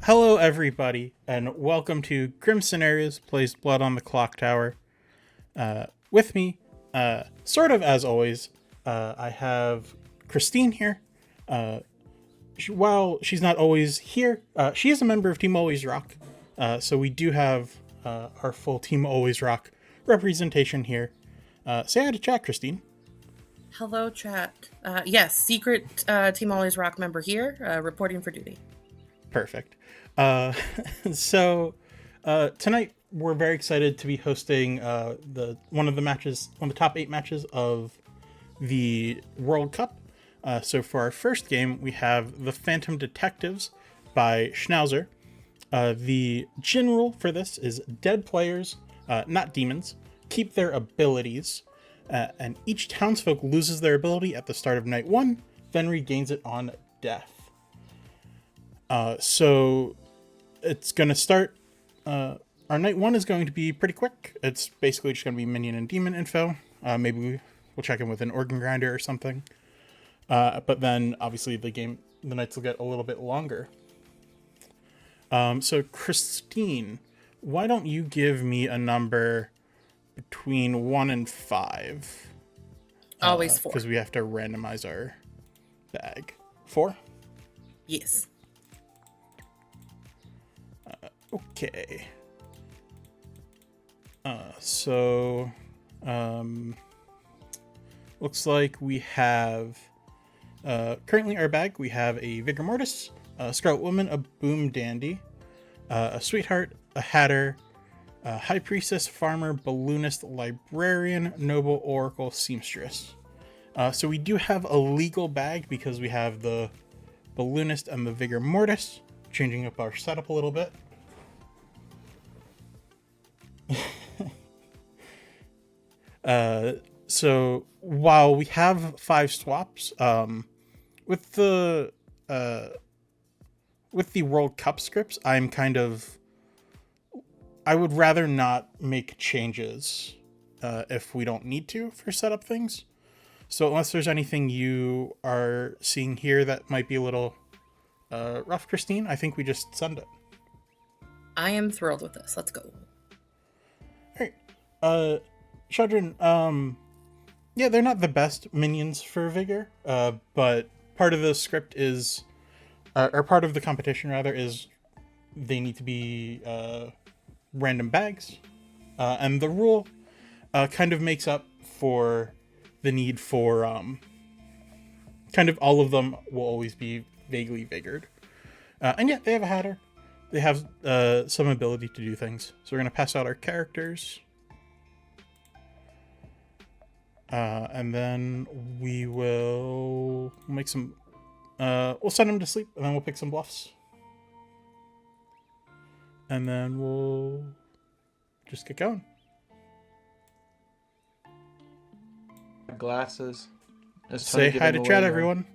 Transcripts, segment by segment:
Hello, everybody, and welcome to Grim Scenarios Plays Blood on the Clocktower. With me, sort of as always, I have Christine here. While she's not always here, she is a member of Team Always Rock, so we do have our full Team Always Rock representation here. Say hi to chat, Christine. Hello, chat. Yes, secret Team Always Rock member here, reporting for duty. Perfect. So tonight we're very excited to be hosting one of the top 8 matches of the World Cup. So for our first game, we have the Phantom Detectives by Schnauzer. The Djinn rule for this is dead players, not demons, keep their abilities, and each townsfolk loses their ability at the start of night 1, then regains it on death. So it's going to start, our night 1 is going to be pretty quick. It's basically just going to be minion and demon info. Maybe we'll check in with an organ grinder or something. But then obviously the nights will get a little bit longer. So Christine, why don't you give me a number between 1 and 5? Always 4. Because we have to randomize our bag. 4? Yes. Okay. So looks like we have currently our bag. We have a Vigor Mortis, a Scarlet Woman, a Boom Dandy, a Sweetheart, a Hatter, a High Priestess, Farmer, Balloonist, Librarian, Noble, Oracle, Seamstress. So we do have a legal bag because we have the Balloonist and the Vigor Mortis, changing up our setup a little bit. So while we have 5 swaps, with the World Cup scripts, I would rather not make changes if we don't need to for setup things. So unless there's anything you are seeing here that might be a little rough, Christine, I think we just send it. I am thrilled with this. Let's go. All right. Shadrin, yeah, they're not the best minions for Vigor, but part of the script is, or part of the competition rather, is they need to be random bags, and the rule kind of makes up for the need for kind of all of them will always be vaguely vigored. And yeah, they have a Hatter. They have some ability to do things. So we're going to pass out our characters. And then we will make some... we'll send them to sleep, and then we'll pick some bluffs. And then we'll just get going. Glasses. Say hi to chat, everyone.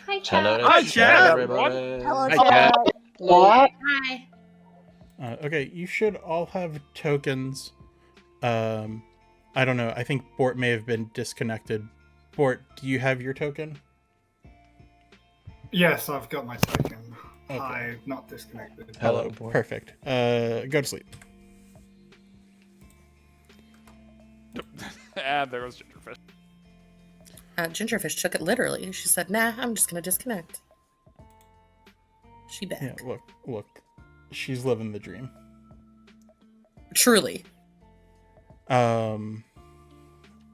Hi, chat. Hi, chat, everybody. Hello, Hi, chat. What? Hi. Okay, you should all have tokens. I don't know. I think Bort may have been disconnected. Bort, do you have your token? Yes, I've got my token. Okay. I'm not disconnected. Hello, Bort. Perfect. Go to sleep. And there goes Gingerfish. Gingerfish took it literally. She said, nah, I'm just going to disconnect. She back. Yeah, look. She's living the dream. Truly.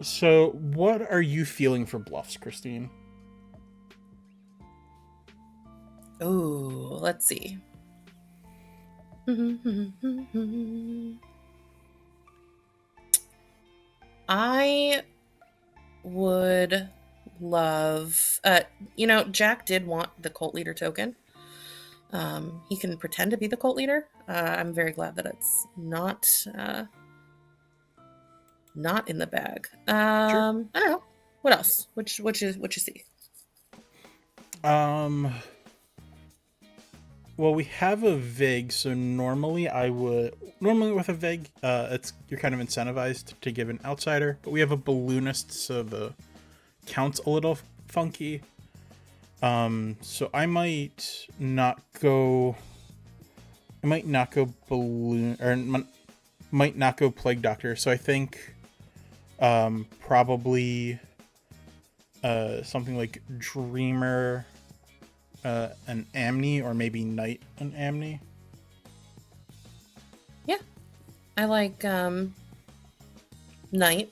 So what are you feeling for bluffs, Christine? Oh, let's see. I would love, Jack did want the cult leader token. He can pretend to be the cult leader. I'm very glad that it's not in the bag. I don't know. What else? What you see? Well, we have a vig, so normally with a vig, you're kind of incentivized to give an outsider, but we have a balloonist, so the count's a little funky. So I might not go balloon, or might not go plague doctor. So I think probably something like dreamer, an amni, or maybe night an amni. Yeah, I like night.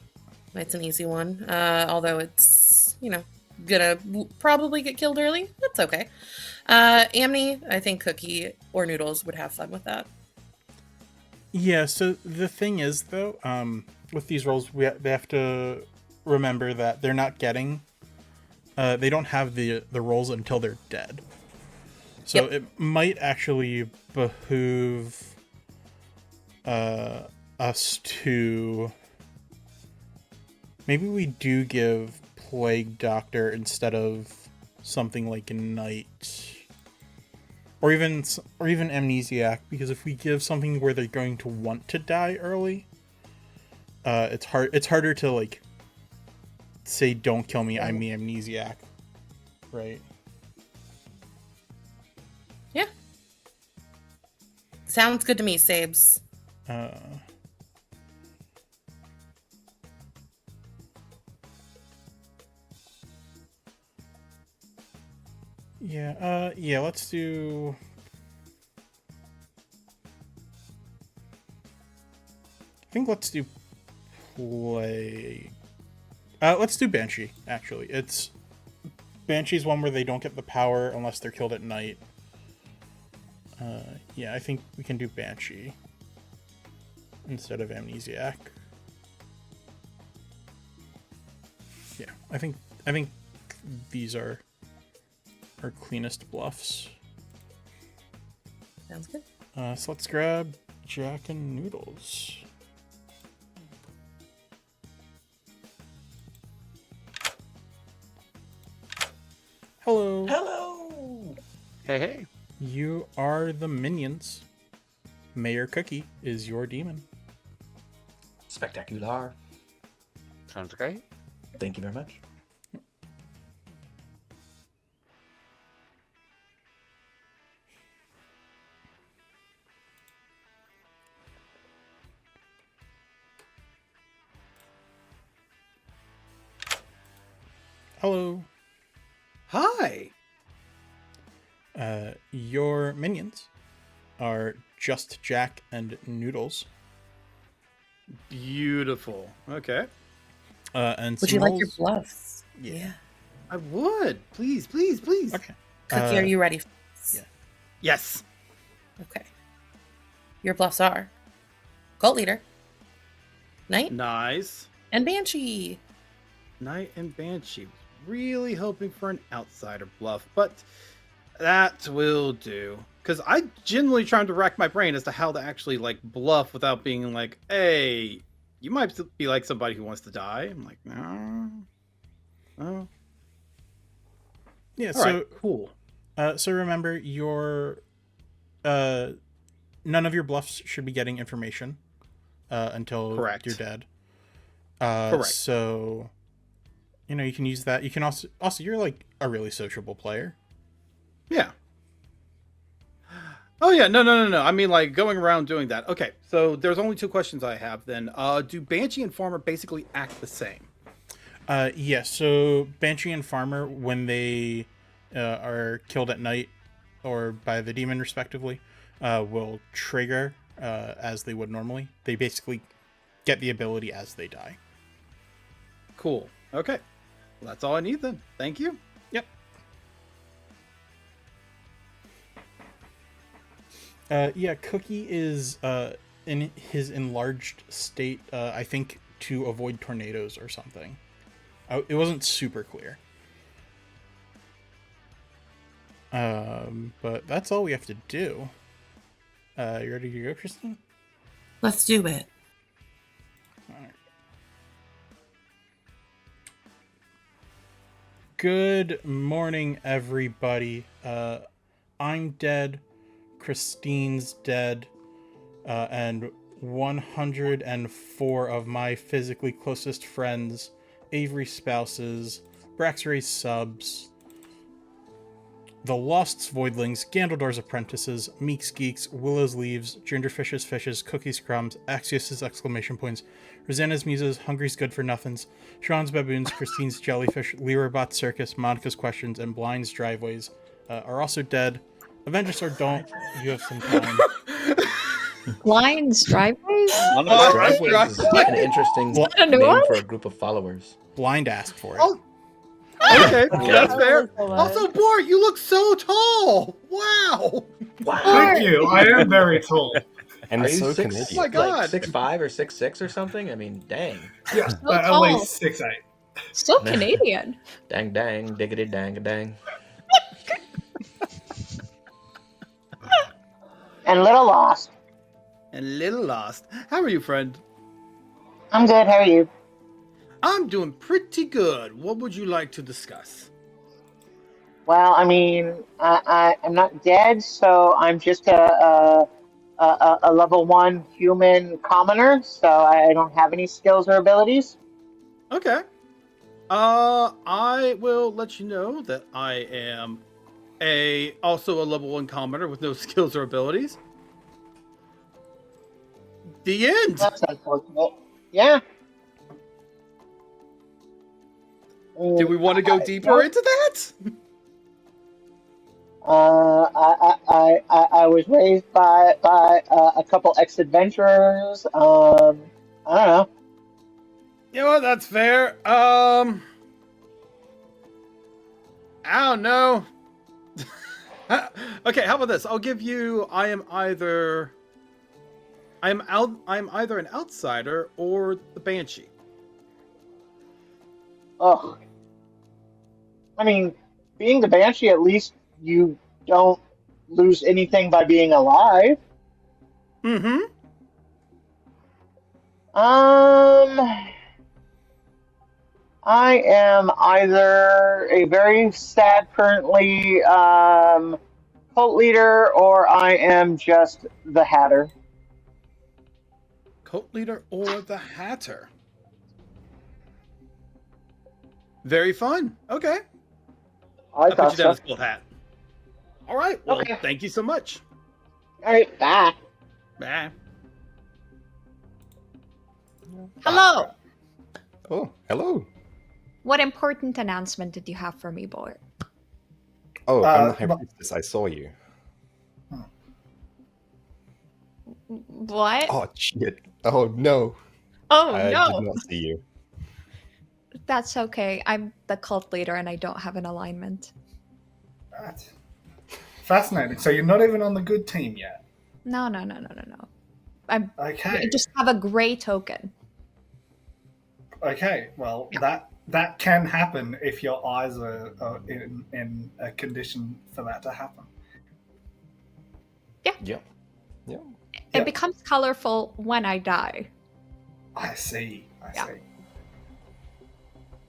Night's an easy one. Although it's gonna probably get killed early. That's okay. Amni, I think Cookie or Noodles would have fun with that. Yeah, so the thing is, though, with these rolls, they have to remember that they're not getting... they don't have the rolls until they're dead. So Yep. It might actually behoove us to... Maybe we do give Plague Doctor instead of something like a Night... Or even Amnesiac, because if we give something where they're going to want to die early, it's harder to, like, say, don't kill me, I'm the Amnesiac. Right? Yeah. Sounds good to me, Sabes. Yeah, let's do... I think let's do let's do Banshee, actually. Banshee's one where they don't get the power unless they're killed at night. Yeah, I think we can do Banshee instead of Amnesiac. Yeah, I think these are our cleanest bluffs. Sounds good. So let's grab Jack and Noodles. Hello. Hello. Hey, hey. You are the minions. Mayor Cookie is your demon. Spectacular. Sounds great. Thank you very much. Hello. Hi. Your minions are just Jack and Noodles. Beautiful. Okay. And Would you like your Smalls- bluffs? Yeah. I would. Please, please, please. Okay. Cookie, are you ready for this? yeah. Yes. Okay. Your bluffs are Cult Leader, Night, Nice. and Banshee. Knight and Banshee. Really hoping for an outsider bluff, but that will do. Because I genuinely trying to rack my brain as to how to actually like bluff without being like, hey, you might be like somebody who wants to die. I'm like, no. Oh. Yeah. All So right, cool. So remember, none of your bluffs should be getting information until Correct. you're dead. Correct. So, you can use that. You can also you're like a really sociable player. Yeah. Oh yeah, no. I mean, like going around doing that. Okay, so there's only two questions I have then. Do Banshee and Farmer basically act the same? Yeah. So Banshee and Farmer, when they are killed at night or by the demon, respectively, will trigger as they would normally. They basically get the ability as they die. Cool. Okay, well, that's all I need then. Thank you. Yep. Yeah, Cookie is in his enlarged state, I think, to avoid tornadoes or something. It wasn't super clear. But that's all we have to do. You ready to go, Christine? Let's do it. Alright. Good morning, everybody. I'm dead. Christine's dead. And 104 of my physically closest friends, Avery spouses, Braxray's subs, the Lost's Voidlings, Gandaldor's Apprentices, Meek's Geeks, Willow's Leaves, Gingerfish's Fishes, Cookies Crumbs, Axios's Exclamation Points, Rosanna's Muses, Hungry's Good for Nothings, Sean's Baboons, Christine's Jellyfish, Lirabot's Circus, Monica's Questions, and Blind's Driveways are also dead. Avenge us or don't, you have some time. Blind's Driveways? Monica's Driveways is an interesting a new name one? for a group of followers. Blind asked for it. Oh, okay, that's fair. Oh, Also, Bort, you look so tall. Wow. Thank you. I am very tall. And Are it's you so six, Canadian. Oh my God. like 6'5" or 6'6" or something? I mean, dang. Yeah, So but at tall. least 6'8". So Canadian. Dang, dang, diggity, dang, dang. And a little lost. And a little lost. How are you, friend? I'm good. How are you? I'm doing pretty good. What would you like to discuss? Well, I mean, I'm not dead, so I'm just a level 1 human commoner, so I don't have any skills or abilities. Okay. I will let you know that I am also a level 1 commoner with no skills or abilities. The end. That's unfortunate. Yeah. Do we want to go deeper into that? I was raised by a couple ex-adventurers. I don't know. You know what? That's fair. I don't know. Okay, how about this? I'll give you. I'm either an outsider or the Banshee. Oh. I mean, being the Banshee, at least you don't lose anything by being alive. Mm-hmm. I am either a very sad currently cult leader, or I am just the Hatter. Cult leader or the Hatter. Very fun. Okay. I I'll put thought you down so. as Cold Hat. All right. Well, Okay. thank you so much. All right, bye. Bye. Hello. Oh, hello. What important announcement did you have for me, Bort? Oh, I'm the High but- Priestess. I saw you. What? Oh, shit. Oh, no. Oh, I no. did not see you. That's okay. I'm the cult leader and I don't have an alignment. Right. Fascinating. So you're not even on the good team yet. No. I Okay. just have a gray token. Okay. Well, Yeah. that can happen if your eyes are in a condition for that to happen. Yep. Yep. It becomes colorful when I die. I see. I Yeah. see.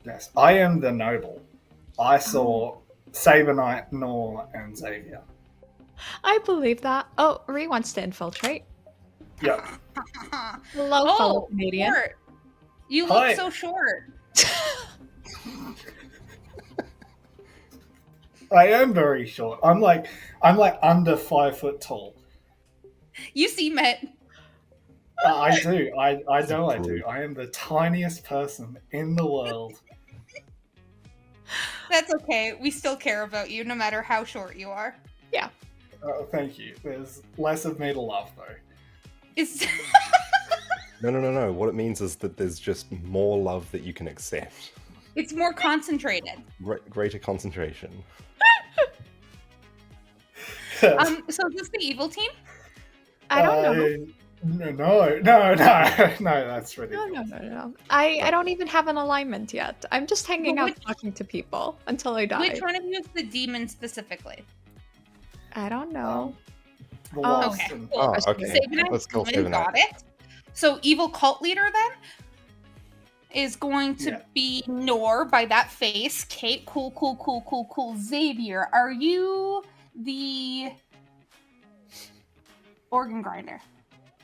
Yes, I am the noble. I saw Sabenite, Nor, and Xavier. I believe that. Oh, Ree wants to infiltrate. Yep. Hello, fellow Canadian. Bort, you Hi. look so short. I am very short. I'm like under 5 foot tall. You seem it. I do. I know I do. True. I am the tiniest person in the world. That's okay. We still care about you, no matter how short you are. Thank you. There's less of me to love, though. It's No. What it means is that there's just more love that you can accept. it's more concentrated. Greater concentration. So is this the evil team? I don't know. No, that's ridiculous. No. I don't even have an alignment yet. I'm just hanging But out talking to people until I die. Which one of you is the demon specifically? I don't know. The Oh, lost okay. and- Oh, okay. Sabenite Let's go human, Sabenite. got it. So evil cult leader then is going to Yeah. be Nor by that face. Kate, cool. Xavier, are you the organ grinder?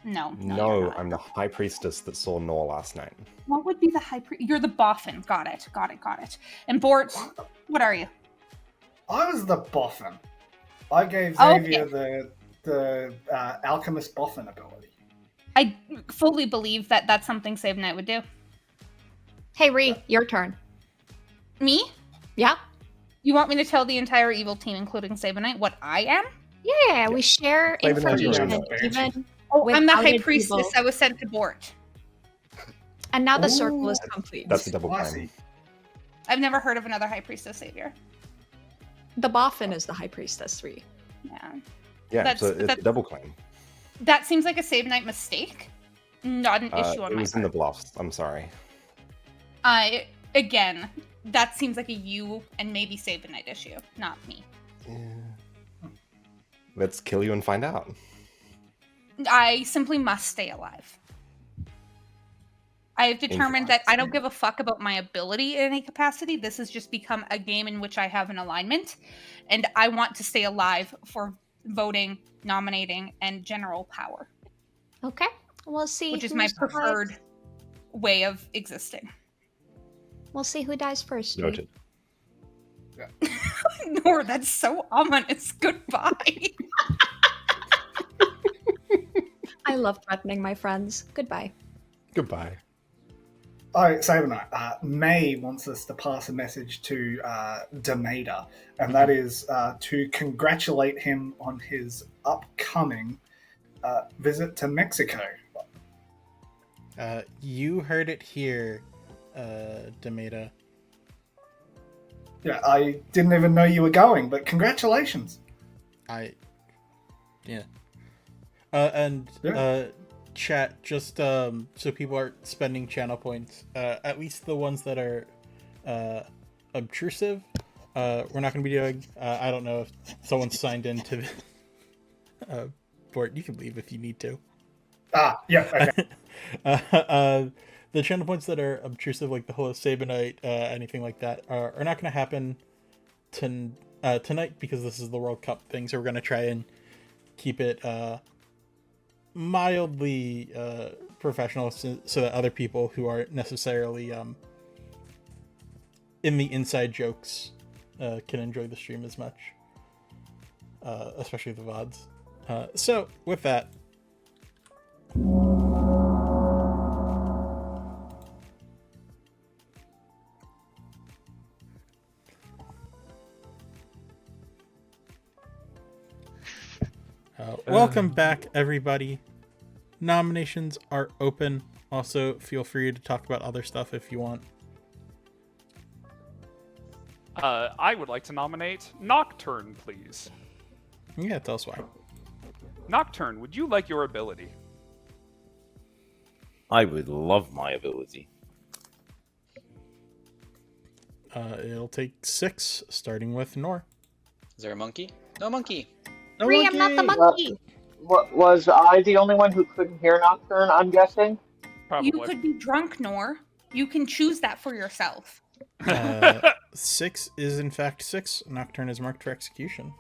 No, you're No, not. I'm the high priestess that saw Nor last night. What would be the high priest? You're the boffin. Got it. And Bort, what are you? I was the boffin. I gave Okay. Xavier the alchemist boffin ability. I fully believe that that's something Sabenite would do. Hey, Ree, your turn. Me? Yeah? You want me to tell the entire evil team, including Sabenite, what I am? Yeah, we share Maybe not information yours. even. Oh, I'm the without high it priestess. evil. I was sent to Bort. And now the circle is Ooh, complete. That's a double Spicy. claim. I've never heard of another high priestess savior. The boffin is the high priestess, Ree. Yeah. Yeah, That's- so it's a that's- double claim. That seems like a Sabenite mistake. Not an issue on It my was in the part. bluffs. I'm sorry. Again, that seems like a you and maybe Sabenite issue, not me. Yeah. Let's kill you and find out. I simply must stay alive. I have determined that I don't give a fuck about my ability in any capacity. This has just become a game in which I have an alignment, and I want to stay alive for voting, nominating, and general power, Okay. We'll see. which is who my survives. preferred way of existing. We'll see who dies first. Ree. Noted. Nor, that's so ominous. Goodbye. I love threatening my friends. Goodbye. Goodbye. Oh, Sabenite. May wants us to pass a message to Demeda, and that is to congratulate him on his upcoming visit to Mexico. You heard it here, Demeda. Yeah, I didn't even know you were going, but congratulations. Yeah. Yeah. Chat, just so people aren't spending channel points, at least the ones that are obtrusive, we're not going to be doing. I don't know if someone's signed into the Bort, you can leave if you need to. Yeah, okay. The channel points that are obtrusive, like the whole Sabenite, anything like that, are not going to happen tonight because this is the World Cup thing. So we're going to try and keep it mildly professional, so that other people who aren't necessarily in the inside jokes can enjoy the stream as much, especially the VODs. So with that. Welcome back, everybody. Nominations are open. Also, feel free to talk about other stuff if you want. I would like to nominate Nocturne, please. Yeah, tell us why. Nocturne, would you like your ability? I would love my ability. It'll take 6, starting with Nor. Is there a monkey? No monkey. No Ree, I'm not the monkey. Was I the only one who couldn't hear Nocturne, I'm guessing? Probably. You could be drunk, Nor. You can choose that for yourself. 6 is in fact 6. Nocturne is marked for execution.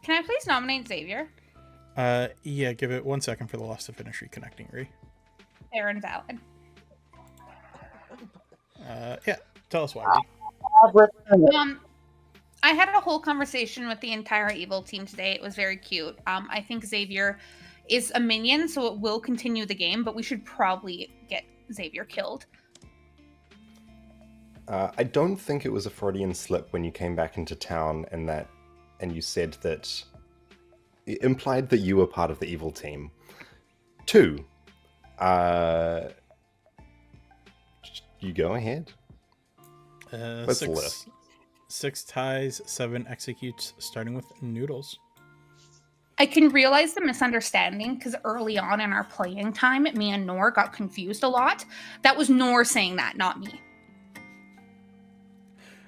Can I please nominate Xavier? Yeah, give it 1 second for the loss to finish reconnecting, Ree. Fair and valid. Yeah, tell us why, Ree. I had a whole conversation with the entire evil team today. It was very cute. I think Xavier is a minion, so it will continue the game, but we should probably get Xavier killed. I don't think it was a Freudian slip when you came back into town and you said that it implied that you were part of the evil team. 2, you go ahead. Let's lift. 6 ties, 7 executes, starting with Noodles. I can realize the misunderstanding because early on in our playing time, me and Nor got confused a lot. That was Nor saying that, not me.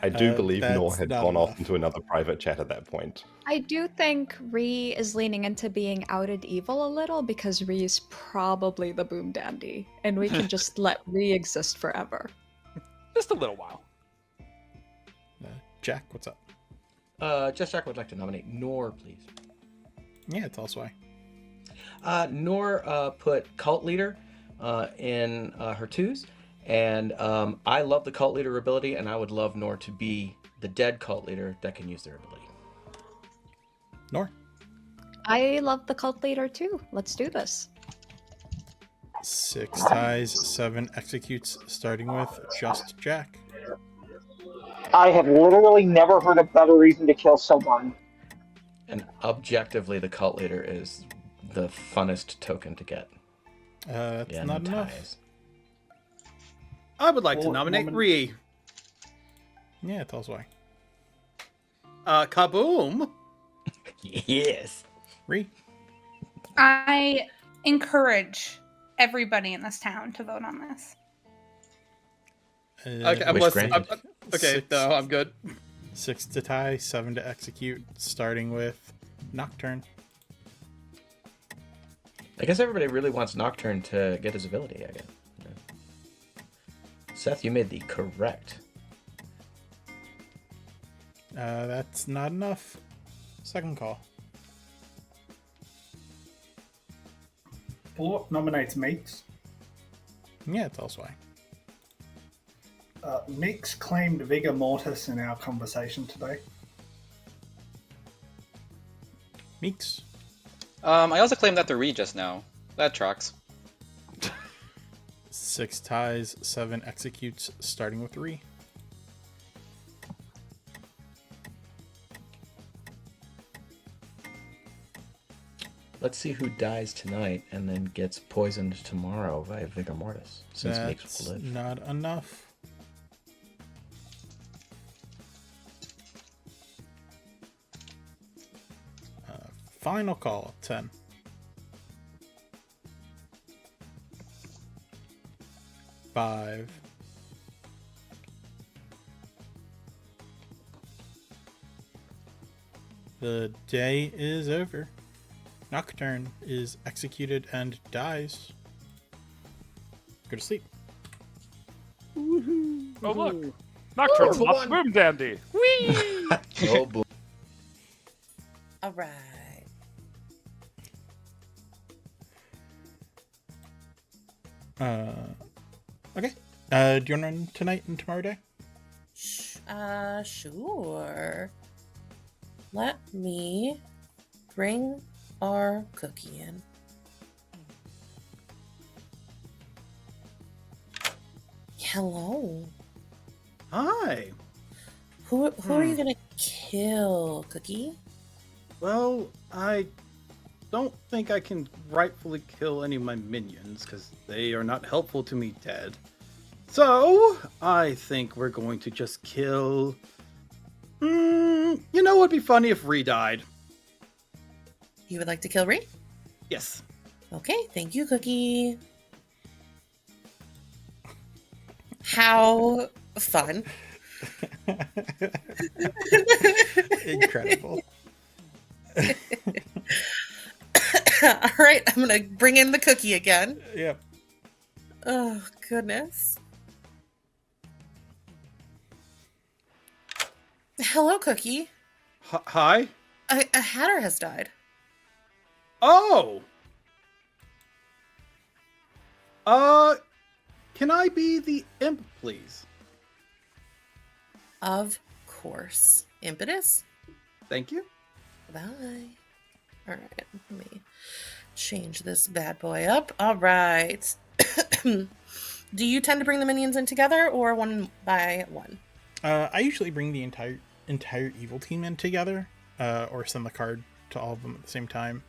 I do believe Nor that's had not gone off enough. into another private chat at that point. I do think Ree is leaning into being outed evil a little because Ree is probably the boom dandy, and we can just let Ree exist forever. Just a little while. Jack, what's up? Just Jack would like to nominate Nor, please. Yeah, it's also why. Nor put cult leader in her twos, and I love the cult leader ability, and I would love Nor to be the dead cult leader that can use their ability. Nor. I love the cult leader too. Let's do this. 6 ties, 7 executes, starting with just Jack. I have literally never heard a better reason to kill someone. And objectively, the cult leader is the funnest token to get. That's Yeah, not no enough. ties. I would like to Well, nominate woman- Ree. Yeah, tell us why. Kaboom! Yes. Ree. I encourage everybody in this town to vote on this. Okay, Wish unless, granted. okay, 6 no, I'm good. 6 to tie, 7 to execute, starting with Nocturne. I guess everybody really wants Nocturne to get his ability, I guess. Yeah. Seth, you made the correct. That's not enough. Second call. Bullock nominates Meeks. Yeah, tell us why. Meeks claimed Vigor Mortis in our conversation today. Meeks. I also claimed that to Ree just now. That tracks. 6 ties, 7 executes, starting with Ree. Let's see who dies tonight and then gets poisoned tomorrow by Vigor Mortis, since Meeks That's will live. not enough. Final call, 10. Five. The day is over. Nocturne is executed and dies. Go to sleep. Oh, look. Nocturne's lost Boom Dandy. Whee! Oh, boy. All right. Okay. Do you want to run tonight and tomorrow day? Sure. Let me bring our cookie in. Hello. Hi. Who are you gonna kill, Cookie? Well, I don't think I can rightfully kill any of my minions because they are not helpful to me dead. So, I think we're going to just kill... you know what would be funny if Ree died? You would like to kill Ree? Yes. Okay, thank you, Cookie. How fun. Incredible. All right, I'm gonna bring in the cookie again. Yep. Oh, goodness. Hello, Cookie. Hi? A hatter has died. Oh! Can I be the imp, please? Of course. Impetus? Thank you. Bye. All right, let me change this bad boy up. All right. Do you tend to bring the minions in together or one by one? I usually bring the entire evil team in together, or send the card to all of them at the same time.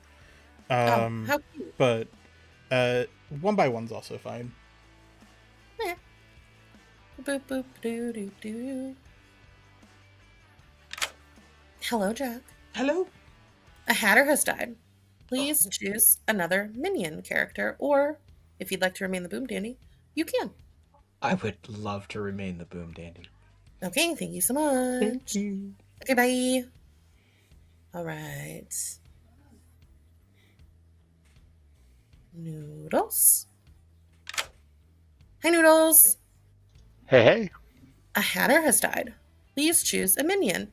How cute. But one by one's also fine. Eh. Boop, boop, doo, doo, doo. Hello, Jack. Hello. A hatter has died. Please choose another minion character, or if you'd like to remain the Boom Dandy, you can. I would love to remain the Boom Dandy. Okay, thank you so much. Thank you. Okay, bye. All right. Noodles. Hi, Noodles. Hey, hey. A hatter has died. Please choose a minion.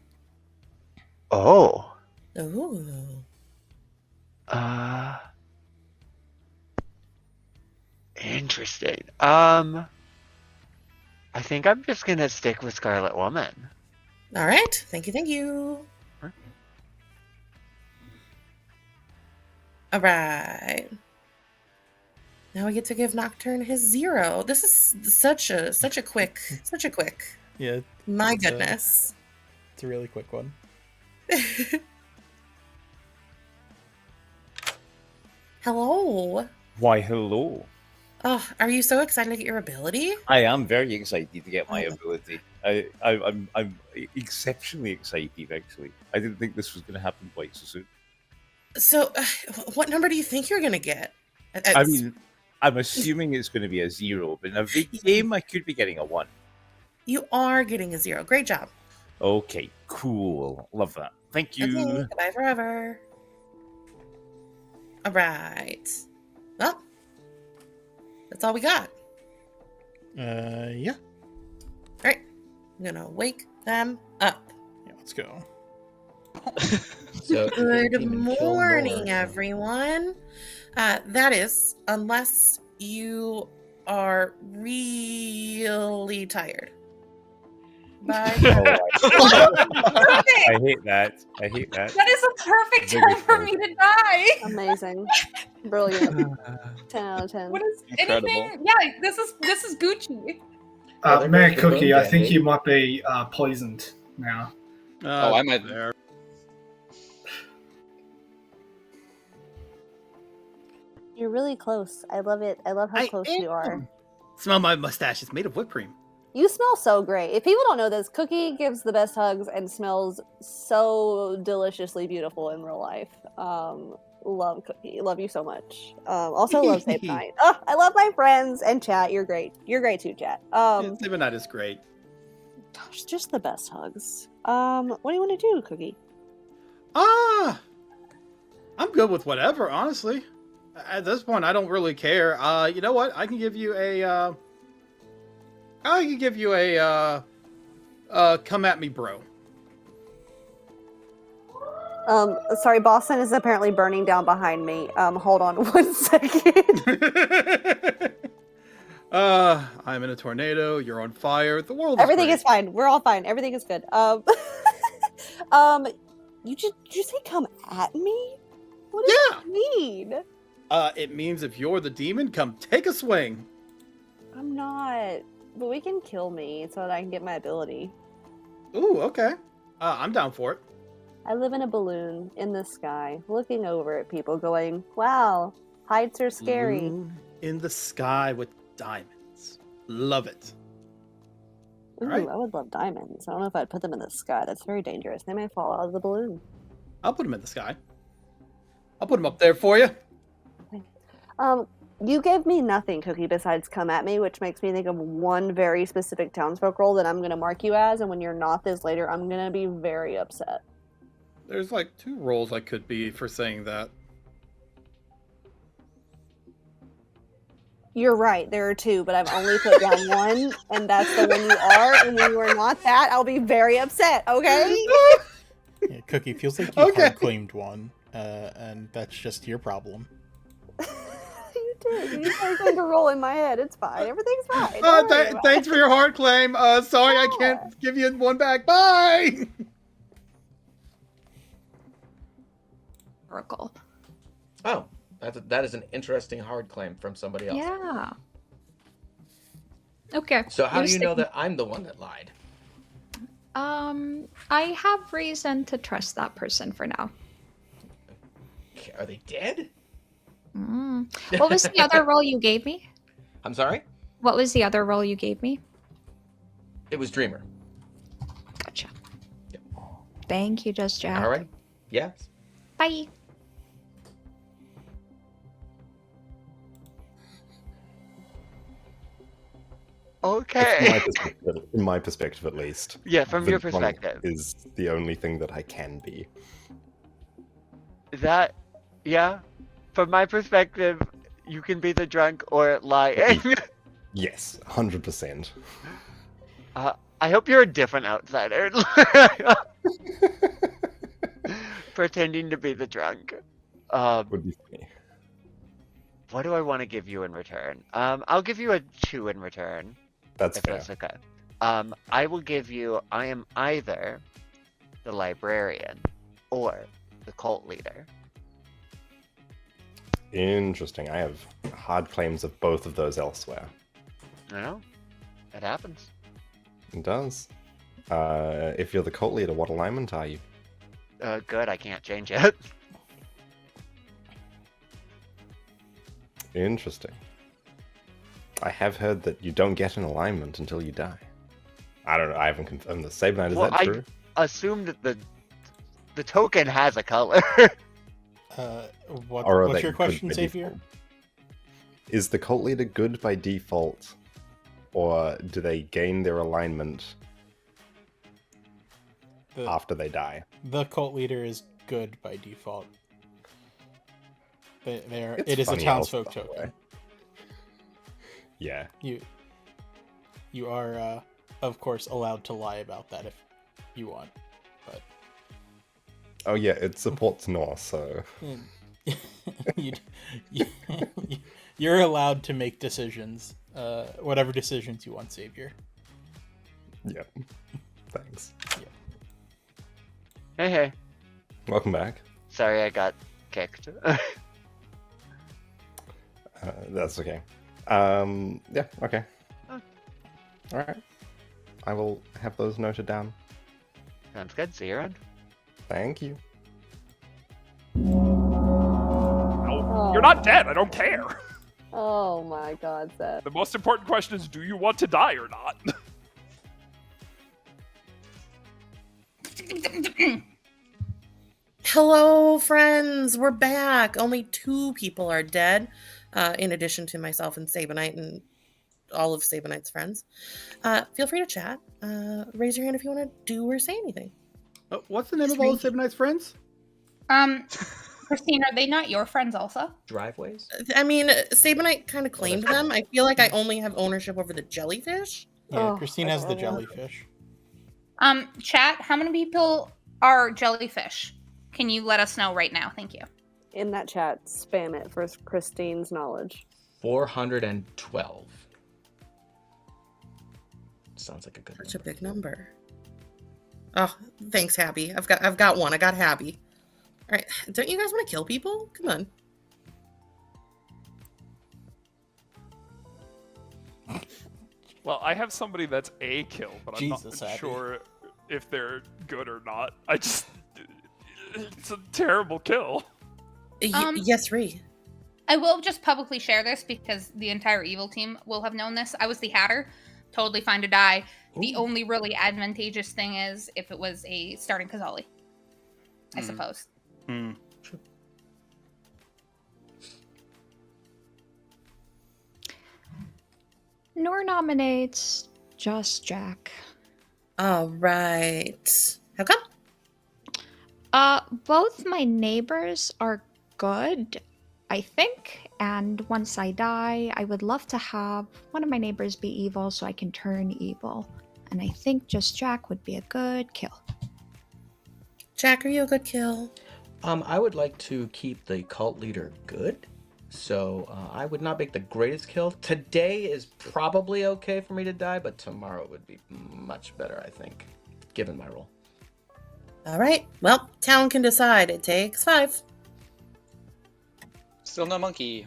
Oh. Ooh. Interesting. I think I'm just gonna stick with Scarlet Woman. All right. Thank you. Thank you. Huh? All right. Now we get to give Nocturne his 0. This is such a quick. Yeah. My it's goodness. It's a really quick one. Hello. Why, hello. Oh, are you so excited to get your ability? I am very excited to get my ability. I'm exceptionally excited, actually. I didn't think this was going to happen quite so soon. So, what number do you think you're gonna get? I mean, I'm assuming it's going to be a 0, but in a big game, I could be getting a 1. You are getting a 0. Great job. Okay, cool. Love that. Thank you. Okay, goodbye forever. All right. Well, that's all we got. Yeah. All right. I'm gonna wake them up. Yeah, let's go. So Good morning, everyone. That is, unless you are really tired. Bye. I hate that. I hate that. That is a perfect Very time for cool. me to die. Amazing. Brilliant. 10 out of 10. What is Incredible. anything? Yeah, this is Gucci. Mayor Cookie, I think Dandy. you might be poisoned now. Oh, I might. There. You're really close. I love it. I love how I close you are. am. Smell my mustache. It's made of whipped cream. You smell so great. If people don't know this, Cookie gives the best hugs and smells so deliciously beautiful in real life. Love Cookie. Love you so much. Also love sabenite. Oh, I love my friends and chat. You're great. You're great too, chat. Sabenite is great. Gosh, just the best hugs. What do you want to do, Cookie? I'm good with whatever, honestly. At this point, I don't really care. You know what? I can give you a. Come at me, bro. Sorry, Boston is apparently burning down behind me. Hold on 1 second. I'm in a tornado. You're on fire. The world. Everything great. is fine. We're all fine. Everything is good. Did you say come at me? What does that mean? It means if you're the demon, come take a swing. I'm not. But we can kill me so that I can get my ability. Ooh, okay. I'm down for it. I live in a balloon in the sky, looking over at people, going, "Wow, heights are scary." Balloon in the sky with diamonds. Love it. Ooh, Right. I would love diamonds. I don't know if I'd put them in the sky. That's very dangerous. They may fall out of the balloon. I'll put them in the sky. I'll put them up there for you. You gave me nothing, Cookie, besides come at me, which makes me think of one very specific townsfolk role that I'm going to mark you as, and when you're not this later, I'm going to be very upset. There's like 2 roles I could be for saying that. You're right, there are 2, but I've only put down 1, and that's the one you are, and when you are not that, I'll be very upset, okay? Yeah, Cookie, feels like you hard claimed one, and that's just your problem. You did. You started going to roll in my head. It's fine. Everything's fine. Don't worry about Thanks it. for your hard claim. Sorry I can't give you one back. Bye! Oracle. Oh, that is an interesting hard claim from somebody else. Yeah. Okay. So how you're do you know sticking- that I'm the one that lied? I have reason to trust that person for now. Are they dead? What was the other role you gave me? I'm sorry? What was the other role you gave me? It was Dreamer. Gotcha. Thank you, Just Jack. All right. Yes. Bye. Okay. In my perspective, at least. Yeah, from the your drunk perspective. is the only thing that I can be. That, yeah. From my perspective, you can be the drunk or lying. Yes, 100%. I hope you're a different outsider. Pretending to be the drunk. Would be funny. What do I want to give you in return? I'll give you a 2 in return. That's if fair. That's okay. I will give you, I am either the librarian or the cult leader. Interesting. I have hard claims of both of those elsewhere. I know. It happens. It does. If you're the cult leader, what alignment are you? Good, I can't change it. Interesting. I have heard that you don't get an alignment until you die. I don't know. I haven't confirmed this. Sabenite, is that true? I assume that the token has a color. What's your question, Xavier? Is the cult leader good by default, or do they gain their alignment after they die? The cult leader is good by default. It is a funny townsfolk also, token. Yeah. You are, of course, allowed to lie about that if you want, but. Oh yeah, it supports Norse, so. You're allowed to make decisions, whatever decisions you want, Xavier. Yep. Thanks. Yep. Hey. Welcome back. Sorry, I got kicked. That's okay. Yeah, okay. Alright. I will have those noted down. Sounds good. See you around. Thank you. No, you're not dead. I don't care. Oh my god, Seth. The most important question is, do you want to die or not? Hello, friends. We're back. Only 2 people are dead, in addition to myself and Sabenite and all of Sabenite's friends. Feel free to chat. Raise your hand if you want to do or say anything. What's the name of all of Sabenite's friends? Christine, are they not your friends also? Driveways? I mean, Sabenite kind of claimed them. I feel like I only have ownership over the jellyfish. Yeah, Christine has the jellyfish. Chat, how many people are jellyfish? Can you let us know right now? Thank you. In that chat, spam it for Christine's knowledge. 412. Sounds like a good Such a big number. Oh, thanks, Happy. I've got one. I got Happy. All right, don't you guys want to kill people? Come on. Well, I have somebody that's a kill, but I'm not sure if they're good or not. It's a terrible kill. Yes, Ree. I will just publicly share this because the entire evil team will have known this. I was the Hatter. Totally fine to die. Ooh. The only really advantageous thing is if it was a starting Kazali. I suppose. Nor nominates Just Jack. All right. How come? Both my neighbors are good, I think. And once I die, I would love to have one of my neighbors be evil so I can turn evil. And I think Just Jack would be a good kill. Jack, are you a good kill? I would like to keep the cult leader good. So I would not make the greatest kill. Today is probably okay for me to die, but tomorrow would be much better, I think, given my role. All right. Well, town can decide. It takes 5. Still no monkey.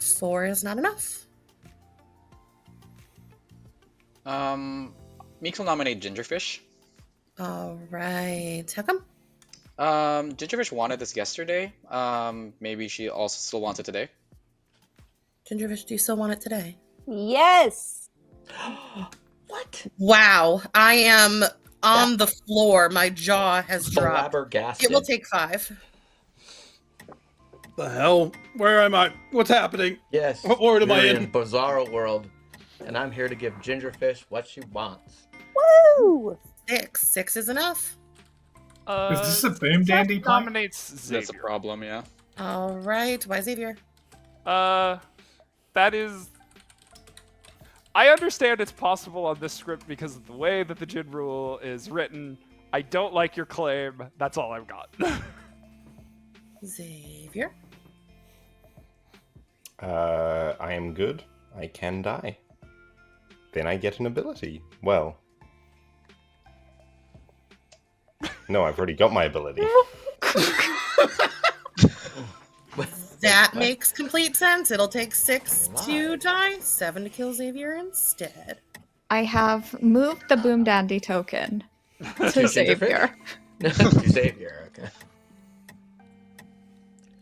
Four is not enough. Meeks will nominate Gingerfish. All right. How come? Gingerfish wanted this yesterday. Maybe she also still wants it today. Gingerfish, do you still want it today? Yes. What? Wow. I am on the floor. My jaw has dropped. Flabbergasted. It will take 5. the hell? Where am I? What's happening? Yes. What world am I we're in? Bizarro world, and I'm here to give Gingerfish what she wants. Woo! 6. 6 is enough. Is this a boom dandy play? Dominates Xavier. That's a problem, yeah. All right. Why Xavier? That is... I understand it's possible on this script because of the way that the Djinn rule is written. I don't like your claim. That's all I've got. Xavier? I am good. I can die. Then I get an ability. Well... No, I've already got my ability. That makes complete sense. It'll take 6 to die, 7 to kill Xavier instead. I have moved the Boom Dandy token to Xavier. To Xavier, okay.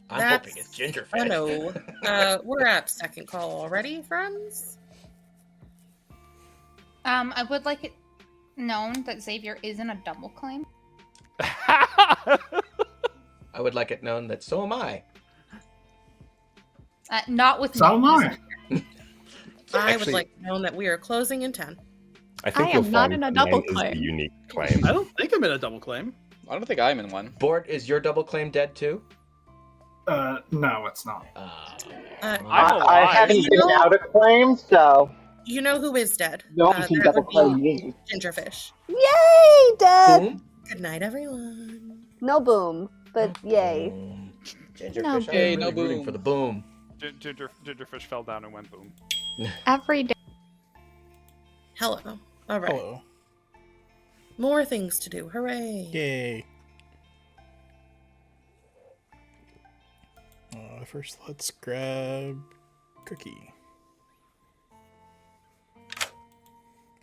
I'm That's hoping it's Gingerfish. I know. We're at second call already, friends. I would like it known that Xavier is in a double claim. I would like it known that so am I. Not with So am I. I would like to know that we are closing in 10. I think I you'll am not find in a mine double is claim. the unique claim. I don't think I'm in a double claim. I don't think I'm in one. Bort, is your double claim dead too? No, it's not. I haven't been out of claim, so You know who is dead? no one can that double would claim be me. Gingerfish. Yay, Dad! Boom. Good night, everyone. No boom, but yay. Gingerfish, No I'm boom. really No rooting boom. for the boom. Gingerfish fell down and went boom. Every day. Hello. All right. Hello. More things to do. Hooray. Yay. First, let's grab Cookie.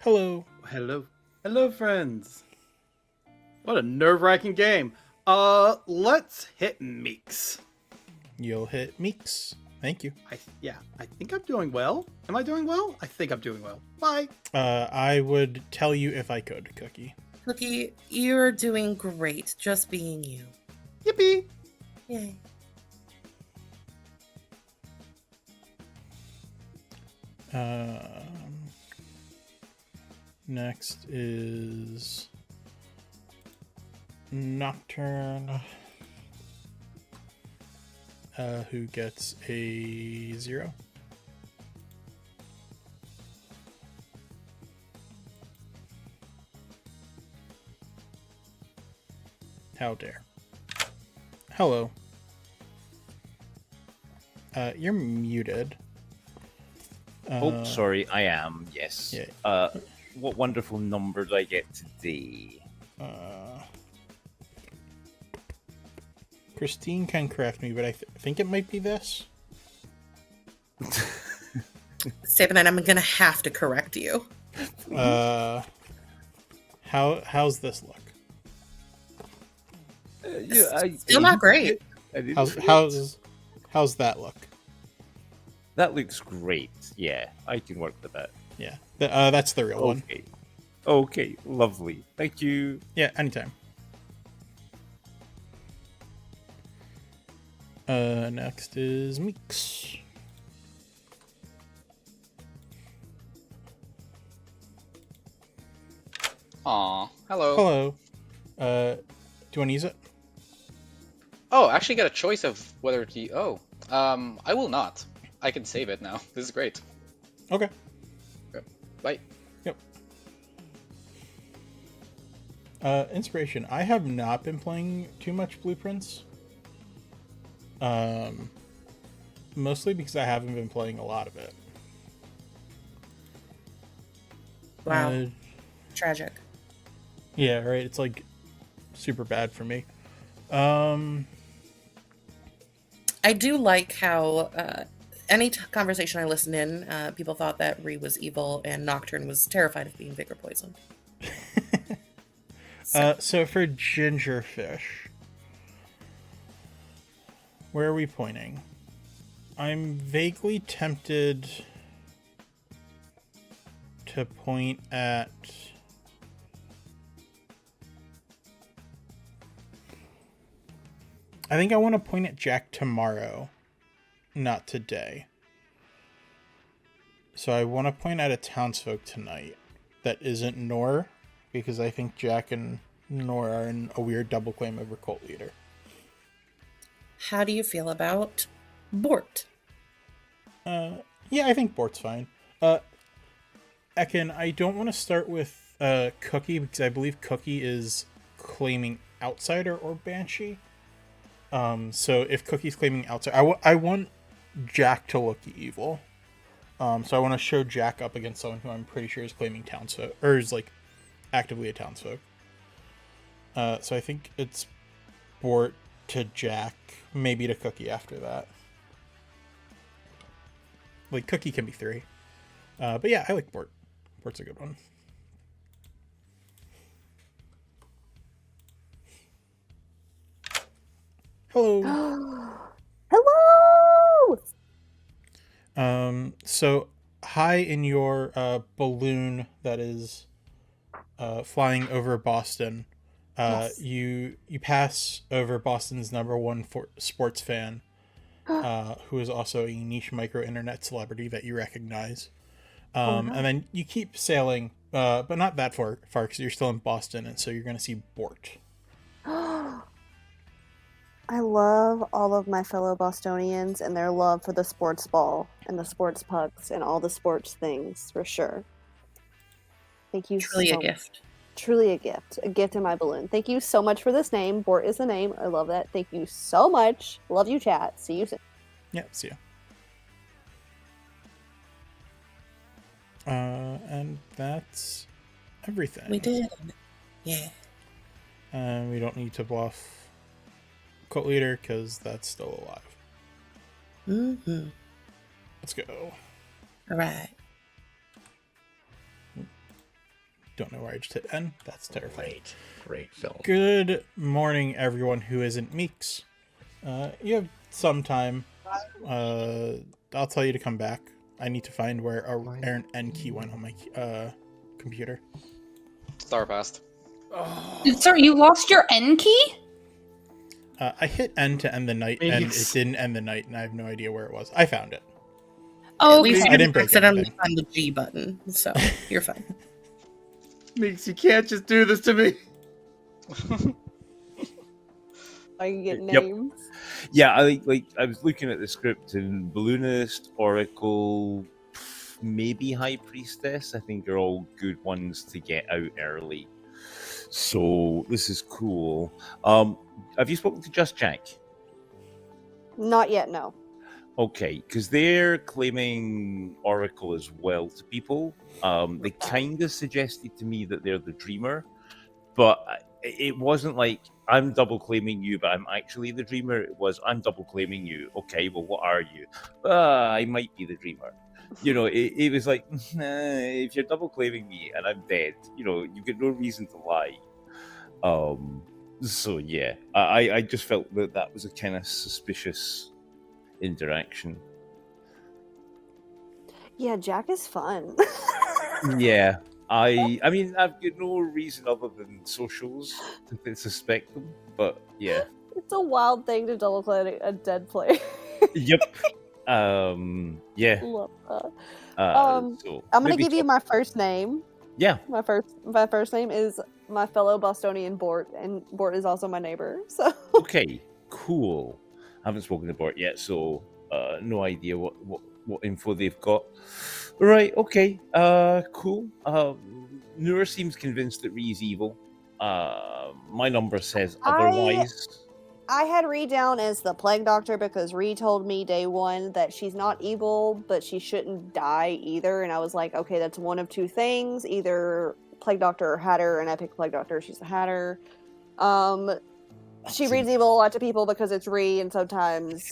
Hello. Hello. Hello, friends. What a nerve-wracking game. Let's hit Meeks. You'll hit Meeks. Thank you. I think I'm doing well. Am I doing well? I think I'm doing well. Bye. I would tell you if I could, Cookie. Cookie, you're doing great just being you. Yippee. Yay. Next is Nocturne, who gets a 0. How dare. Hello. You're muted. Oh, sorry, I am, yes. Yeah. What wonderful number do I get today? Christine can correct me, but I think it might be this. Sabenite, I'm gonna have to correct you. How's this look? Still not great. How's that look? That looks great. Yeah, I can work with that. Yeah, that's the real one. Okay, lovely. Thank you. Yeah, anytime. Next is Meeks. Aw, hello. Hello. Do you want to use it? Oh, I actually get a choice of whether to. Oh, I will not. I can save it now. This is great. Okay. Bye. Yep. Inspiration. I have not been playing too much Blueprints. Mostly because I haven't been playing a lot of it. Wow. Tragic. Yeah, right. It's like super bad for me. I do like how any conversation I listened in, people thought that Ree was evil and Nocturne was terrified of being vigor poisoned. So for Gingerfish, where are we pointing? I'm vaguely tempted to point at I think I want to point at Jack tomorrow, not today. So I want to point at a townsfolk tonight that isn't Nor, because I think Jack and Nor are in a weird double claim over cult leader. How do you feel about Bort? Yeah, I think Bort's fine. Ekin, I don't want to start with Cookie, because I believe Cookie is claiming Outsider or Banshee. So if Cookie's claiming Outsider, I want Jack to look evil. So I want to show Jack up against someone who I'm pretty sure is claiming townsfolk, or is like actively a townsfolk. So I think it's Bort to Jack, maybe to Cookie after that. Like Cookie can be 3. But yeah, I like Bort. Bort's a good one. Hello. Hello. So high in your balloon that is flying over Boston, Yes. you pass over Boston's #1 sports fan, who is also a niche micro internet celebrity that you recognize. And then you keep sailing, but not that far because you're still in Boston, and so you're going to see Bort. I love all of my fellow Bostonians and their love for the sports ball and the sports pucks and all the sports things, for sure. Thank you Truly so a gift. Truly a gift. A gift in my balloon. Thank you so much for this name. Bort is the name. I love that. Thank you so much. Love you, chat. See you soon. Yeah, see ya. And that's everything. We did. Yeah. We don't need to bluff Cult Leader because that's still alive. Mm-hmm. Let's go. All right. Don't know where I just hit N. That's terrifying. Great film. Good morning, everyone who isn't Meeks. You have some time. I'll tell you to come back. I need to find where our N key went on my computer. Star passed. Sorry, you lost your N key? I hit N to end the night, and it didn't end the night, and I have no idea where it was. I found it. Oh, at least I didn't break accidentally anything. find the G button, so you're fine. Meeks, you can't just do this to me. I can get Yep. names. Yeah, I was looking at the script, and Balloonist, Oracle, maybe High Priestess, I think are all good ones to get out early. So this is cool. Have you spoken to Just Jack? Not yet, no. Okay, because they're claiming Oracle as well to people. They kind of suggested to me that they're the Dreamer, but it wasn't like I'm double claiming you, but I'm actually the Dreamer. It was I'm double claiming you. Okay, well, what are you? I might be the Dreamer. You know, it was like, if you're double claiming me and I'm dead, you've got no reason to lie. So yeah, I just felt that was a kind of suspicious interaction. Yeah, Jack is fun. Yeah, I mean, I've got no reason other than socials to suspect them, but yeah. It's a wild thing to double play a dead player. Yep. Yeah. Love that. So I'm gonna maybe give you my first name. Yeah. My first name is my fellow Bostonian Bort, and Bort is also my neighbor. So Okay, cool. I haven't spoken to Bart yet, so no idea what info they've got. Right, okay, cool. Noor seems convinced that Ree's evil. My number says otherwise. I had Ree down as the Plague Doctor because Ree told me day one that she's not evil, but she shouldn't die either. And I was like, okay, that's one of two things: either Plague Doctor or Hatter. And I picked Plague Doctor. She's the Hatter. She reads evil a lot to people because it's Ree, and sometimes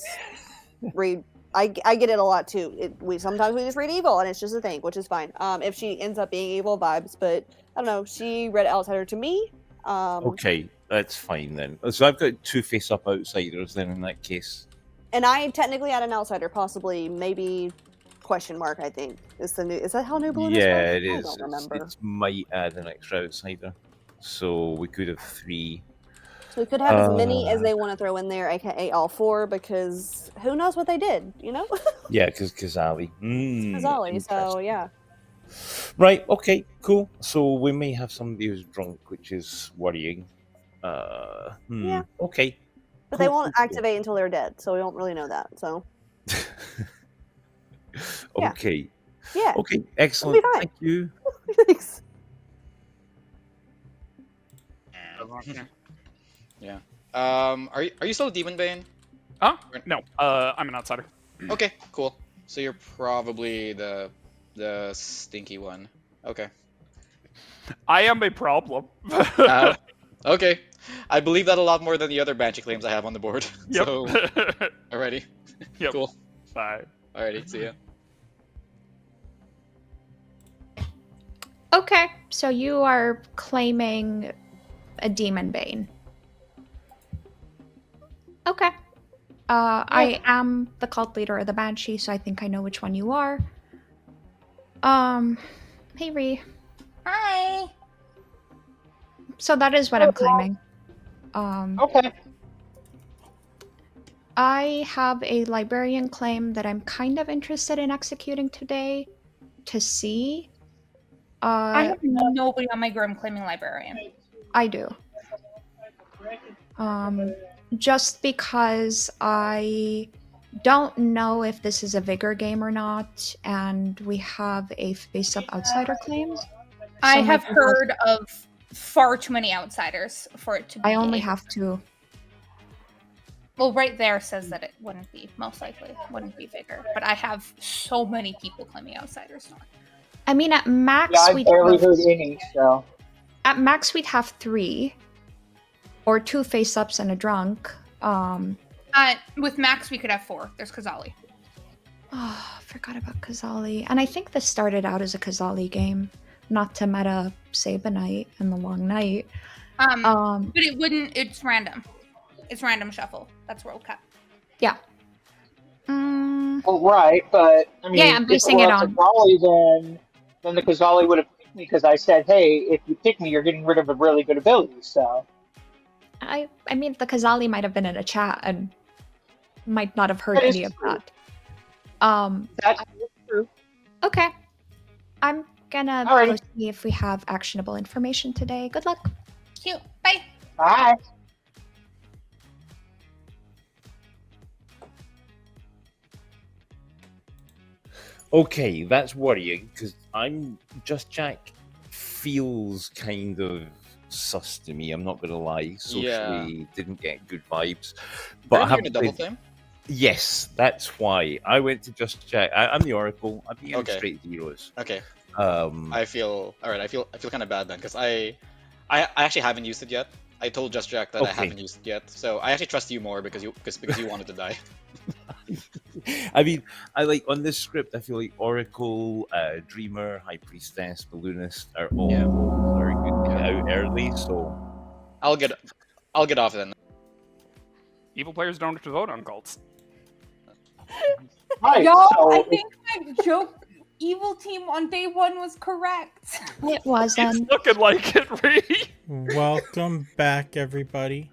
Ree. I get it a lot too. Sometimes we just read evil, and it's just a thing, which is fine. If she ends up being evil, vibes. But I don't know. She read Outsider to me. Okay, that's fine then. So I've got two face-up outsiders then in that case. And I technically had an outsider, possibly, maybe, question mark, I think. Is that how New Balloon is? Yeah, it I is. don't remember. It might add an extra outsider. So we could have 3. So we could have as many as they want to throw in there, aka all 4, because who knows what they did, you know? Yeah, because Kazali. Kazali, so yeah. Right, okay, cool. So we may have somebody who's drunk, which is worrying. Yeah. Okay. But they won't activate until they're dead, so we don't really know that. So yeah. Okay. Yeah. Okay, It'll be excellent. fine. Thank you. Thanks. Yeah. Are you still Demon Bane? Huh? No. I'm an outsider. Okay, cool. So you're probably the stinky one. Okay. I am a problem. Okay. I believe that a lot more than the other Banshee claims I have on the board. Yep. So, alrighty. Yep. Cool. Bye. Alrighty, see ya. Okay, so you are claiming a demon bane. Okay. I am the cult leader of the Banshee, so I think I know which one you are. Hey Ree. Hi. So that is what I'm claiming. Okay. I have a librarian claim that I'm kind of interested in executing today to see. I have nobody on my grim claiming librarian. I do. Just because I don't know if this is a vigor game or not, and we have a face-up outsider claim. I So have my- heard of far too many outsiders for it to be. I only have 2. Well, right there says that it wouldn't be, most likely, wouldn't be vigor. But I have so many people claiming outsiders now. I mean, at max, Yeah, I we'd barely have, heard any, so. at max we'd have 3, or 2 face-ups and a drunk. With Max, we could have 4. There's Kazali. Oh, I forgot about Kazali. And I think this started out as a Kazali game, not to meta Sabenite and the Long Night. But it wouldn't. It's random. It's random shuffle. That's World Cup. Yeah. Well, right, but I mean, Yeah, I'm if basing it it were on. Kazali, then the Kazali would have picked me because I said, "Hey, if you pick me, you're getting rid of a really good ability." So. I mean, the Kazali might have been in a chat and might not have heard That is any of true. that. That's true. Okay. I'm gonna Alrighty. go see if we have actionable information today. Good luck. Cute. Bye. Bye. Okay, that's worrying because Just Jack feels kind of sus to me. I'm not gonna lie. Socially, didn't get good vibes. But I Are you have gonna double claim? Yes, that's why I went to Just Jack. I'm the Oracle. I'm being Okay. straight zeros. Okay. Um, I feel alright. I feel kind of bad then because I actually haven't used it yet. I told Just Jack that I Okay. haven't used it yet, so I actually trust you more because you wanted to die. I mean, I like on this script. I feel like Oracle, Dreamer, High Priestess, Balloonist are all very good to get out early. So I'll get off then. Evil players don't have to vote on cults. Right. Y'all, so I think my joke evil team on day 1 was correct. It wasn't. It's looking like it, Ree. Welcome back, everybody.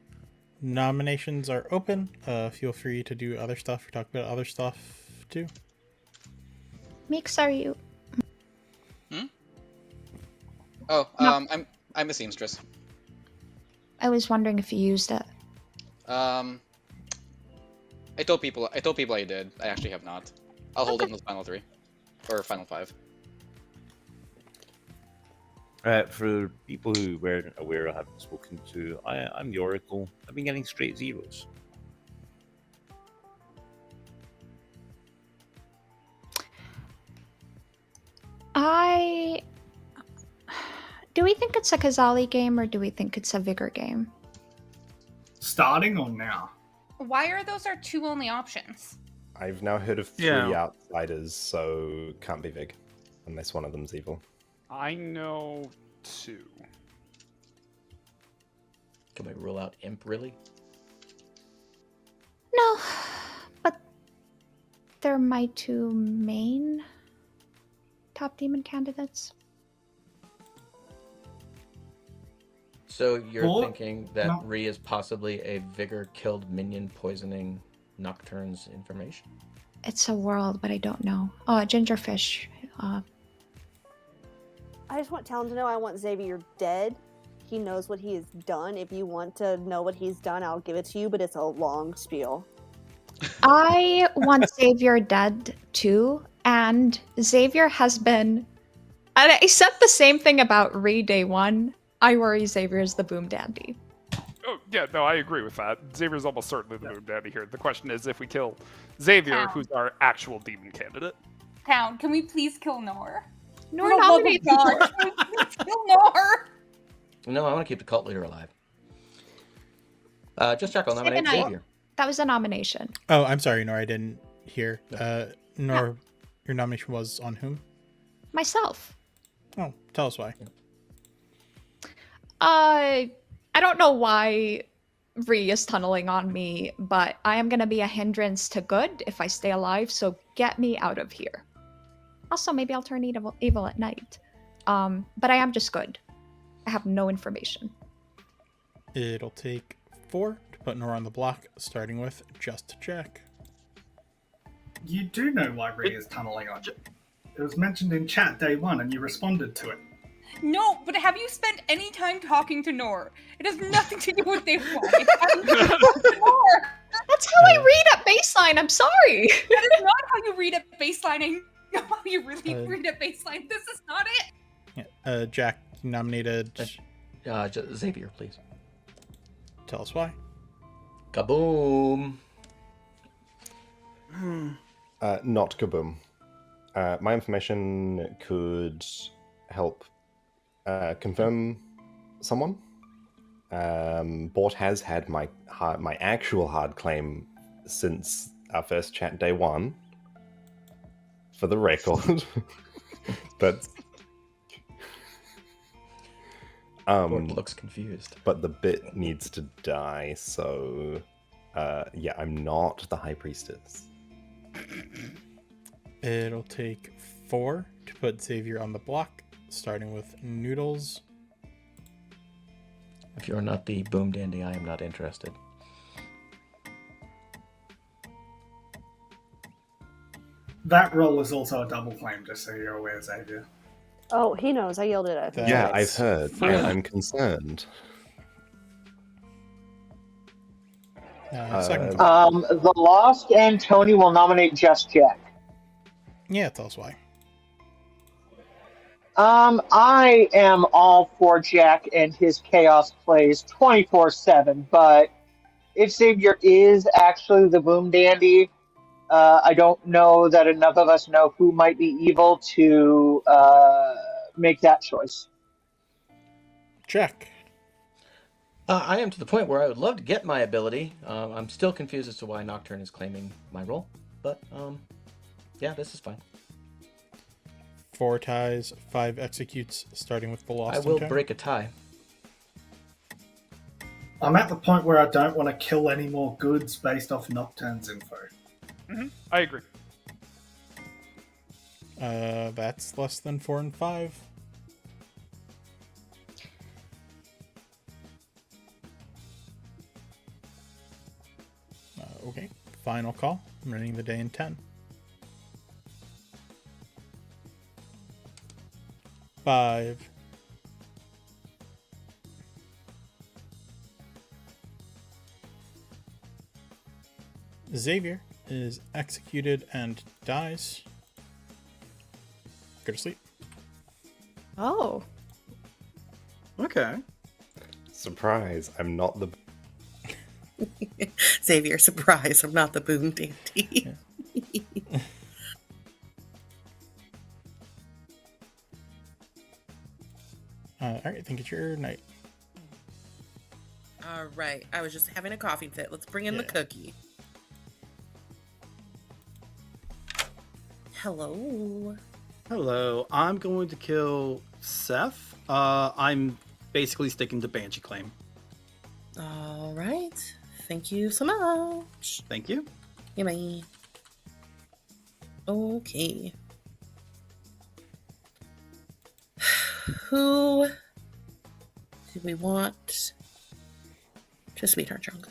Nominations are open. Feel free to do other stuff or talk about other stuff too. Meeks, are you? Oh, No. I'm a seamstress. I was wondering if you used it. I told people I did. I actually have not. I'll hold it in the final 3 or final 5. for people who weren't aware, I haven't spoken to. I'm the Oracle. I've been getting straight zeros. Do we think it's a Kazali game or do we think it's a Vigor game? Starting or now? Why are those our 2 only options? I've now heard of 3 Yeah. outsiders, so can't be Vig, unless one of them's evil. I know 2. Can we rule out Imp, really? No, but they're my 2 main top demon candidates. So you're Well, thinking that no. Ree is possibly a vigor-killed minion poisoning Nocturne's information? It's a world, but I don't know. Oh, Gingerfish. I just want Talon to know I want Xavier dead. He knows what he has done. If you want to know what he's done, I'll give it to you, but it's a long spiel. I want Xavier dead too, and Xavier has been. And I said the same thing about Ree day one. I worry Xavier is the boom dandy. Oh, yeah, no, I agree with that. Xavier's almost certainly the boom daddy here. The question is if we kill Xavier, who's our actual demon candidate. Town, can we please kill Nor? Nor For the love of nominated God, Nor. can we please kill Nor? No, I want to keep the cult leader alive. Just Jack, I'll nominate Sabenite. Xavier. That was a nomination. Oh, I'm sorry, Nor. I didn't hear. Nor, your nomination was on whom? Myself. Oh, tell us why. I don't know why Ree is tunneling on me, but I am gonna be a hindrance to good if I stay alive, so get me out of here. Also, maybe I'll turn evil at night. But I am just good. I have no information. It'll take 4 to put Nor on the block, starting with just Jack. You do know why Ree is tunneling on you. It was mentioned in chat day one, and you responded to it. No, but have you spent any time talking to Nor? It has nothing to do with day one. It's having to talk to Nor. That's how I read at baseline. I'm sorry. That is not how you read at baseline. I know how you really read at baseline. This is not it. Yeah, Jack, you nominated. Xavier, please. Tell us why. Kaboom! Not kaboom. My information could help confirm someone. Bort has had my actual hard claim since our first chat day one. For the record. But Bort looks confused. But the bit needs to die, so yeah, I'm not the High Priestess. It'll take 4 to put Xavier on the block, starting with Noodles. If you're not the boom dandy, I am not interested. That roll is also a double claim, just so you're aware, Xavier. Oh, he knows. I yelled it at him. Yeah, I've heard. I'm concerned. The Lost and Tony will nominate Just Jack. Yeah, tell us why. I am all for Jack and his chaos plays 24/7, but if Xavier is actually the boom dandy, I don't know that enough of us know who might be evil to make that choice. Jack. I am to the point where I would love to get my ability. I'm still confused as to why Nocturne is claiming my role, but yeah, this is fine. 4 ties, 5 executes, starting with the Lost. I will Encounter. break a tie. I'm at the point where I don't want to kill any more goods based off Nocturne's info. I agree. That's less than 4 and 5. Okay, final call. I'm running the day in 10. 5. Xavier is executed and dies. Go to sleep. Oh. Okay. Surprise, I'm not the... Xavier, surprise, I'm not the boom dandy. Alright, I think it's your night. All right, I was just having a coughing fit. Let's bring in the cookie. Hello. Hello. I'm going to kill Seth. I'm basically sticking to Banshee Claim. All right. Thank you so much. Thank you. Bye. Okay. do we want to Sweetheart Drunk?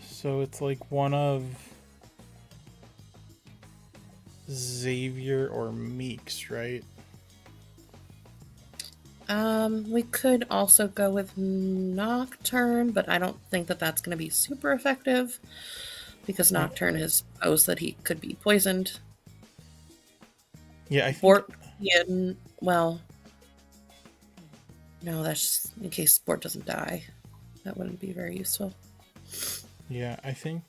So it's like one of Xavier or Meeks, right? We could also go with Nocturne, but I don't think that that's going to be super effective because Nocturne has posed that he could be poisoned. Yeah, I think. Or, yeah, well, no, that's just in case Sport doesn't die. That wouldn't be very useful. Yeah, I think.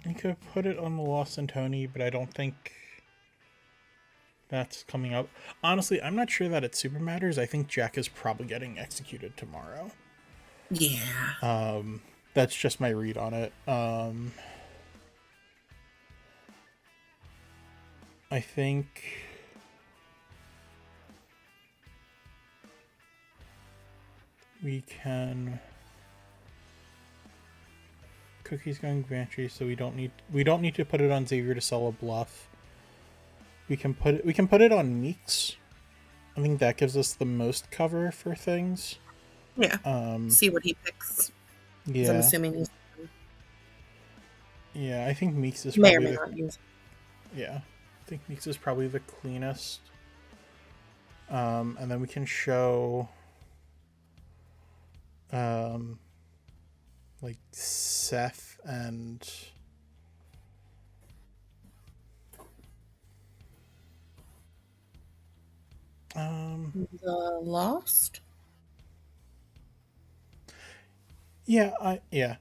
I could put it on the Lost and Tony, but I don't think that's coming up. Honestly, I'm not sure that it super matters. I think Jack is probably getting executed tomorrow. Yeah. That's just my read on it. I think we can. Cookie's going Banshee, so we don't need to put it on Xavier to sell a bluff. We can put it on Meeks. I think that gives us the most cover for things. Yeah. See what he picks. Yeah. I'm assuming he's... Yeah, I think Meeks is may or probably may not use. Yeah. I think Meeks is probably the cleanest. And then we can show like Seth and The Lost. Yeah, I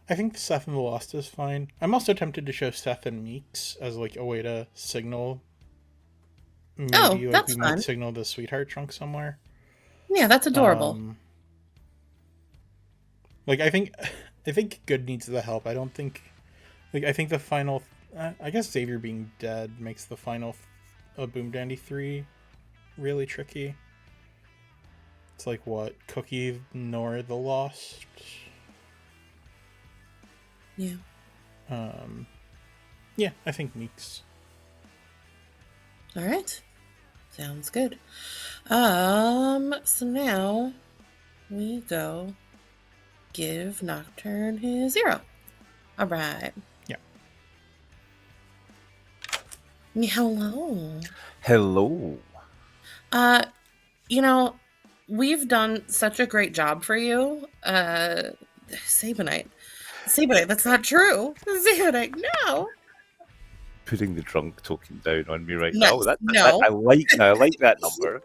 think Seth and the Lost is fine. I'm also tempted to show Seth and Meeks as like a way to signal. Maybe that's we fun. might signal the Sweetheart Trunk somewhere. Yeah, that's adorable. Like I think Good needs the help. I don't think, I think the final. I guess Xavier being dead makes the final Boom Dandy 3 really tricky. It's like what Cookie nor the Lost. Yeah. Yeah, I think Meeks. All right. Sounds good. So now we go give Nocturne his 0. All right. Yeah. Hello. Hello. You know, we've done such a great job for you. Sabenite, that's not true. Sabenite, no. Putting the drunk token down on me right No, now. no. I like that number.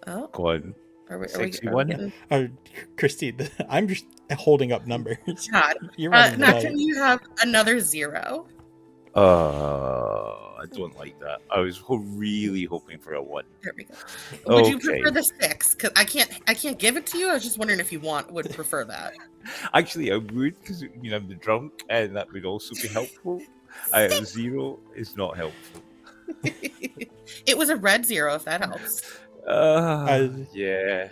Oh, go on. Are we 61? getting... Christine, I'm just holding up numbers. God. You're running Nocturne, you have another 0. I don't like that. I was really hoping for a 1. There we go. Would you prefer the 6? Because I can't give it to you. I was just wondering if you would prefer that. Actually, I would, because I'm the drunk, and that would also be helpful. 0 is not helpful. It was a red 0, if that helps. Yeah.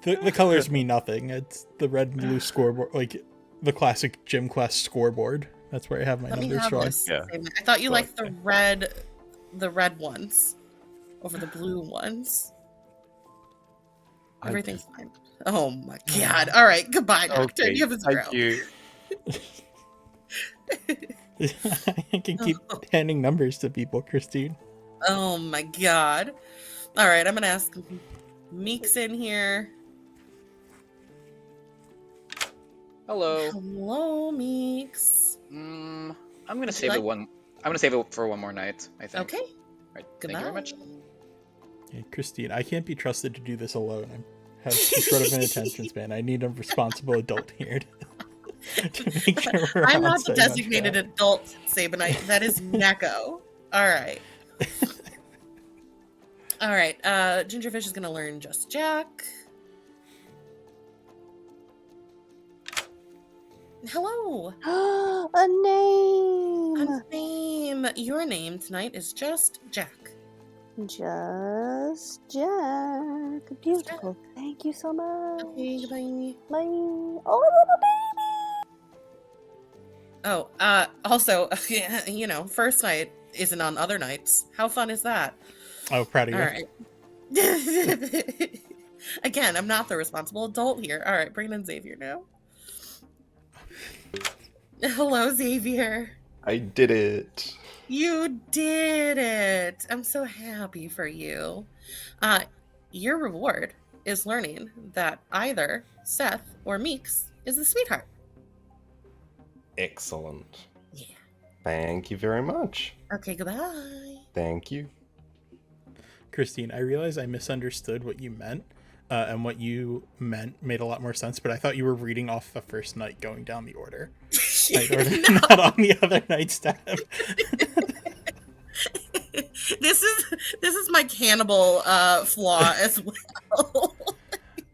The colors mean nothing. It's the red and blue scoreboard, like the classic gym class scoreboard. That's where I have my numbers from. Yeah. I thought you liked the red ones over the blue ones. Everything's fine. Oh my god. All right, goodbye, Doctor. Okay, You have a 0. thank you. I can keep handing numbers to people, Christine. Oh my god. All right, I'm gonna ask Meeks in here. Hello. Hello, Meeks. I'm gonna save it one. I'm gonna save it for one more night, I think. Okay. Right. Thank you very much. Hey, Christine, I can't be trusted to do this alone. I have too short of an attention span. I need a responsible adult here to make sure we're I'm on not the same designated track. adult, Sabenite. That is Neko. All right. All right. Gingerfish is going to learn Just Jack. Hello. A name. A name. Your name tonight is Just Jack. Just Jack. Beautiful. Thank you so much. Okay, goodbye. Bye. Oh, a little baby. Oh, also, you know, first night isn't on other nights. How fun is that? Oh, proud of you. All right. Again, I'm not the responsible adult here. All right, bring in Xavier now. Hello, Xavier. I did it. You did it. I'm so happy for you. Your reward is learning that either Seth or Meeks is the sweetheart. Excellent. Yeah. Thank you very much. Okay, goodbye. Thank you. Christine, I realize I misunderstood what you meant, and what you meant made a lot more sense, but I thought you were reading off the first night going down the order. Not on the other night's tab. This is my cannibal flaw as well.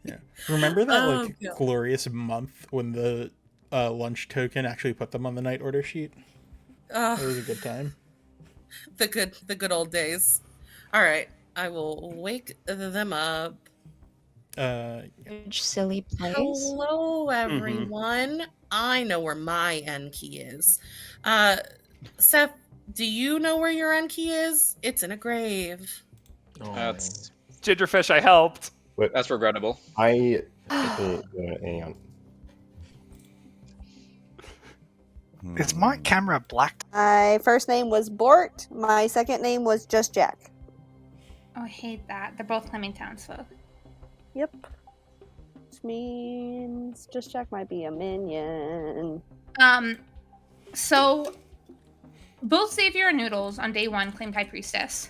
Yeah. Remember that God. glorious month when the lunch token actually put them on the night order sheet? It was a good time. The good old days. All right, I will wake them up. Silly place. Hello, everyone. I know where my N key is. Seth, do you know where your N key is? It's in a grave. That's Gingerfish, I helped. That's regrettable. Hang on. Is my camera black? My first name was Bort. My second name was Just Jack. Oh, I hate that. They're both claiming townsfolk. Yep. Which means Just Jack might be a minion. So both Xavier and Noodles on day 1 claimed High Priestess.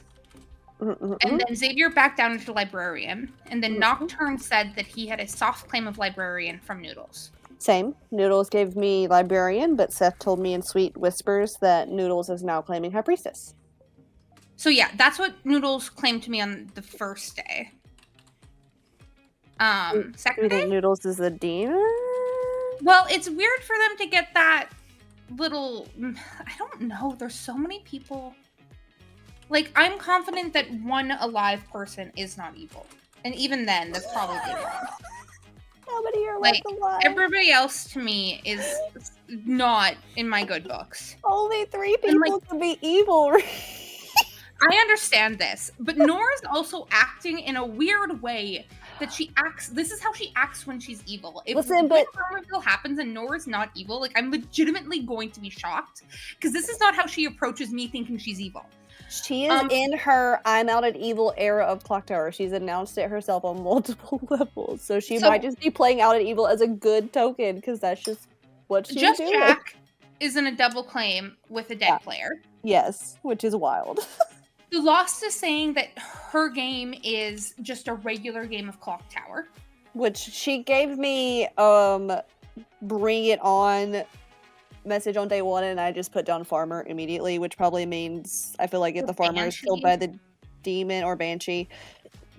And then Xavier backed down into Librarian. And then Nocturne said that he had a soft claim of Librarian from Noodles. Same. Noodles gave me Librarian, but Seth told me in sweet whispers that Noodles is now claiming High Priestess. So yeah, that's what Noodles claimed to me on the first day. Second You day? think Noodles is a demon? Well, it's weird for them to get that little... I don't know. There's so many people... Like, I'm confident that one alive person is not evil. And even then, that's probably wrong. Nobody are Like, alive. everybody else to me is not in my good books. Only 3 people can be evil. I understand this, but Nora's also acting in a weird way that she acts. This is how she acts when she's evil. If Listen, but reveal happens and Nora's not evil, like I'm legitimately going to be shocked because this is not how she approaches me thinking she's evil. she is in her I'm out at evil era of Clocktower. She's announced it herself on multiple levels, so she might just be playing out at evil as a good token because that's just what she's Just doing. Jack is in a double claim with a dead player. Yes, which is wild. The Lost is saying that her game is just a regular game of Clocktower. Which she gave me bring it on message on day 1 and I just put down farmer immediately, which probably means I feel like if the farmer is killed by the demon or banshee,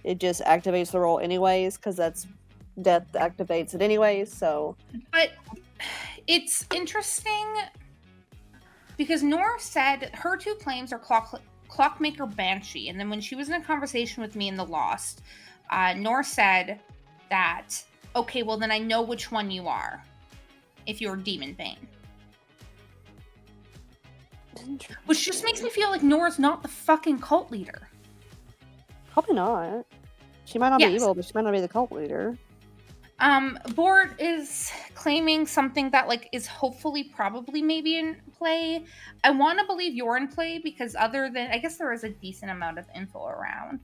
it just activates the roll anyways, because that's death activates it anyways, so. But it's interesting because Nora said her 2 claims are Clockmaker Banshee, and then when she was in a conversation with me in the Lost, Nora said that, okay, well then I know which one you are, if you're Demon Bane. Which just makes me feel like Nora's not the fucking cult leader. Probably not. She might not be evil, but she might not be the cult leader. Bort is claiming something that like is hopefully probably maybe in play. I want to believe you're in play because other than I guess there is a decent amount of info around.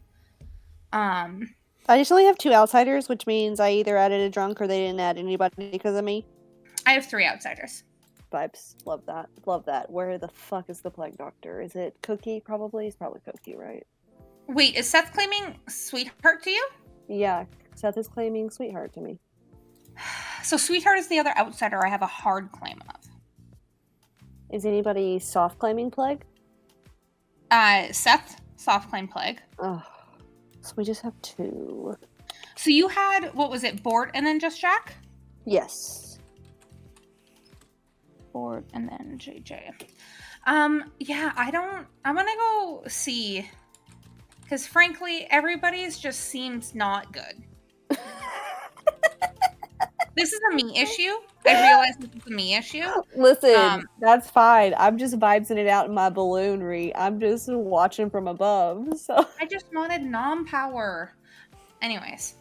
I just only have 2 outsiders, which means I either added a drunk or they didn't add anybody because of me. I have 3 outsiders. Vibes. Love that. Love that. Where the fuck is the Plague Doctor? Is it Cookie? Probably. It's probably Cookie, right? Wait, is Seth claiming Sweetheart to you? Yeah, Seth is claiming Sweetheart to me. So Sweetheart is the other outsider I have a hard claim of. Is anybody soft claiming Plague? Seth, soft claim Plague. Oh. So we just have 2. So you had, what was it, Bort and then just Jack? Yes. Bort and then JJ. Yeah, I'm gonna go C. Because frankly, everybody's just seems not good. This is a me issue. I realize this is a me issue. Listen, that's fine. I'm just vibesing it out in my balloonry. I'm just watching from above. So I just wanted nom power. Anyways.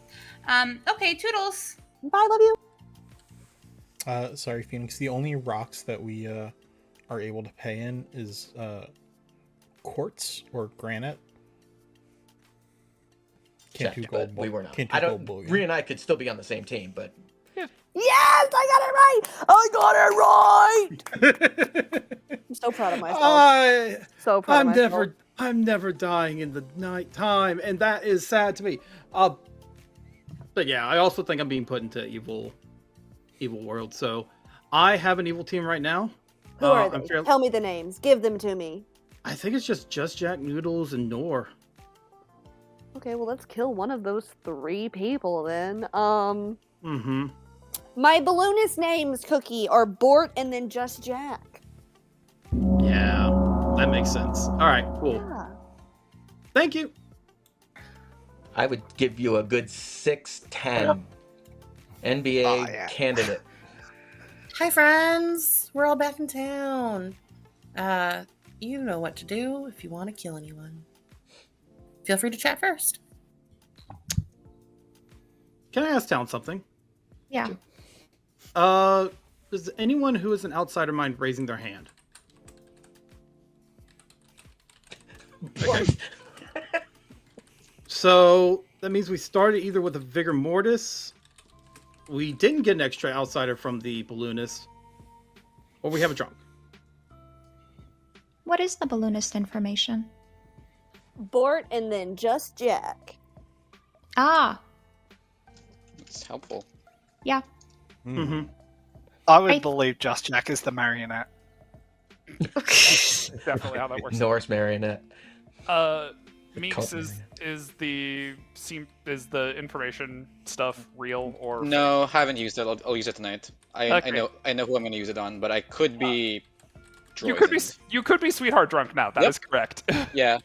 Okay, toodles. Bye, love you. Sorry, Phoenix. The only rocks that we are able to pay in is quartz or granite. Can't do Checked, gold. but we were not. Can't do I gold don't. bullion. Rhea and I could still be on the same team, but Yes, I got it right. I'm so proud of myself. So proud of myself. I'm never dying in the nighttime, and that is sad to me. But yeah, I also think I'm being put into evil world. So I have an evil team right now. Who are they? Tell me the names. Give them to me. I think it's just Jack, Noodles, and Nor. Okay, well let's kill one of those 3 people then. Mm-hmm. My balloonist names, Cookie, are Bort and then just Jack. Yeah, that makes sense. All right, cool. Yeah. Thank you. I would give you a good 6'10" NBA candidate. Hi, friends. We're all back in town. You know what to do if you want to kill anyone. Feel free to chat first. Can I ask Town something? Yeah. Is anyone who is an outsider mind raising their hand? Okay. So that means we started either with a Vigor Mortis, we didn't get an extra outsider from the balloonist, or we have a drunk. What is the balloonist information? Bort and then just Jack. Ah, It's helpful. yeah. Mm-hmm. I would believe Just Jack is the marionette. Definitely how that works. Norse marionette. Meeks is the information stuff real or No, haven't used it. I'll use it tonight. I Okay. know who I'm going to use it on, but I could be. You could be sweetheart drunk now. That is correct. Yeah,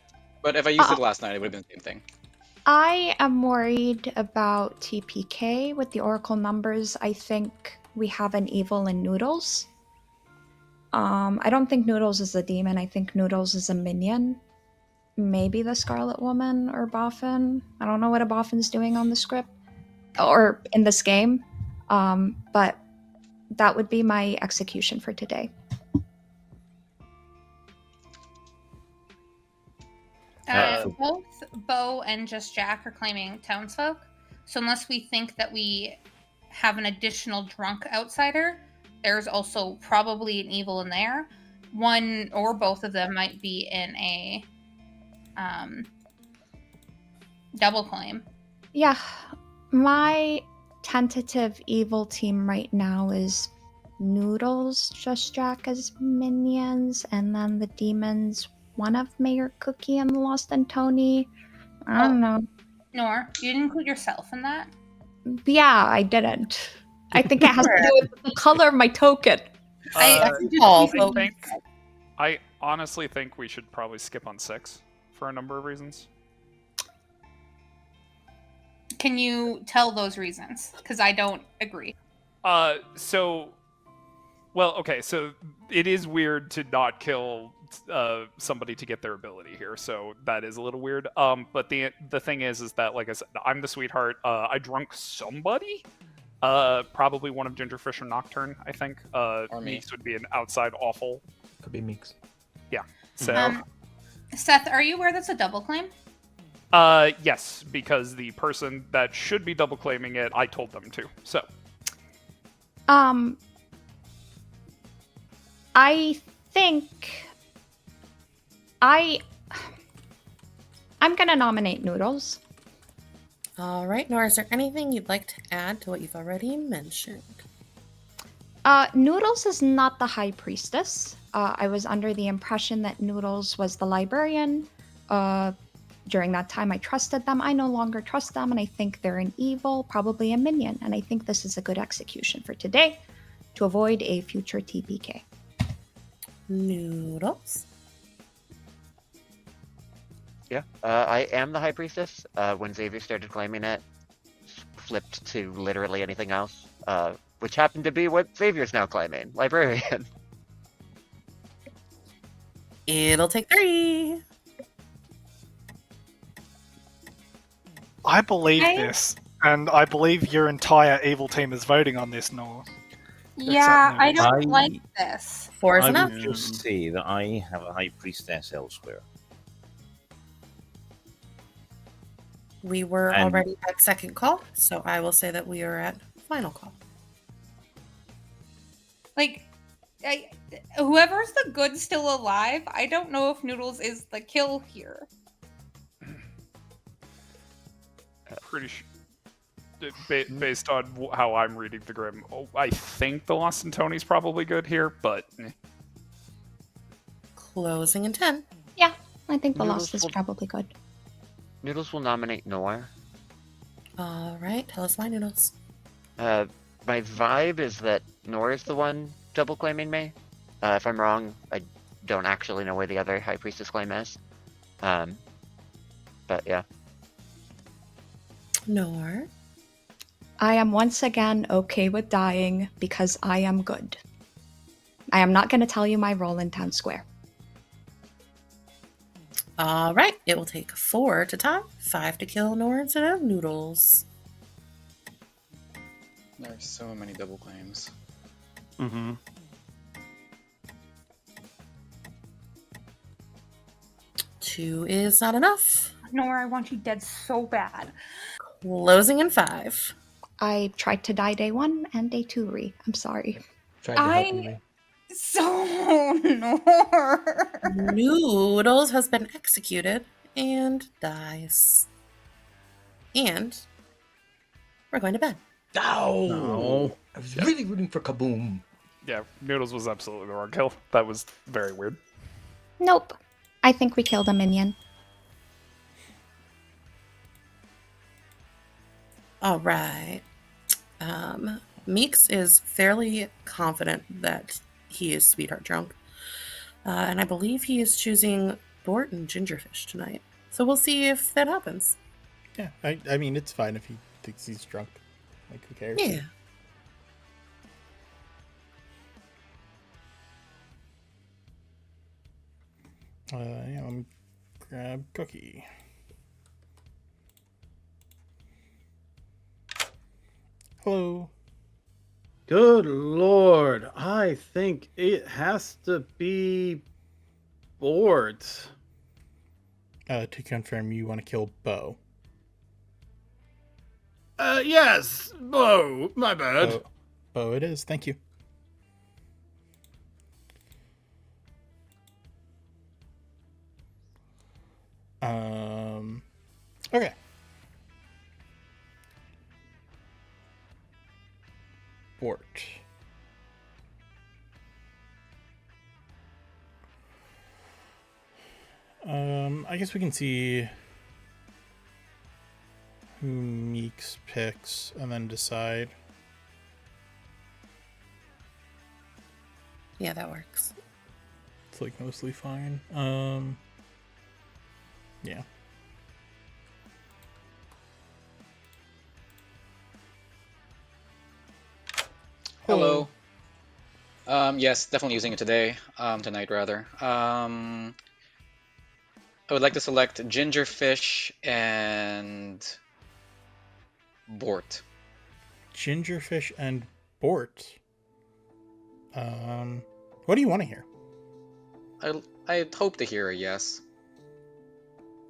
but if I used it last night, it would have been the same thing. I am worried about TPK with the Oracle numbers. I think we have an evil in Noodles. I don't think Noodles is a demon. I think Noodles is a minion. Maybe the Scarlet Woman or Boffin. I don't know what a Boffin's doing on the script or in this game. But that would be my execution for today. Both Bo and just Jack are claiming townsfolk. So unless we think that we have an additional drunk outsider, there's also probably an evil in there. One or both of them might be in a double claim. Yeah, my tentative evil team right now is Noodles, Just Jack as minions, and then the demons, one of Mayor Cookie and the Lost and Tony. I don't know. Nor, you didn't include yourself in that? Yeah, I didn't. I think it has to do with the color of my token. I honestly think we should probably skip on 6 for a number of reasons. Can you tell those reasons? Because I don't agree. So it is weird to not kill somebody to get their ability here, so that is a little weird. But the thing is that, like I said, I'm the sweetheart. I drunk somebody. Probably one of Gingerfish or Nocturne, I think. Or me. Meeks would be an outside awful. Could be Meeks. Yeah. So. Seth, are you aware that's a double claim? Yes, because the person that should be double claiming it, I told them to. So. I think I'm gonna nominate Noodles. All right, Nora, is there anything you'd like to add to what you've already mentioned? Noodles is not the High Priestess. I was under the impression that Noodles was the librarian. During that time, I trusted them. I no longer trust them, and I think they're an evil, probably a minion. And I think this is a good execution for today to avoid a future TPK. Noodles. Yeah, I am the High Priestess. When Xavier started claiming it, flipped to literally anything else, which happened to be what Xavier's now claiming, Librarian. It'll take 3. I believe this, and I believe your entire evil team is voting on this, Nor. Yeah, I don't I- like this. 4 is I enough. would just say that I have a high priestess elsewhere. We were And- already at second call, so I will say that we are at final call. Like, whoever's the good still alive, I don't know if Noodles is the kill here. Pretty sure. Based on how I'm reading the Grim, I think the Lost and Tony's probably good here, but Closing in 10. Yeah, I think the Noodles lost is will- probably good. Noodles will nominate Noir. All right, tell us why, Noodles. My vibe is that Noir is the one double claiming me. If I'm wrong, I don't actually know where the other High Priestess claim is. But yeah. Nor. I am once again okay with dying because I am good. I am not going to tell you my role in Town Square. All right, it will take 4 to tie, 5 to kill Nor instead of Noodles. There's so many double claims. Mm-hmm. Two is not enough. Nor, I want you dead so bad. Closing in 5. I tried to die day 1 and day 2, Ree. I'm sorry. Tried to help you, I Ray. so Nor. Noodles has been executed and dies. And we're going to bed. No. I was really rooting for Kaboom. yeah, Noodles was absolutely the wrong kill. That was very weird. Nope. I think we killed a minion. All right. Meeks is fairly confident that he is sweetheart drunk. And I believe he is choosing Bort and Gingerfish tonight. So we'll see if that happens. Yeah, I mean, it's fine if he thinks he's drunk. Like, who cares? Yeah. Yeah, let me grab Cookie. Hello. Good lord, I think it has to be Bort. To confirm, you want to kill Bo. Yes, Bo, my bad. Bo it is, thank you. Okay. Bort. I guess we can see who Meeks picks and then decide. Yeah, that works. It's like mostly fine. Yeah. Hello. Yes, definitely using it today. Tonight rather. I would like to select Gingerfish and Bort. Gingerfish and Bort. What do you want to hear? I'd hope to hear a yes.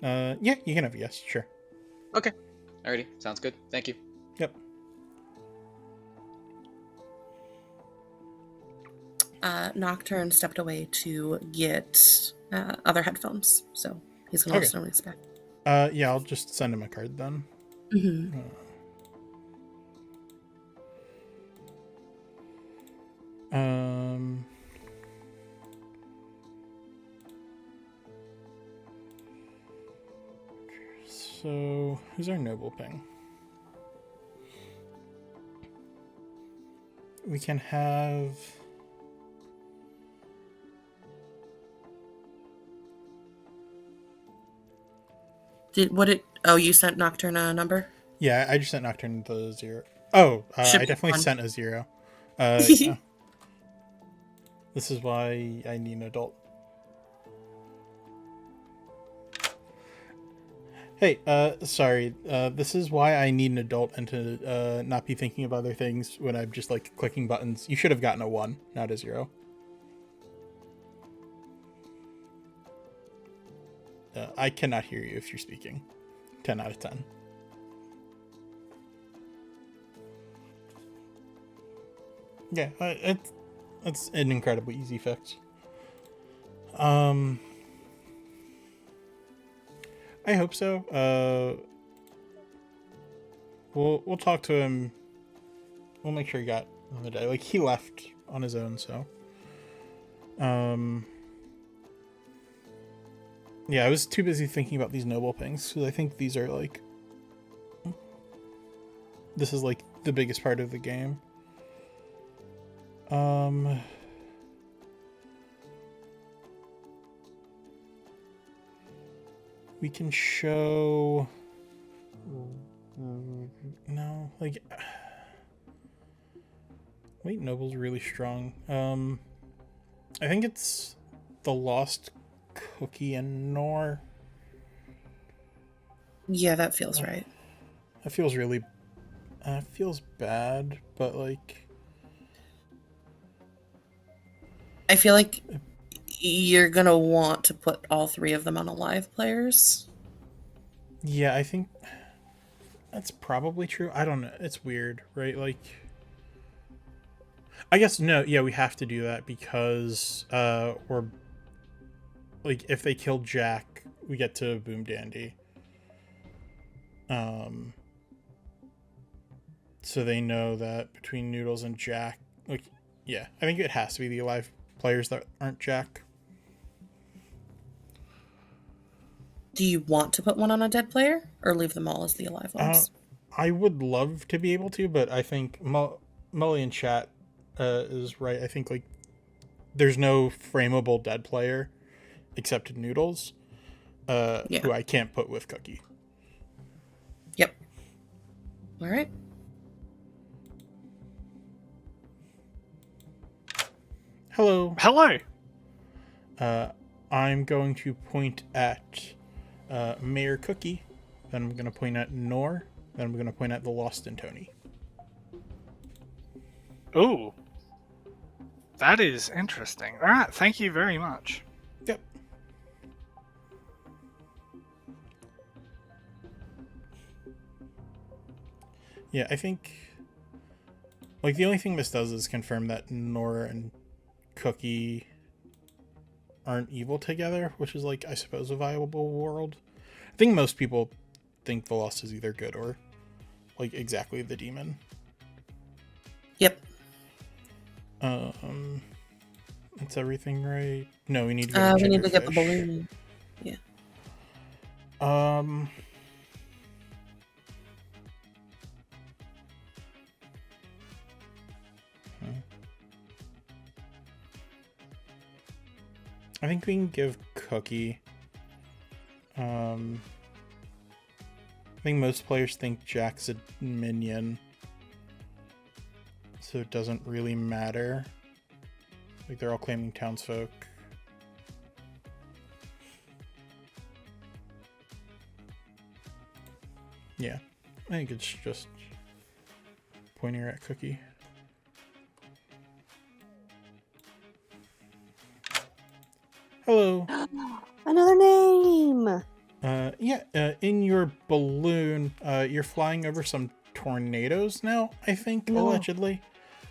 Yeah, you can have a yes, sure. Okay. Alrighty, sounds good. Thank you. Yep. Nocturne stepped away to get other headphones, so he's gonna Okay. listen when he's back. Yeah, I'll just send him a card then. Mm-hmm. Um. So, who's our noble ping? We can have... Oh, you sent Nocturne a number? Yeah, I just sent Nocturne the 0. Oh, I Should be definitely fun. sent a 0. Yeah. This is why I need an adult. Hey, sorry. This is why I need an adult and to not be thinking of other things when I'm just like clicking buttons. You should have gotten a 1, not a 0. I cannot hear you if you're speaking. 10 out of 10. Yeah, it's an incredibly easy fix. I hope so. We'll talk to him. We'll make sure he got on the day. Like, he left on his own, so. Yeah, I was too busy thinking about these noble pings, because I think these are, like... This is, like, the biggest part of the game. We can show... No, like... Wait, noble's really strong. I think it's the Lost Cookie and Nor. Yeah, that feels right. That feels really... feels bad, but, like... I feel like you're gonna want to put all 3 of them on alive players. Yeah, I think that's probably true. I don't know. It's weird, right? Like, I guess no. Yeah, we have to do that because we're like, if they kill Jack, we get to Boom Dandy. So they know that between Noodles and Jack, like, yeah, I think it has to be the alive players that aren't Jack. Do you want to put one on a dead player or leave them all as the alive ones? I would love to be able to, but I think Mully in chat is right. I think, like, there's no frameable dead player except Noodles, who I can't put with Cookie. Yep. All right. Hello. Hello. I'm going to point at Mayor Cookie, then I'm going to point at Nor, then I'm going to point at the Lost and Tony. Ooh. That is interesting. All right, thank you very much. Yep. Yeah, I think, like, the only thing this does is confirm that Nor and Cookie aren't evil together, which is, like, I suppose a viable world. I think most people think the Lost is either good or, like, exactly the demon. Yep. That's everything, right? No, we need to get we need to get the balloon. Yeah. I think we can give Cookie. I think most players think Jack's a minion, so it doesn't really matter. Like, they're all claiming townsfolk. Yeah, I think it's just pointing at Cookie. Hello. Another name. In your balloon, you're flying over some tornadoes now, I think, allegedly.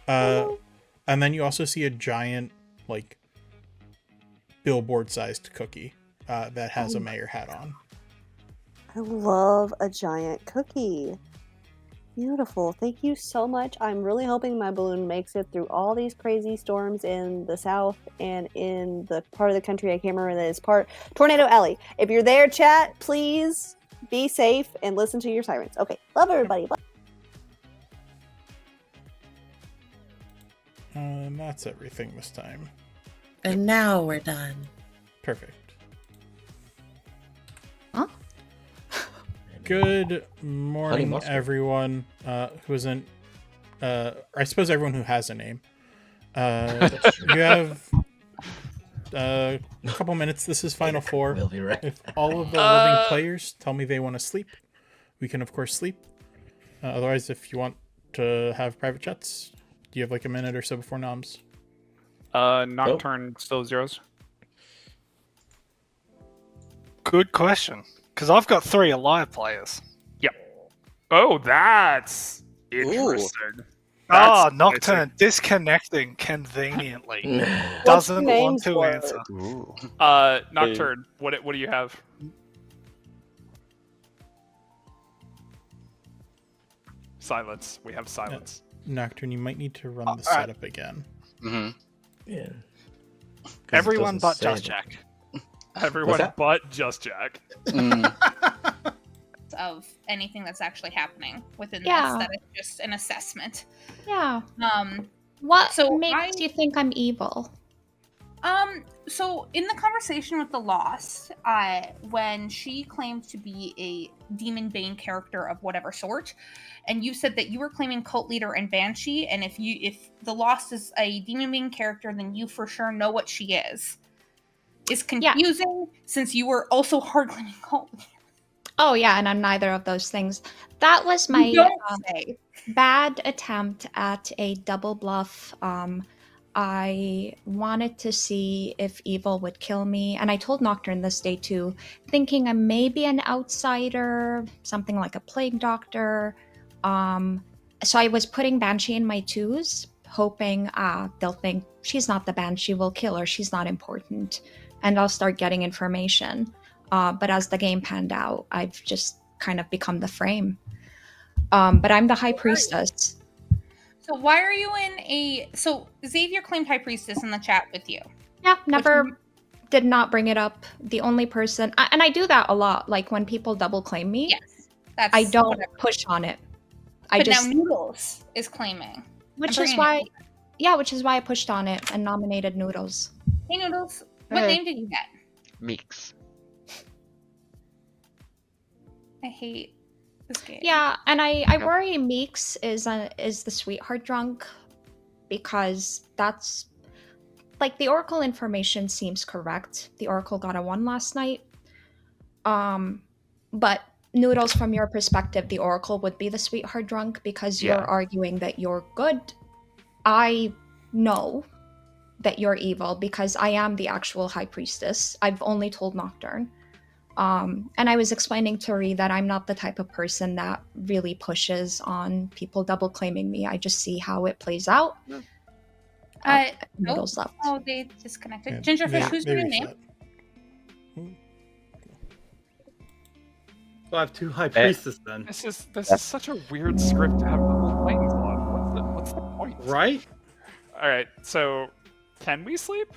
And then you also see a giant, like, billboard-sized cookie that has a mayor hat on. I love a giant cookie. Beautiful. Thank you so much. I'm really hoping my balloon makes it through all these crazy storms in the south and in the part of the country I can't remember that is part. Tornado Alley. If you're there, chat, please be safe, and listen to your sirens. Okay, love everybody. Bye. And that's everything this time. And now we're done. Perfect. Huh? Good Honey morning, mustard. everyone who isn't. I suppose everyone who has a name. You have a couple minutes. This is Final Four. Will be right. If all of the living players tell me they want to sleep, we can of course sleep. Otherwise, if you want to have private chats, do you have like a minute or so before noms? Nocturne still zeros. Good question. Because I've got 3 alive players. Yep. Oh, that's interesting. Ah, That's Nocturne disconnecting conveniently. What's Doesn't the want names to for it? answer. Ooh. Nocturne, what do you have? Silence. We have silence. Nocturne, you might need to run the alright. setup again. Mm-hmm. Yeah. Everyone but Just Jack. Everyone that? but Just Jack. Mm. Of anything that's actually happening within Yeah. this, that is just an assessment. Yeah. Um, What So makes you think I'm evil? So in the conversation with the Lost, when she claimed to be a demon bane character of whatever sort, and you said that you were claiming cult leader and banshee, and if the Lost is a demon bane character, then you for sure know what she is. It's confusing since you were also hard claiming cult leader. Oh yeah, and I'm neither of those things. That was You my don't say. bad attempt at a double bluff. I wanted to see if evil would kill me, and I told Nocturne this day too, thinking I'm maybe an outsider, something like a plague doctor. So I was putting Banshee in my twos, hoping they'll think she's not the Banshee, we'll kill her, she's not important, and I'll start getting information. But as the game panned out, I've just kind of become the frame. But I'm the High Priestess. So why are you in a... So Xavier claimed High Priestess in the chat with you. Yeah, did not bring it up. The only person... and I do that a lot. Like when people double claim me, Yes, that's I don't whatever. push on it. But now Noodles is claiming. Which I'm is bringing why... it. Yeah, which is why I pushed on it and nominated Noodles. Hey Noodles, what Hey. name did you get? Meeks. I hate this game. Yeah, and I worry Meeks is the sweetheart drunk, because that's like the Oracle information seems correct. The Oracle got a 1 last night. But Noodles, from your perspective, the Oracle would be the sweetheart drunk because you're Yeah. arguing that you're good. I know that you're evil because I am the actual High Priestess. I've only told Nocturne. And I was explaining to Ree that I'm not the type of person that really pushes on people double claiming me. I just see how it plays out. Noodles left. Oh, they disconnected. Yeah, Gingerfish, who's they your name? reset. So I have 2 High Priestess then. This is such a weird script to have double claims on. What's the point? Right? All right. So, can we sleep?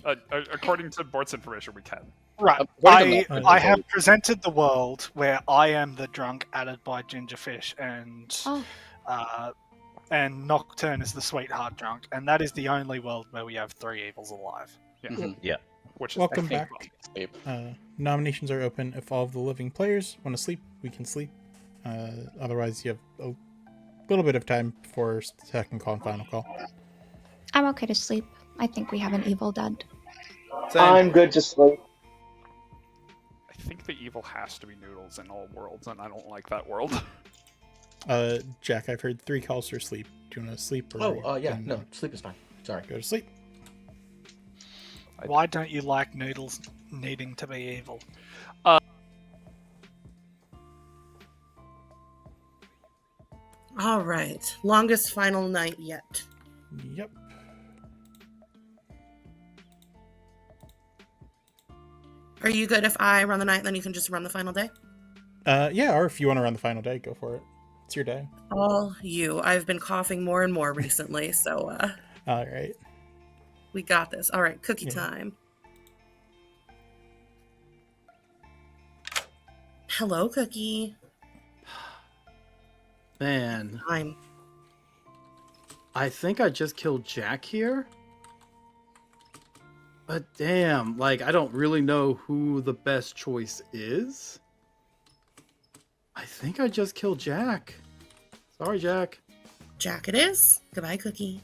According to Bort's information, we can. Right. I have presented the world where I am the drunk added by Gingerfish and Nocturne is the sweetheart drunk, and that is the only world where we have 3 evils alive. Yeah. Mhm. Yeah. Which is Welcome I think, back. Nominations are open. If all of the living players want to sleep, we can sleep. Otherwise, you have a little bit of time before second call and final call. I'm okay to sleep. I think we have an evil dead. I'm good to sleep. I think the evil has to be Noodles in all worlds, and I don't like that world. Jack, I've heard 3 calls for sleep. Do you want to sleep? Yeah, no, sleep is fine. Sorry. Go to sleep. Why don't you like Noodles needing to be evil? All right. Longest final night yet. Yep. Are you good if I run the night, then you can just run the final day? Yeah, or if you want to run the final day, go for it. It's your day. All you. I've been coughing more and more recently, so All right. we got this. All right, cookie time. Hello, Cookie. Man, I'm. I think I just killed Jack here. But damn, like, I don't really know who the best choice is. I think I just killed Jack. Sorry, Jack. Jack it is. Goodbye, Cookie.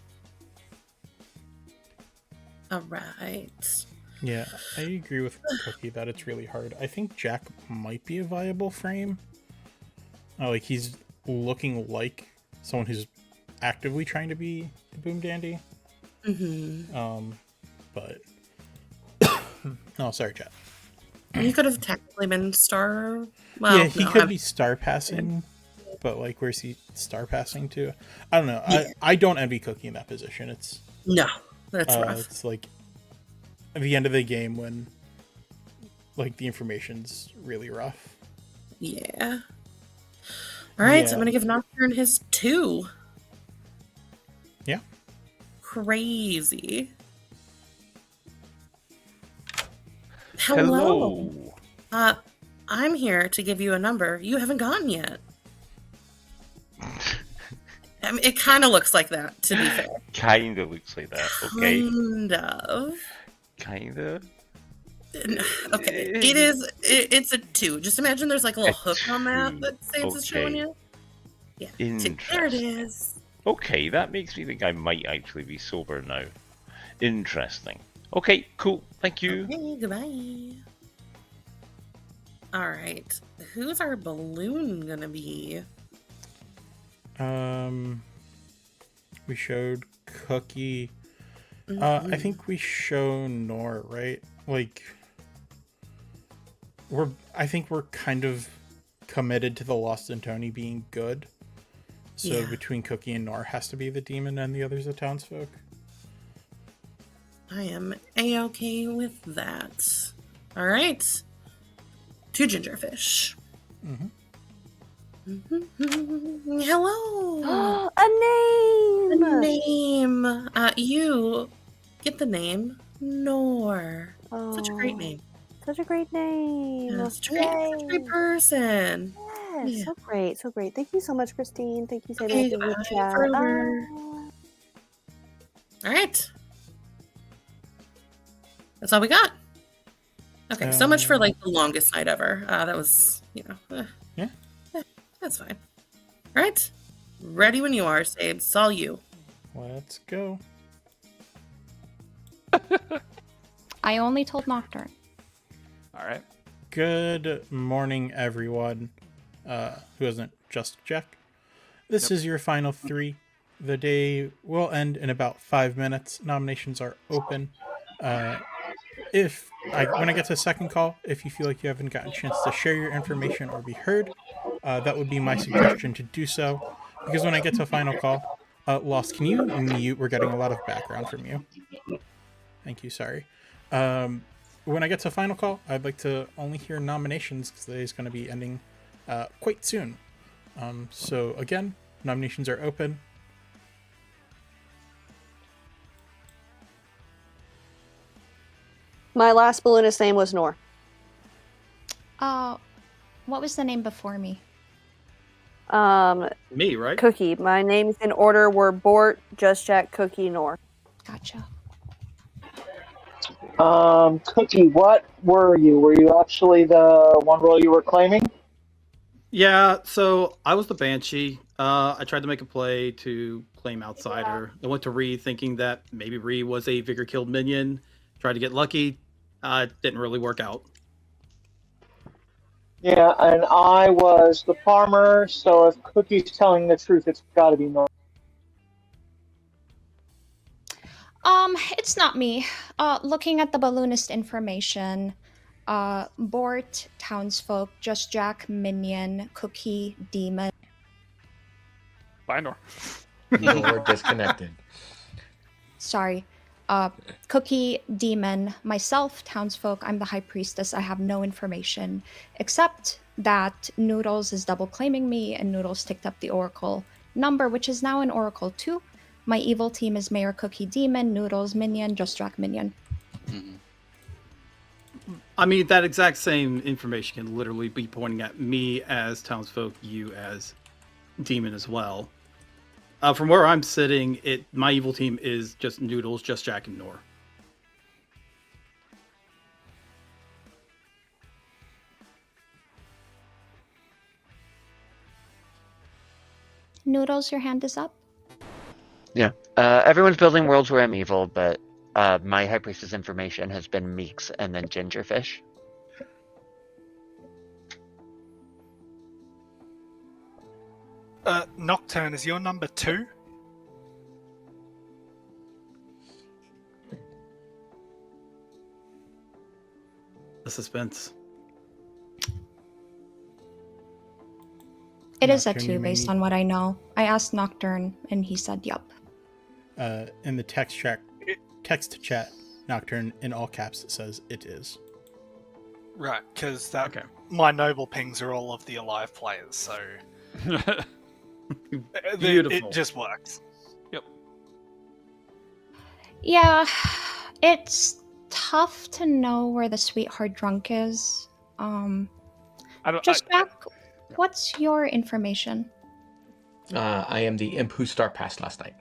All right. Yeah, I agree with Cookie that it's really hard. I think Jack might be a viable frame. Like, he's looking like someone who's actively trying to be the Boom Dandy. Mm-hmm. But... oh, sorry, chat. He could have technically been star... Well, yeah, he no, could be star passing, but, like, where's he star passing to? I don't know. Yeah. I don't envy Cookie in that position. It's... No, that's rough. It's, like, at the end of the game when, like, the information's really rough. Yeah. All right, so I'm going to give Nocturne his 2. Yeah. Crazy. Hello. I'm here to give you a number you haven't gotten yet. I mean, it kind of looks like that, to be fair. Kind of looks like that. Okay. Kind of. Kind of. Okay, it's a 2. Just imagine there's like a little hook on that Saves is showing you. Yeah, there it is. Okay, that makes me think I might actually be sober now. Interesting. Okay, cool. Thank you. Okay, goodbye. All right, who's our balloon gonna be? We showed Cookie. I think we show Nor, right? Like, I think we're kind of committed to the Lost and Tony being good. So between Cookie and Nor has to be the demon and the others the townsfolk. I am A-okay with that. All right. 2 gingerfish. Hello. A name. A name. You get the name Nor. Such a great name. Such a great name. Yeah, such a great person. Yes, Yeah. so great, so great. Thank you so much, Christine. Thank you so much Okay, for the bye, chat. forever. All right. That's all we got. Okay, so much for like the longest night ever. That was, that's fine. All right, ready when you are, Sabes. It's all you. Let's go. I only told Nocturne. All right. Good morning, everyone. Who isn't just Jack. This is your final 3. The day will end in about 5 minutes. Nominations are open. When I get to the second call, if you feel like you haven't gotten a chance to share your information or be heard, that would be my suggestion to do so. Because when I get to a final call, Lost, can you mute? We're getting a lot of background from you. Thank you, sorry. When I get to a final call, I'd like to only hear nominations because today's going to be ending quite soon. So again, nominations are open. My last balloonist name was Nor. What was the name before me? Me, right? Cookie. My names in order were Bort, Just Jack, Cookie, Nor. Gotcha. Cookie, what were you? Were you actually the one role you were claiming? Yeah, so I was the Banshee. I tried to make a play to claim Outsider. I went to Ree thinking that maybe Ree was a Vigor killed minion. Tried to get lucky. Didn't really work out. Yeah, and I was the farmer, so if Cookie's telling the truth, it's gotta be Nor. It's not me. Looking at the balloonist information, Bort, townsfolk, Just Jack, minion, Cookie, demon. Bye, Nor. Nor disconnected. Sorry. Cookie, demon, myself, townsfolk, I'm the high priestess. I have no information except that Noodles is double claiming me and Noodles ticked up the Oracle number, which is now an Oracle 2. My evil team is Mayor Cookie Demon, Noodles Minion, Just Jack Minion. I mean, that exact same information can literally be pointing at me as townsfolk, you as demon as well. From where I'm sitting, my evil team is just Noodles, Just Jack, and Nor. Noodles, your hand is up. Yeah. Everyone's building worlds where I'm evil, but my High Priestess information has been Meeks and then Gingerfish. Nocturne, is your number 2? The suspense. It is a Nocturne, 2 you may based need- on what I know. I asked Nocturne, and he said yup. In the text chat, Nocturne in all caps says it is. Right, because my noble pings are all of the alive players, so Beautiful. it just works. Yep. Yeah, it's tough to know where the sweetheart drunk is. Just Jack, what's your information? I am the imp who star passed last night.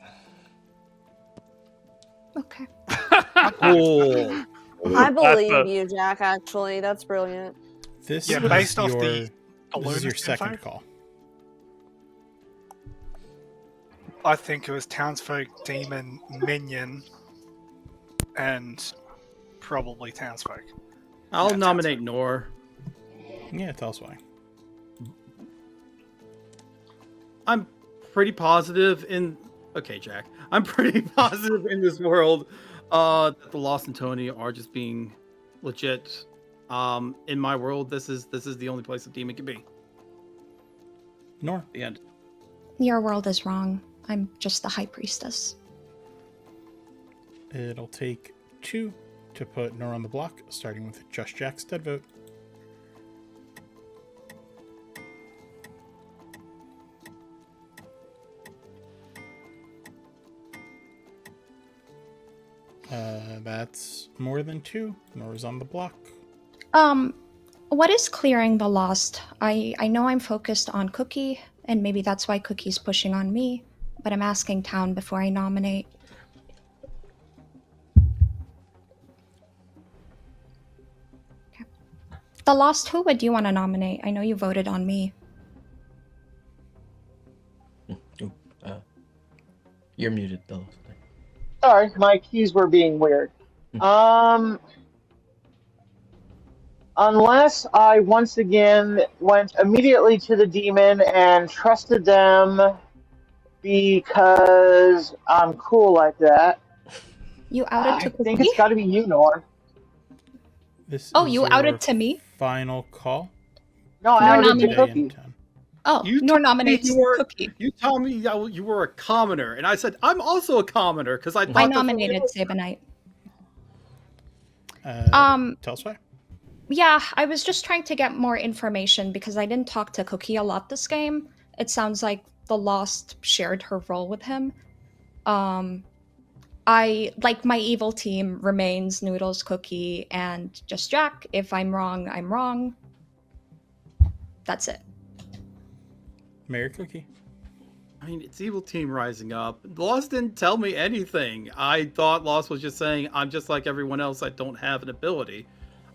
Okay. Cool. I believe you, Jack. Actually, that's brilliant. This Yeah, is based off your, the this is your Balloonist second info? call. I think it was Townsfolk, Demon, Minion, and probably Townsfolk. I'll nominate Nor. Yeah, tell us why. I'm pretty positive in... Okay, Jack. I'm pretty positive in this world that the Lost and Tony are just being legit. In my world, this is the only place a demon can be. Nor. The end. Your world is wrong. I'm just the High Priestess. It'll take 2 to put Nor on the block, starting with Just Jack's dead vote. That's more than 2. Nor's on the block. What is clearing the Lost? I know I'm focused on Cookie, and maybe that's why Cookie's pushing on me, but I'm asking Town before I nominate. Okay. The Lost, who would you want to nominate? I know you voted on me. You're muted, though. Sorry, my keys were being weird. Unless I once again went immediately to the demon and trusted them because I'm cool like that. You outed to Cookie? I think it's got to be you, Nor. This Oh, is you your outed to me? Final call. No, I outed to Cookie. Oh, You Nor told me nominates Cookie. You told me you were a commoner, and I said I'm also a commoner because I thought I that- nominated Sabenite. Tell us why. Yeah, I was just trying to get more information because I didn't talk to Cookie a lot this game. It sounds like the Lost shared her role with him. I like my evil team remains Noodles, Cookie, and Just Jack. If I'm wrong, I'm wrong. That's it. Mayor Cookie. I mean, it's evil team rising up. Lost didn't tell me anything. I thought Lost was just saying I'm just like everyone else. I don't have an ability.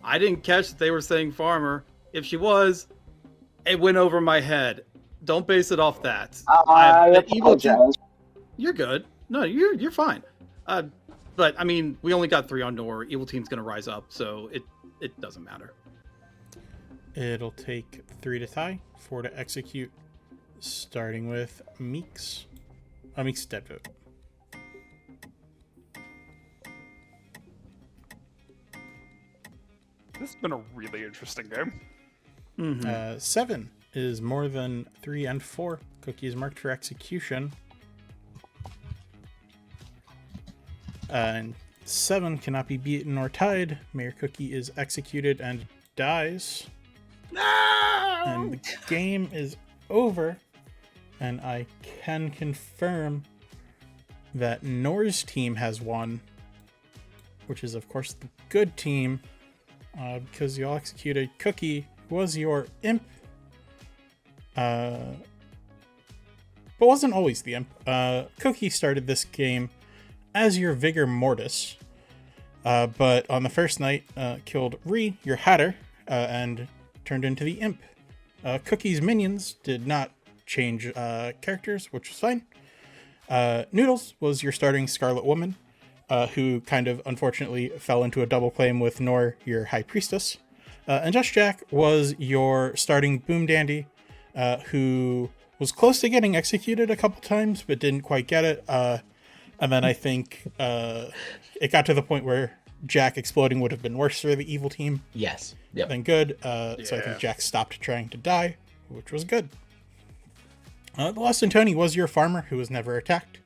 I didn't catch that they were saying farmer. If she was, it went over my head. Don't base it off that. I The evil team- apologize. You're good. No, you're fine. But I mean, we only got 3 on Nor. Evil team's gonna rise up, so it doesn't matter. It'll take 3 to tie, 4 to execute, starting with Meeks. Meeks' dead vote. This has been a really interesting game. 7 is more than 3 and 4. Cookie is marked for execution. And 7 cannot be beaten or tied. Mayor Cookie is executed and dies. No! And the game is over. And I can confirm that Nor's team has won, which is, of course, the good team. because you all executed Cookie, who was your imp. But wasn't always the imp. Cookie started this game as your Vigor Mortis, but on the first night killed Ree, your Hatter, and turned into the imp. Cookie's minions did not change characters, which was fine. Noodles was your starting Scarlet Woman, who kind of unfortunately fell into a double claim with Nor, your High Priestess. And Just Jack was your starting Boom Dandy, who was close to getting executed a couple times, but didn't quite get it. And then I think it got to the point where Jack exploding would have been worse for the evil team. Yes. Yep. Than good. So I think Jack stopped trying to die, which was good. The Lost and Tony was your farmer who was never attacked.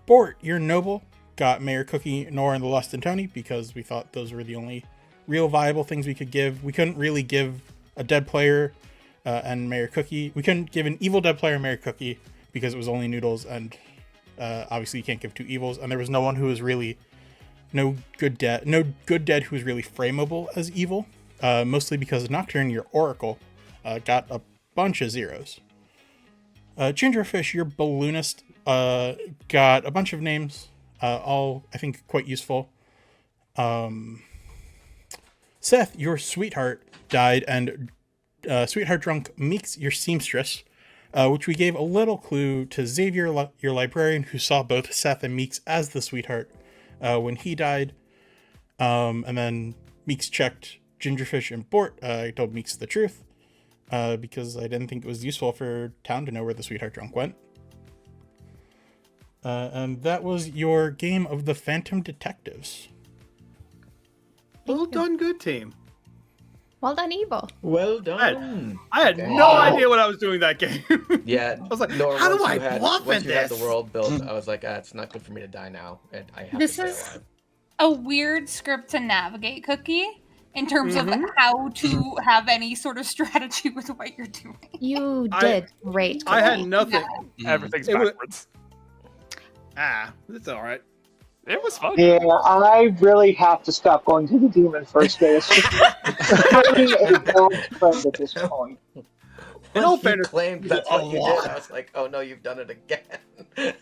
Bort, your noble, got Mayor Cookie, Nor, and the Lost and Tony because we thought those were the only real viable things we could give. We couldn't really give a dead player and Mayor Cookie. We couldn't give an evil dead player Mayor Cookie because it was only Noodles, and obviously you can't give two evils. And there was no one who was really no good dead who was really frameable as evil. Mostly because Nocturne, your Oracle, got a bunch of zeros. Gingerfish, your balloonist, got a bunch of names, all I think quite useful. Seth, your sweetheart, died, and Sweetheart Drunk Meeks, your seamstress, which we gave a little clue to Xavier, your librarian, who saw both Seth and Meeks as the sweetheart when he died. And then Meeks checked Gingerfish and Bort. I told Meeks the truth because I didn't think it was useful for town to know where the Sweetheart Drunk went. And that was your game of the Phantom Detectives. Well done, good team. Well done, Evil. Well done. I had no idea what I was doing that game. Yeah. I was like, Nor, how do once I you had- bluff in Once you had this? the world built, I was like, it's not good for me to die now, and I have This to is- stay alive. A weird script to navigate, Cookie, in terms of how to have any sort of strategy with what you're doing. You did great. I had Cookie. nothing. Everything's It was- backwards. It's all right. It was fun. Yeah, I really have to stop going to the demon first day. It's just becoming a bad trend at this point. In all Once you fairness, claimed that's what you lot. did, I was like, oh no, you've done it again.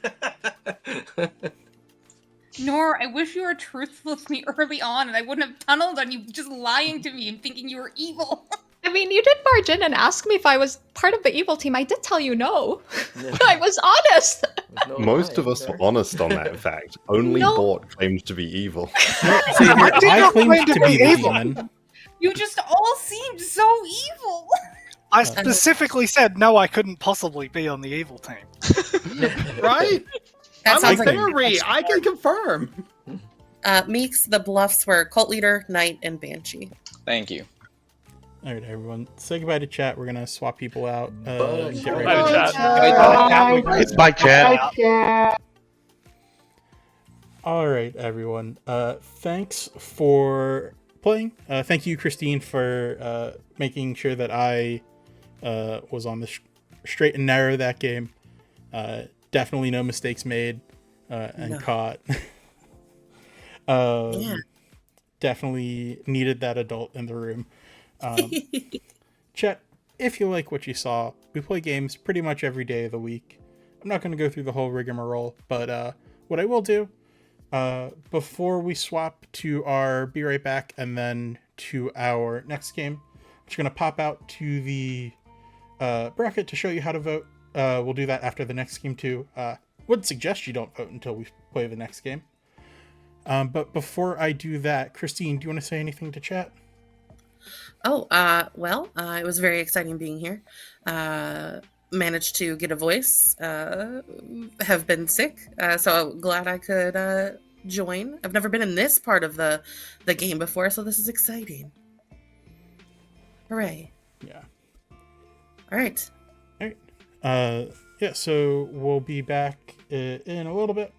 Nor, I wish you were truthful to me early on and I wouldn't have tunneled on you just lying to me and thinking you were evil. I mean, you did barge in and ask me if I was part of the evil team. I did tell you no. I was honest. No Most of lying us there. were honest on that fact. Only No. Bort claimed to be evil. I claimed to be the evil. demon. You just all seemed so evil. I specifically said no, I couldn't possibly be on the evil team. Right? That I'm sounds a like theory. I can confirm. Meeks, the bluffs were Cult Leader, Knight, and Banshee. Thank you. All right, everyone. Say goodbye to chat. We're gonna swap people out. Bye, Get chat. ready. Bye, chat. Bye, Chat. All right, everyone. Thanks for playing. Thank you, Christine, for making sure that I was on the straight and narrow that game. Definitely no mistakes made and No. caught. Yeah. Definitely needed that adult in the room. Chat, if you like what you saw, we play games pretty much every day of the week. I'm not going to go through the whole rigmarole, but what I will do, before we swap to our Be Right Back and then to our next game, I'm just going to pop out to the bracket to show you how to vote. We'll do that after the next game too. Would suggest you don't vote until we play the next game. But before I do that, Christine, do you want to say anything to chat? Oh, well, it was very exciting being here. Managed to get a voice. Have been sick, so glad I could join. I've never been in this part of the game before, so this is exciting. Hooray! Yeah. All right. All right. Yeah. So we'll be back in a little bit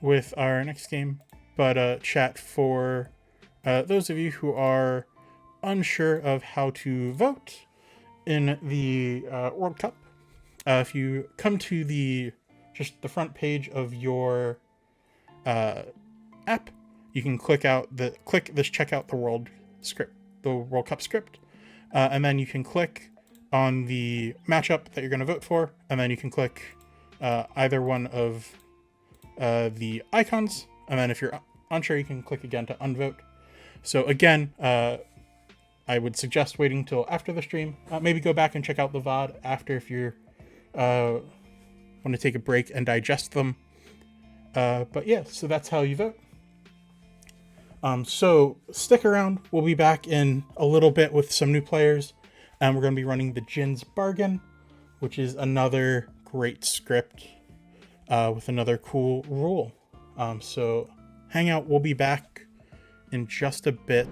with our next game, but chat for those of you who are unsure of how to vote in the World Cup. If you come to just the front page of your app, you can click this check out the World Cup script, and then you can click on the matchup that you're going to vote for, and then you can click either one of the icons, and then if you're unsure, you can click again to unvote. So again, I would suggest waiting till after the stream. Maybe go back and check out the VOD after if you're want to take a break and digest them. But yeah, so that's how you vote. So stick around. We'll be back in a little bit with some new players, and we're going to be running the Djinn's Bargain, which is another great script with another cool rule. So hang out. We'll be back in just a bit.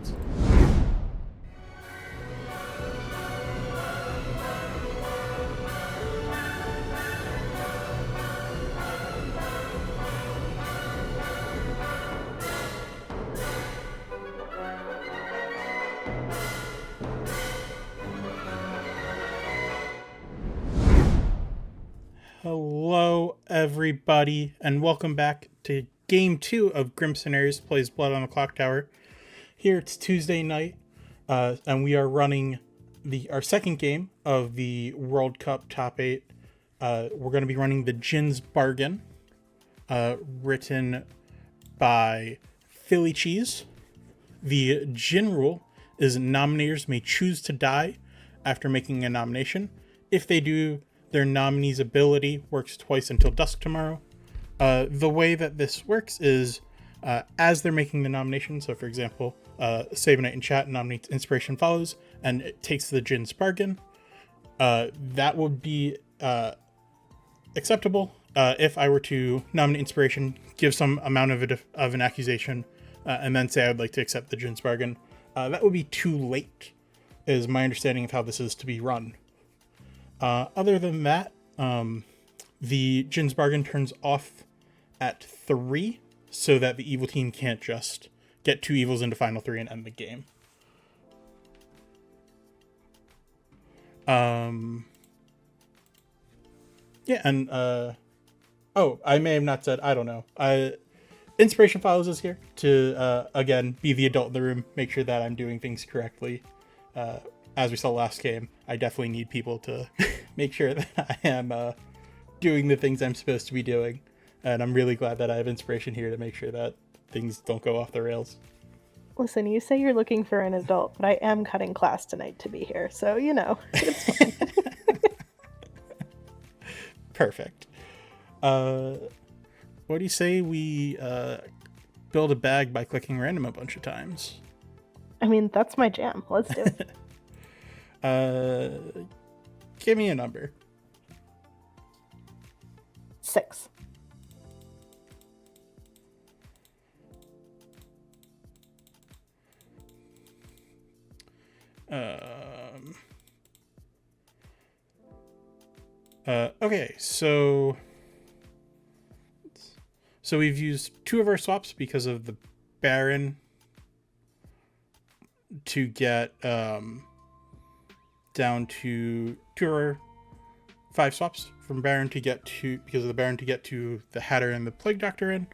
Hello, everybody, and welcome back to Game 2 of Grim Scenarios Plays Blood on the Clocktower. Here it's Tuesday night, and we are running our second game of the World Cup Top 8. We're going to be running the Djinn's Bargain, written by Philly Cheese. The Djinn rule is nominators may choose to die after making a nomination. If they do, their nominee's ability works twice until dusk tomorrow. The way that this works is as they're making the nomination, so for example, sabenite in chat nominates Inspiration Follows, and it takes the Djinn's Bargain. That would be acceptable if I were to nominate Inspiration, give some amount of an accusation, and then say I would like to accept the Djinn's Bargain. That would be too late, is my understanding of how this is to be run. Other than that, the Djinn's Bargain turns off at 3, so that the evil team can't just get 2 evils into final 3 and end the game. Yeah, and I may have not said, I don't know. Inspiration Follows is here to again be the adult in the room, make sure that I'm doing things correctly. As we saw last game, I definitely need people to make sure that I am doing the things I'm supposed to be doing. And I'm really glad that I have Inspiration here to make sure that things don't go off the rails. Listen, you say you're looking for an adult, but I am cutting class tonight to be here, so you know, it's fine. Perfect. What do you say we build a bag by clicking random a bunch of times? I mean, that's my jam. Let's do it. Give me a number. 6. Okay, so we've used 2 of our swaps because of the Baron to get down to 2 or 5 swaps from Baron to get to, because of the Baron to get to the Hatter and the Plague Doctor in.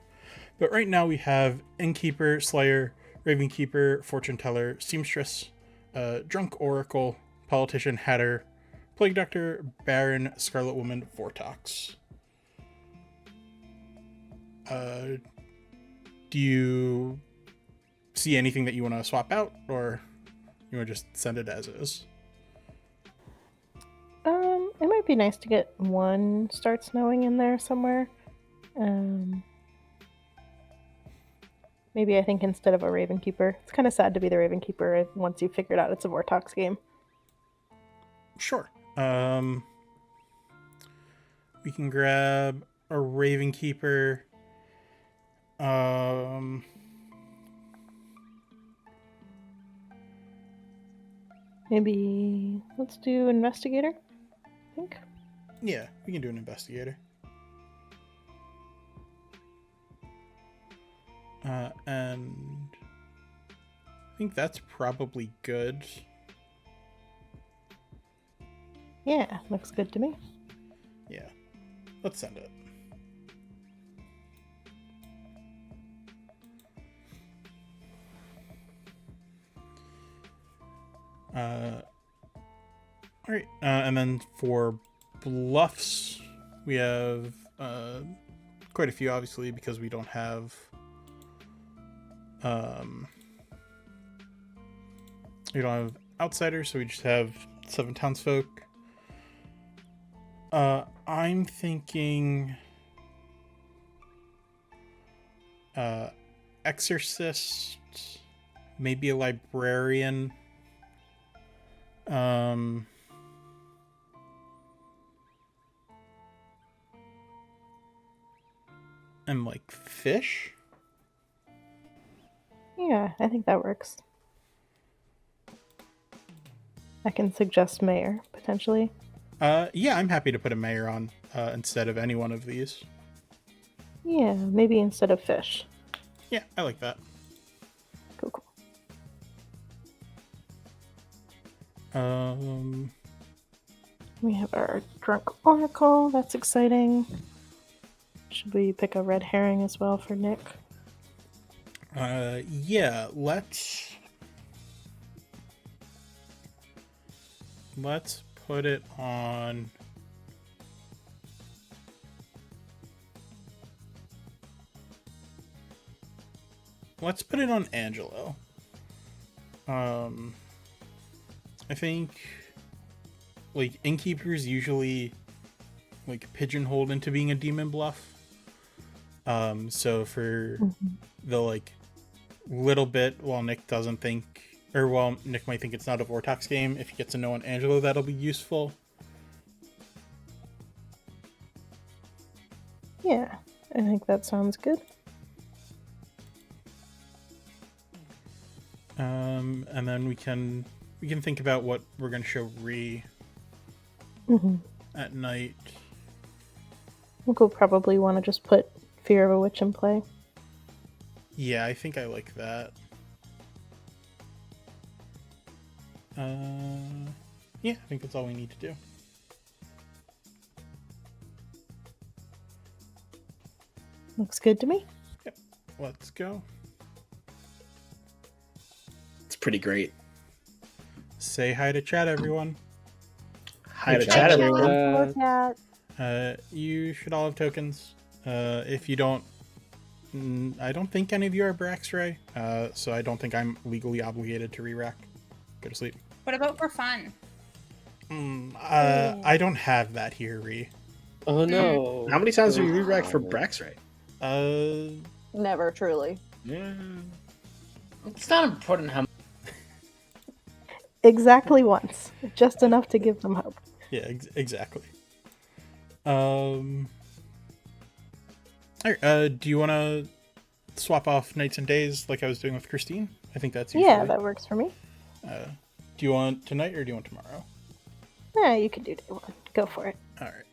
But right now we have Innkeeper, Slayer, Ravenkeeper, Fortune Teller, Seamstress, Drunk Oracle, Politician, Hatter, Plague Doctor, Baron, Scarlet Woman, Vortox. Do you see anything that you want to swap out, or you want to just send it as is? It might be nice to get 1 Start Snowing in there somewhere. Maybe I think instead of a Ravenkeeper. It's kind of sad to be the Ravenkeeper once you've figured out it's a Vortox game. Sure. We can grab a Ravenkeeper. Maybe let's do Investigator, I think. Yeah, we can do an Investigator. And I think that's probably good. Yeah, looks good to me. Yeah, let's send it. All right, and then for bluffs, we have quite a few, obviously, because we don't have outsiders, so we just have 7 townsfolk. I'm thinking exorcist, maybe a librarian. And like fish. Yeah, I think that works. I can suggest mayor, potentially. Yeah, I'm happy to put a mayor on instead of any one of these. Yeah, maybe instead of fish. Yeah, I like that. Cool. We have our drunk oracle. That's exciting. Should we pick a red herring as well for Nick? Yeah, let's put it on. Let's put it on Angelo. I think like innkeepers usually like pigeonholed into being a demon bluff. So for the like little bit, while Nick doesn't think, or while Nick might think it's not a Vortex game, if he gets to know on Angelo, that'll be useful. Yeah, I think that sounds good. And then we can think about what we're gonna show Ree at night. I think we'll probably want to just put Fear of a Witch in play. Yeah, I think I like that. Yeah, I think that's all we need to do. Looks good to me. Yep, let's go. It's pretty great. Say hi to chat, everyone. Hi to chat, everyone. Hello, chat. You should all have tokens. If you don't, I don't think any of you are Braxray, so I don't think I'm legally obligated to re-rack. Go to sleep. What about for fun? I don't have that here, Ree. Oh no! How many times have you re-racked for Braxray? Never, truly. Yeah. It's not important how. Exactly once. Just enough to give them hope. Yeah, exactly. All right, do you want to swap off nights and days like I was doing with Christine? I think that's usually... Yeah, that works for me. Do you want tonight or do you want tomorrow? Yeah, you can do day one. Go for it. All right.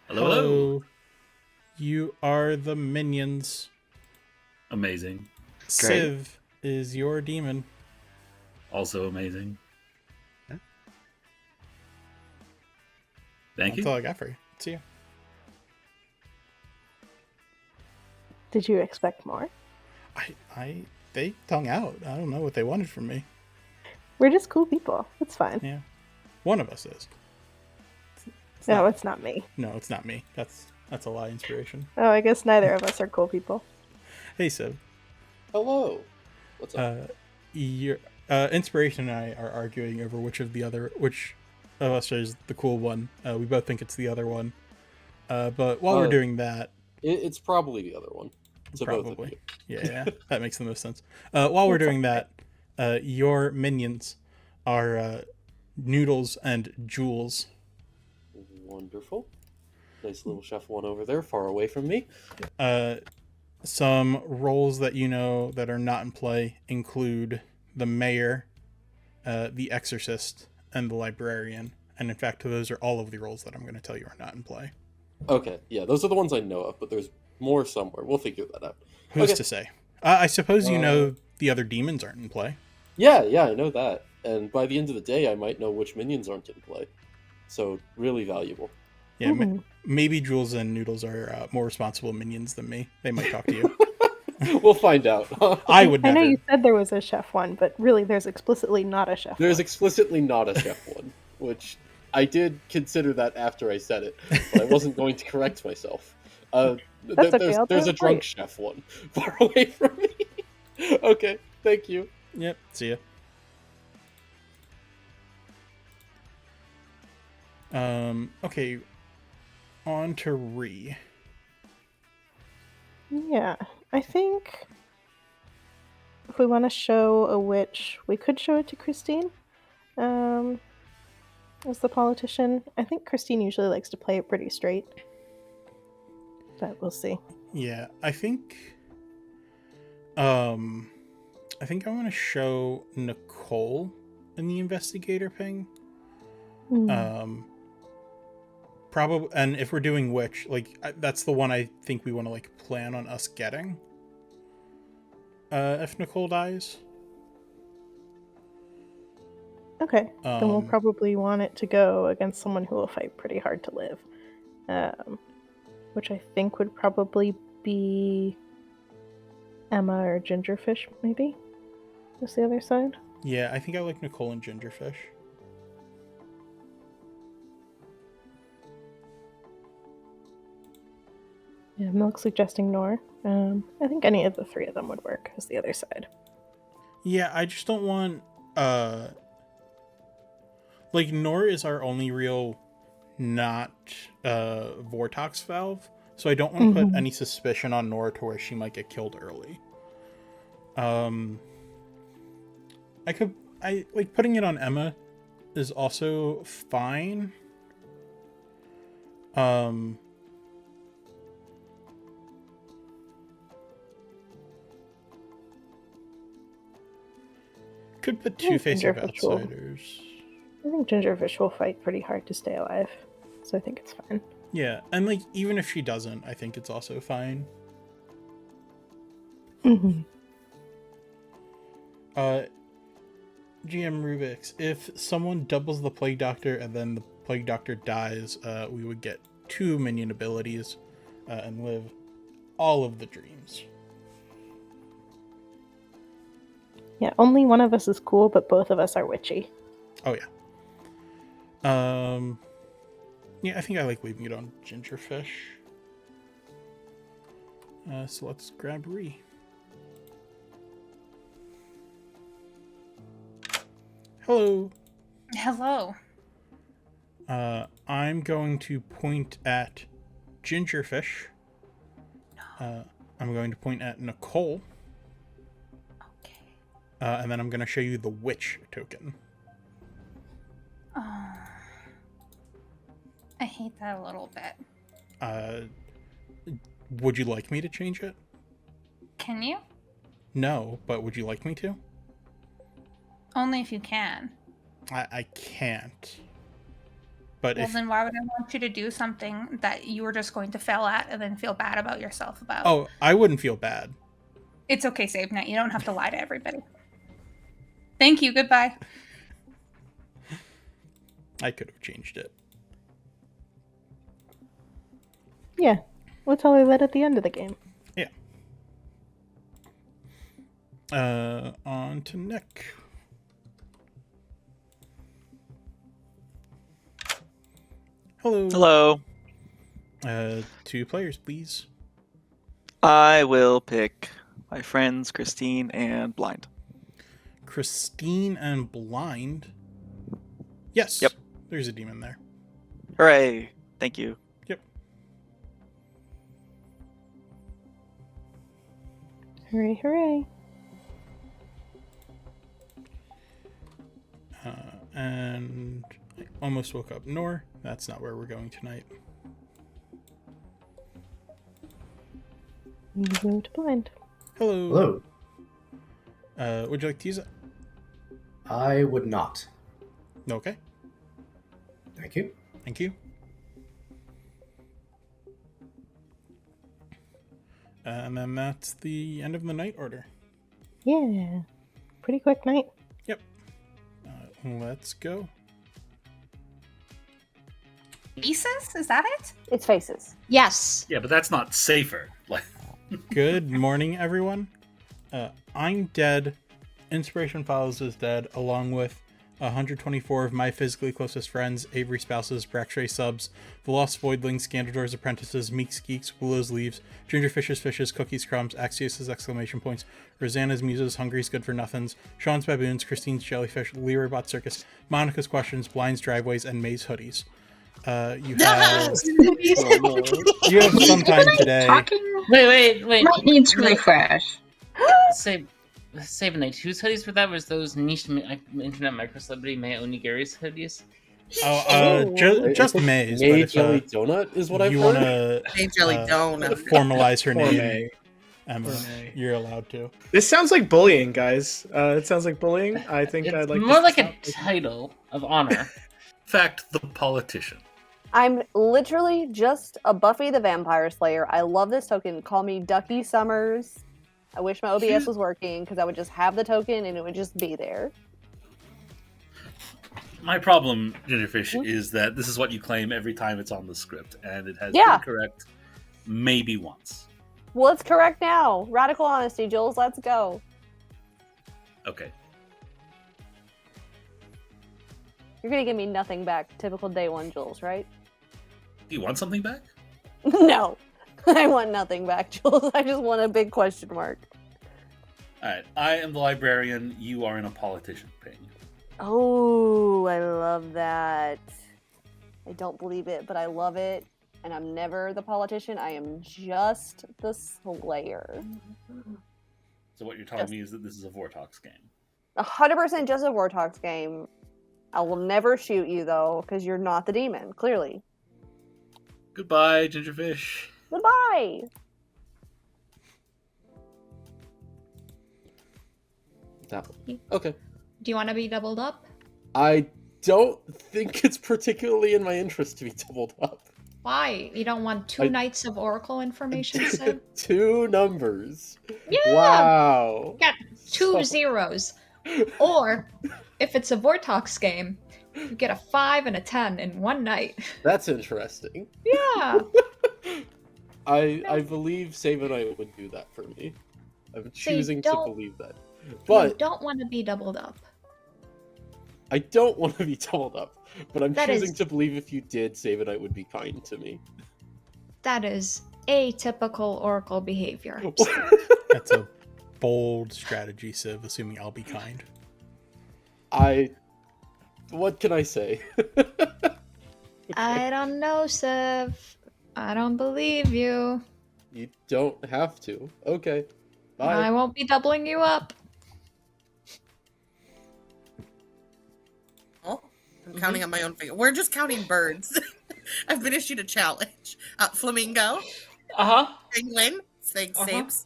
Hello. You are the minions. Amazing. Civ is your demon. Also amazing. Thank you. That's all I got for you. See you. Did you expect more? They hung out. I don't know what they wanted from me. We're just cool people. It's fine. Yeah. One of us is. No, it's not me. No, it's not me. That's a lie, Inspiration. Oh, I guess neither of us are cool people. Hey, Civ. Hello. What's up? Your Inspiration and I are arguing over which of us is the cool one. We both think it's the other one. But while we're doing that, it's probably the other one. So probably. Yeah, that makes the most sense. While we're doing that, your minions are Noodles and Jules. Wonderful. Nice little chef one over there, far away from me. Some roles that you know that are not in play include the mayor, the exorcist, and the librarian. And in fact, those are all of the roles that I'm going to tell you are not in play. Okay, yeah, those are the ones I know of, but there's more somewhere. We'll figure that out. Who's to say? I suppose you know the other demons aren't in play. Yeah, I know that. and by the end of the day, I might know which minions aren't in play. So really valuable. Yeah, maybe Jules and Noodles are more responsible minions than me. They might talk to you. We'll find out. I would never. I know you said there was a chef one, but really there's explicitly not a chef There's one. explicitly not a chef one, which I did consider that after I said it, but I wasn't going to correct myself. That's okay, I'll There's do a it for drunk you. chef one far away from me. Okay, thank you. Yep, see ya. Okay, on to Ree. Yeah, I think if we want to show a witch, we could show it to Christine as the politician. I think Christine usually likes to play it pretty straight, but we'll see. Yeah, I think I want to show Nicole in the investigator ping. Probably, and if we're doing witch, like that's the one I think we want to like plan on us getting. If Nicole dies. Okay, then we'll probably want it to go against someone who will fight pretty hard to live, which I think would probably be Emma or Gingerfish, maybe. That's the other side. Yeah, I think I like Nicole and Gingerfish. Yeah, Milk suggesting Nor. I think any of the three of them would work as the other side. Yeah, I just don't want like Nor is our only real not Vortox valve, so I don't want to put any suspicion on Nor to where she might get killed early. I like putting it on Emma is also fine. Could put two face-up outsiders. I think Gingerfish will fight pretty hard to stay alive, so I think it's fine. Yeah, and like even if she doesn't, I think it's also fine. GM Rubix, if someone doubles the Plague Doctor and then the Plague Doctor dies, we would get 2 minion abilities and live all of the dreams. Yeah, only one of us is cool, but both of us are witchy. Oh yeah. Yeah, I think I like leaving it on Gingerfish. So let's grab Ree. Hello. Hello. I'm going to point at Gingerfish. I'm going to point at Nicole. Okay. And then I'm going to show you the witch token. Oh, I hate that a little bit. Would you like me to change it? Can you? No, but would you like me to? Only if you can. I can't. But Well, then why would I want you to do something that you were just going to fail at and then feel bad about yourself about? Oh, I wouldn't feel bad. It's okay, SabeNet. You don't have to lie to everybody. Thank you. Goodbye. I could have changed it. Yeah, we'll tell her that at the end of the game. Yeah. On to Nick. Hello. Hello. 2 players, please. I will pick my friends Christine and Blind. Christine and Blind. Yes. Yep. There's a demon there. Hooray! Thank you. Yep. Hooray, hooray. And I almost woke up Nor. That's not where we're going tonight. You go to Blind. Hello. Would you like to use it? I would not. Okay. Thank you. Thank you. And then that's the end of the night order. Yeah. Pretty quick night. Yep. Let's go. Faces? Is that it? It's faces. Yes. Yeah, but that's not safer. Like, Good morning, everyone. I'm dead. Inspiration Follows is dead, along with 124 of my physically closest friends, Avery Spouses, Braxray Subs, The Lost Voidlings, Scandador's Apprentices, Meeks Geeks, Willow's Leaves, Gingerfish's Fishes, Cookies Crumbs, Axios's Exclamation Points, Rosanna's Muses, Hungry's Good for Nothings, Sean's Baboons, Christine's Jellyfish, Learybot Circus, Monica's Questions, Blind's Driveways, and May's Hoodies. You have you have some time today. Wait. Might need to Wait. refresh. Sabenite. Whose hoodies were that? Was those niche internet microcelebrity May Onigiri's hoodies? Just May's. May but if, Jelly Donut is what I've you heard. want to May Jelly Donut. formalize her Poor name, May. Emma, you're allowed to. This sounds like bullying, guys. It sounds like bullying. I think I'd like More this like to a title of honor. fact, the politician. I'm literally just a Buffy the Vampire Slayer. I love this token. Call me Ducky Summers. I wish my OBS was working because I would just have the token and it would just be there. My problem, Gingerfish, is that this is what you claim every time it's on the script, and it has Yeah. been correct maybe once. Well, it's correct now. Radical honesty, Jules. Let's go. Okay. You're gonna give me nothing back. Typical day one, Jules, right? Do you want something back? No, I want nothing back, Jules. I just want a big question mark. Alright, I am the librarian, you are in a politician ping. Oh, I love that. I don't believe it, but I love it. And I'm never the politician. I am just the Slayer. So what you're telling me is that this is a Vortox game. 100% just a Vortox game. I will never shoot you, though, because you're not the demon, clearly. Goodbye, Gingerfish. Goodbye! Okay. Do you want to be doubled up? I don't think it's particularly in my interest to be doubled up. Why? You don't want two nights of Oracle information set? 2 numbers. Yeah! Wow. Got two zeros. Or, if it's a Vortox game, you get a 5 and a 10 in one night. That's interesting. Yeah! I believe Sabenite would do that for me. I'm So you choosing to don't- believe that. You But don't want to be doubled up. I don't want to be doubled up. But I'm That choosing is- to believe if you did, Sabenite would be kind to me. That is atypical Oracle behavior. That's a bold strategy, Civ, assuming I'll be kind. What can I say? I don't know, Civ. I don't believe you. You don't have to. Okay. Bye. I won't be doubling you up. I'm counting on my own finger. We're just counting birds. I've been issued a challenge. Flamingo. Penguin. Sabes.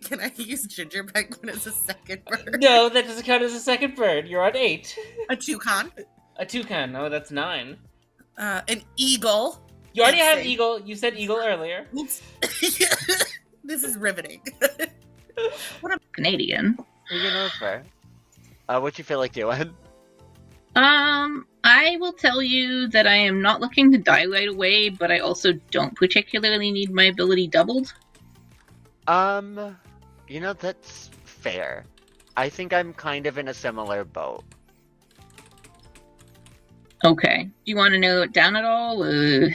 Can I use Ginger Penguin as a second bird? No, that doesn't count as a second bird. You're on 8. A toucan. A toucan. No, that's 9. An eagle. You already Let's have see. eagle. You said eagle earlier. Oops. This is riveting. Canadian. You know, fair. What you feel like doing? I will tell you that I am not looking to die right away, but I also don't particularly need my ability doubled. You know, that's fair. I think I'm kind of in a similar boat. Okay. Do you want to narrow it down at all? Do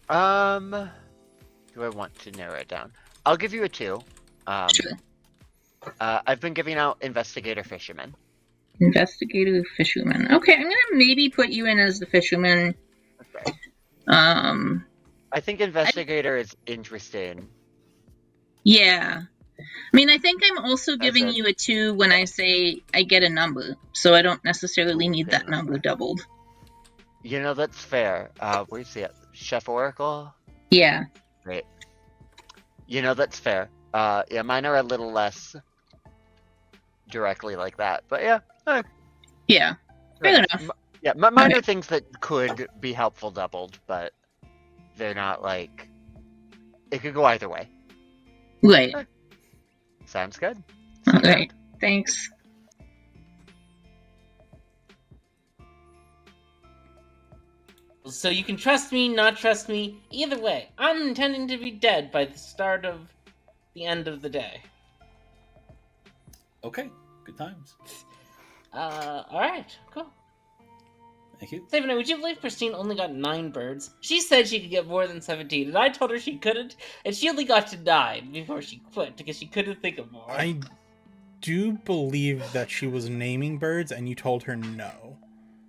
I want to narrow it down? I'll give you a 2. Sure. I've been giving out Investigator Fisherman. Investigator fisherman. Okay, I'm gonna maybe put you in as the fisherman. Okay. I think Investigator is interesting. Yeah. I mean, I think I'm also giving you a 2 when I say I get a number, so I don't necessarily need that number doubled. You know, that's fair. Where's he at? Chef Oracle? Yeah. Great. You know, that's fair. Yeah, mine are a little less directly like that, but yeah. Yeah. Fair enough. Yeah, mine are things that could be helpful doubled, but they're not like... It could go either way. Right. Sounds good. Alright, thanks. So you can trust me, not trust me. Either way, I'm intending to be dead by the start of the end of the day. Okay, good times. Alright, cool. Thank you. Sabenite, would you believe Christine only got 9 birds? She said she could get more than 17, and I told her she couldn't, and she only got to 9 before she quit because she couldn't think of more. I do believe that she was naming birds and you told her no.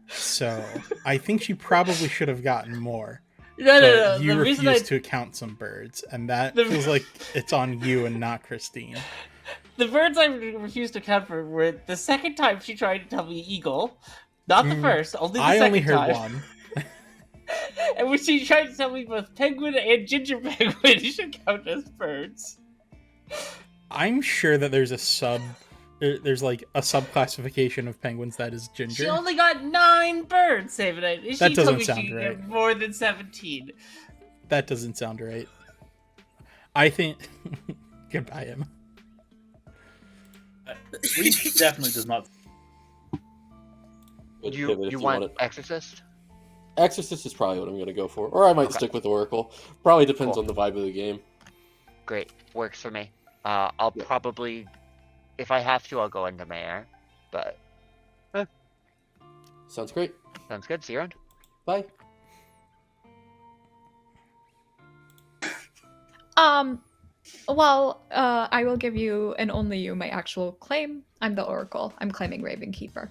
So I think she probably should have gotten more. No. You The reason refused to count some birds, and that feels like it's on you and not Christine. The birds I refused to count for were the second time she tried to tell me eagle. Not the first, only the second time. I only heard one. And when she tried to tell me both penguin and ginger penguin should count as birds. I'm sure that there's like a sub-classification of penguins that is ginger. She only got 9 birds, Sabenite. And That she doesn't told me sound she could right. get more than 17. That doesn't sound right. I think... Goodbye, Emma. Reed definitely does not. You want Exorcist? Exorcist is probably what I'm going to go for. Or I might stick with Oracle. Probably depends on the vibe of the game. Great. Works for me. I'll probably... If I have to, I'll go into Mayor. But... Sounds great. Sounds good. See you around. Bye. Well, I will give you and only you my actual claim. I'm the Oracle. I'm claiming Ravenkeeper.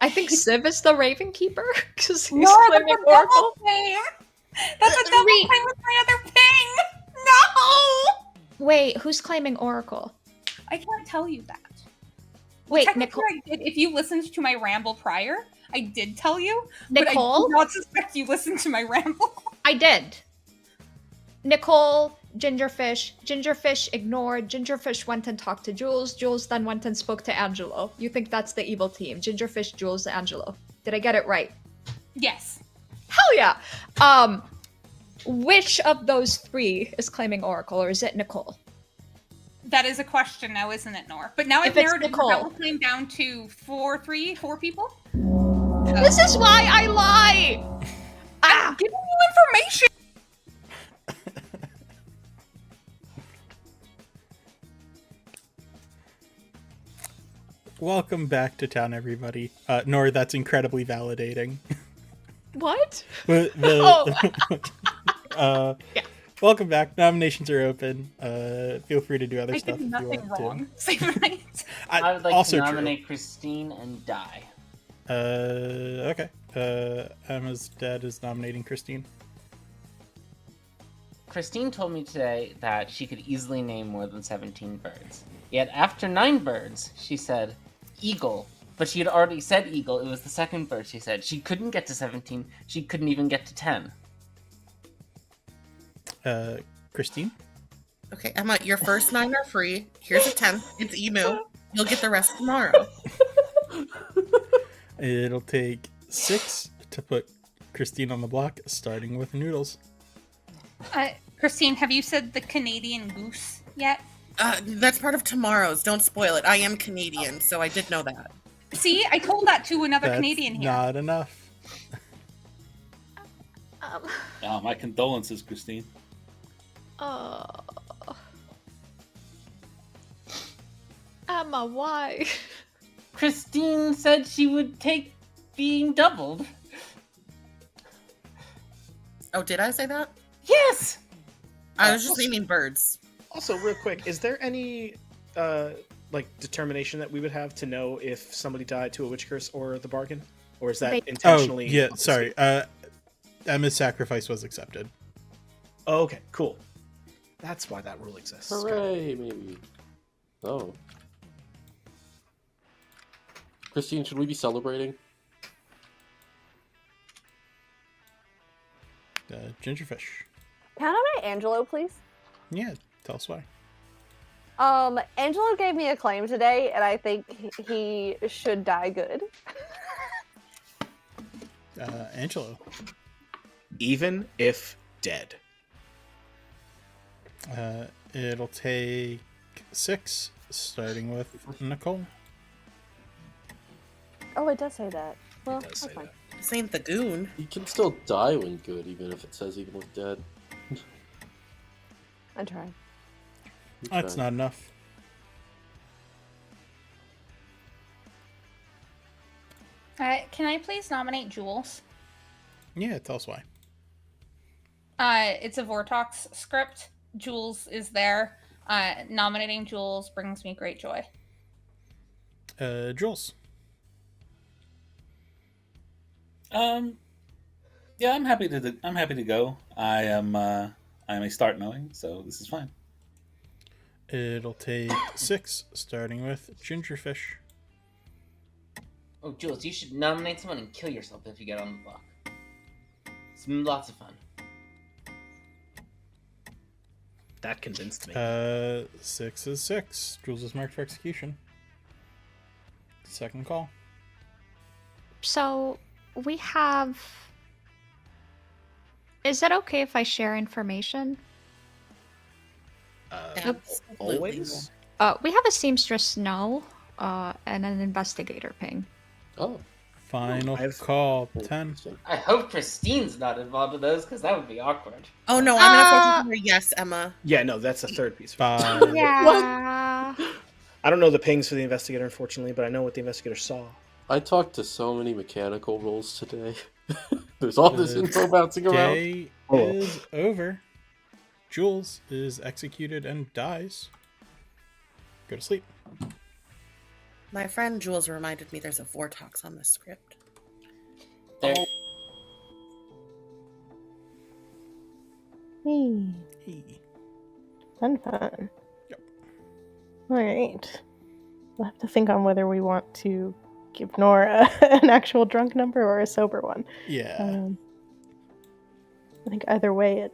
I think Civ is the Ravenkeeper because he's claiming Oracle. That's a double claim with my other ping! No! Wait, who's claiming Oracle? I can't tell you that. Wait, Technically, I did. If you listened to my ramble prior, I did tell you. Nicole? But I do not suspect you listened to my ramble. I did. Nicole, Gingerfish. Gingerfish ignored. Gingerfish went and talked to Jules. Jules then went and spoke to Angelo. You think that's the evil team. Gingerfish, Jules, Angelo. Did I get it right? Yes. Hell yeah! Which of those 3 is claiming Oracle, or is it Nicole? That is a question now, isn't it, Nor? But now I've If it's narrowed the Nicole. double claim down to 4 people. This is why I lie! I'm giving you information! Welcome back to town, everybody. Nor, that's incredibly validating. What? Welcome back. Nominations are open. Feel free to do other I stuff did if you nothing want wrong. I would like also to true. nominate Christine and die. Okay. Emma's dad is nominating Christine. Christine told me today that she could easily name more than 17 birds. Yet after 9 birds, she said eagle. But she had already said eagle. It was the second bird she said. She couldn't get to 17. She couldn't even get to 10. Christine? Okay, Emma, your first 9 are free. Here's a 10th. It's Emu. You'll get the rest tomorrow. It'll take 6 to put Christine on the block, starting with Noodles. Christine, have you said the Canadian goose yet? That's part of tomorrow's. Don't spoil it. I am Canadian, so I did know that. See, I told that to another That's Canadian here. not enough. My condolences, Christine. Emma, why? Christine said she would take being doubled. Oh, did I say that? Yes! I was just naming birds. Also, real quick, is there any determination that we would have to know if somebody died to a witch curse or the bargain, or is that intentionally? Oh, yeah. Sorry. Emma's sacrifice was accepted. Oh, okay, cool. That's why that rule exists. Hooray, maybe. Oh. Christine, should we be celebrating? Gingerfish. Can I nominate Angelo, please? Yeah, tell us why. Angelo gave me a claim today, and I think he should die good. Angelo. Even if dead. It'll take 6, starting with Nicole. Oh, it does say that. Well, does that's say fine. This ain't the goon. You can still die when good, even if it says even with dead. I tried. That's not enough. Can I please nominate Jules? Yeah, tell us why. It's a Vortox script. Jules is there. Nominating Jules brings me great joy. Jules. Yeah, I'm happy to go. I'm a start knowing, so this is fine. It'll take 6, starting with Gingerfish. Oh, Jules, you should nominate someone and kill yourself if you get on the block. It's lots of fun. That convinced me. 6 is 6. Jules is marked for execution. Second call. So we have. Is it okay if I share information? Always? We have a seamstress no, and an investigator ping. Oh. Final call. 10. I hope Christine's not involved in those, because that would be awkward. Oh no, I'm gonna focus on her. Yes, Emma. Yeah, no, that's the third piece. 5. Yeah. I don't know the pings for the investigator, unfortunately, but I know what the investigator saw. I talked to so many mechanical rules today. There's all this info bouncing around. Day is over. Jules is executed and dies. Go to sleep. My friend Jules reminded me there's a Vortox on the script. There. Hey. Fun. Yep. Alright. We'll have to think on whether we want to give Nora an actual drunk number or a sober one. Yeah. I think either way it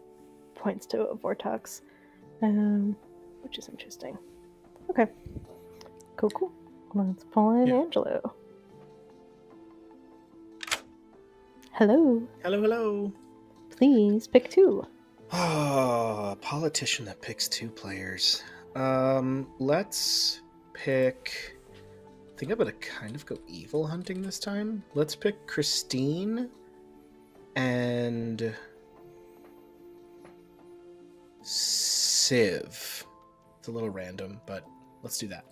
points to a Vortox, which is interesting. Okay. Cool. Let's pull in Angelo. Hello. Hello. Please pick 2. Oh, a politician that picks 2 players. Let's pick... I think I'm gonna kind of go evil hunting this time. Let's pick Christine and Civ. It's a little random, but let's do that.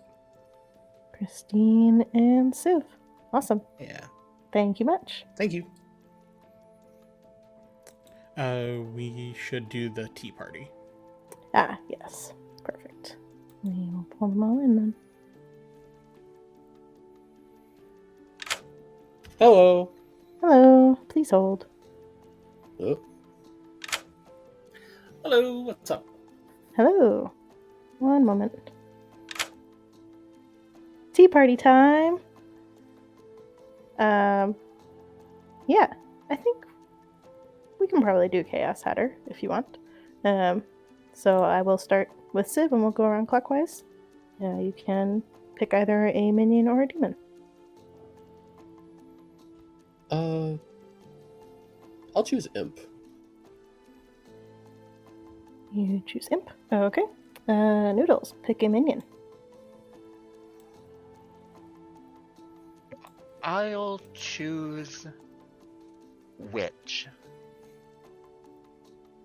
Christine and Civ. Awesome. Yeah. Thank you much. Thank you. We should do the tea party. Ah, yes. Perfect. We will pull them all in then. Hello. Hello. Please hold. Oh. Hello. What's up? Hello. One moment. Tea party time. Yeah, I think we can probably do Chaos Hatter if you want. So I will start with Civ and we'll go around clockwise. You can pick either a minion or a demon. I'll choose Imp. You choose Imp. Okay. Noodles, pick a minion. I'll choose Witch.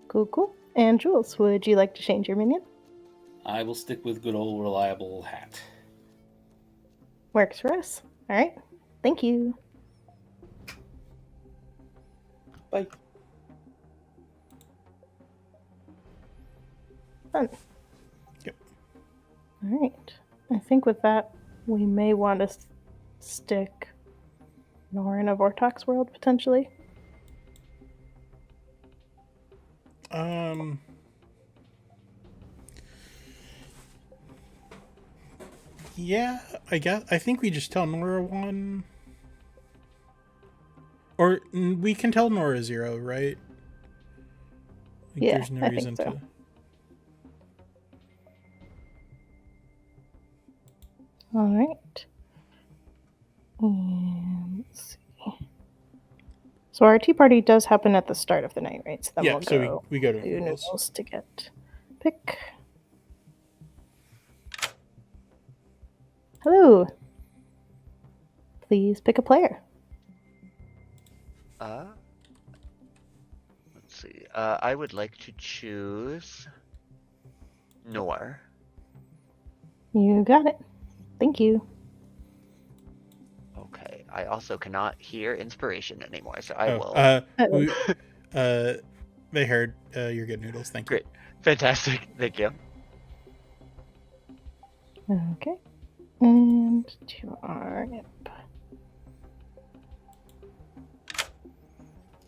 Cool. And Jules, would you like to change your minion? I will stick with good old reliable hat. Works for us. All right. Thank you. Bye. Fun. Yep. All right. I think with that, we may want to stick Nora in a Vortox world, potentially. Yeah, I think we just tell Nora 1. Or we can tell Nora 0, right? Yeah, there's no I reason think so. to. All right. And let's see. So our tea party does happen at the start of the night, right? So then Yeah, we'll so go we go to Noodles. Noodles. To get pick. Hello. Please pick a player. Let's see. I would like to choose Nor. You got it. Thank you. Okay. I also cannot hear inspiration anymore, so I will. They heard you're good, Noodles. Thank you. Great. Fantastic. Thank you. Okay. And to our imp.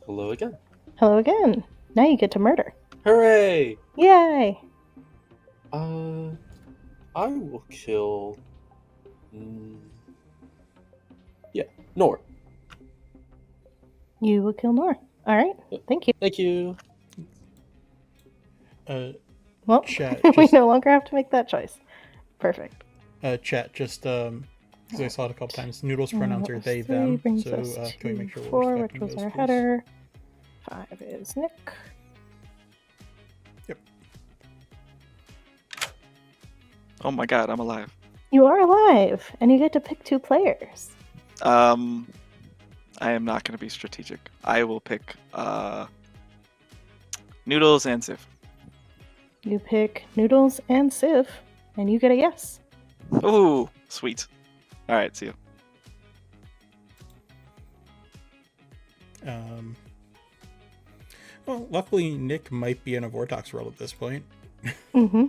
Hello again. Hello again. Now you get to murder. Hooray! Yay! I will kill. Yeah, Nor. You will kill Nor. All right. Thank you. Thank you. Well, Chat, we just- no longer have to make that choice. Perfect. Chat, just because I saw it a couple times. Noodles pronouns are they, 3 them. brings So us can we to make sure 4, we're which respecting was those, our please? header. 5 is Nick. Yep. Oh my god, I'm alive. You are alive, and you get to pick 2 players. I am not going to be strategic. I will pick Noodles and Civ. You pick Noodles and Civ, and you get a yes. Ooh, sweet. All right, see you. Well, luckily Nick might be in a Vortex world at this point. Mm-hmm.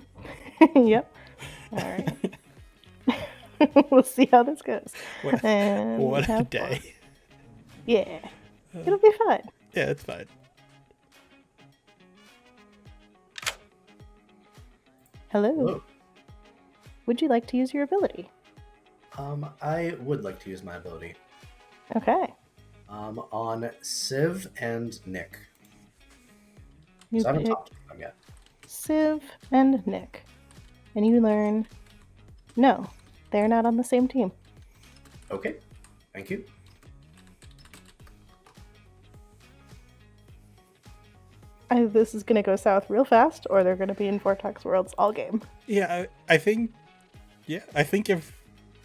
Yep. All right. We'll see how this goes. What And we a have day. 4. Yeah. It'll be fun. Yeah, it's fine. Hello. Hello. Would you like to use your ability? I would like to use my ability. Okay. On Civ and Nick. You So I haven't pick talked to them yet. Civ and Nick. And you learn, no, they're not on the same team. Okay. Thank you. This is going to go south real fast, or they're going to be in Vortex Worlds all game. Yeah, I think if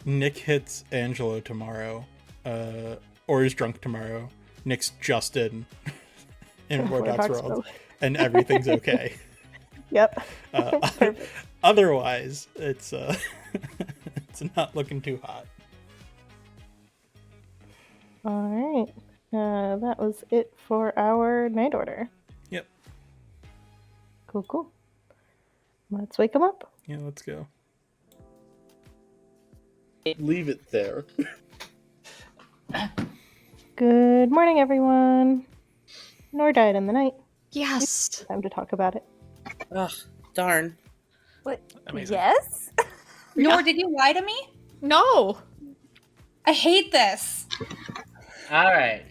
Nick hits Angelo tomorrow, or is drunk tomorrow, Nick's just in Vortex World, and everything's okay. Yep. Otherwise, it's it's not looking too hot. All right. That was it for our night order. Yep. Cool. Let's wake them up. Yeah, let's go. Leave it there. Good morning, everyone. Nor died in the night. Yes. Time to talk about it. Ugh, darn. What? Amazing. Yes? Nor, did you lie to me? No. I hate this. All right.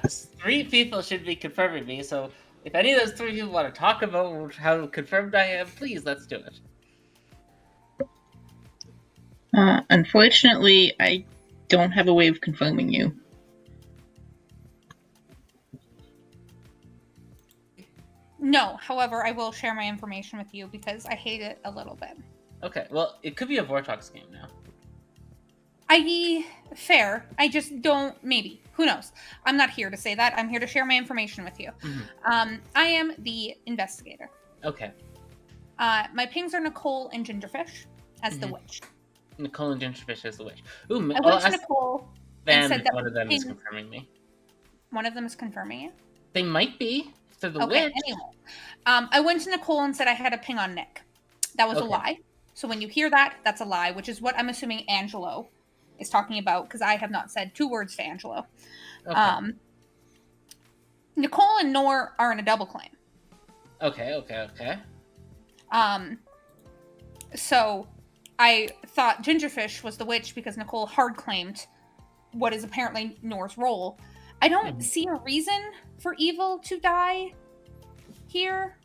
3 people should be confirming me, so if any of those 3 people want to talk about how confirmed I am, please, let's do it. Unfortunately, I don't have a way of confirming you. No, however, I will share my information with you because I hate it a little bit. Okay, well, it could be a Vortex game now. Fair. I just don't. Maybe. Who knows? I'm not here to say that. I'm here to share my information with you. Mm-hmm. I am the investigator. Okay. My pings are Nicole and Gingerfish as the witch. Nicole and Gingerfish as the witch. I went to Nicole and Then said that one of them is ping- confirming me. One of them is confirming it. They might be. If they're the Okay. witch. Anyway, I went to Nicole and said I had a ping on Nick. That was a Okay. lie. So when you hear that, that's a lie, which is what I'm assuming Angelo is talking about because I have not said 2 words to Angelo. Okay. Nicole and Nor are in a double claim. Okay. So I thought Gingerfish was the witch because Nicole hard claimed what is apparently Nor's role. I don't see a reason for Evil to die here.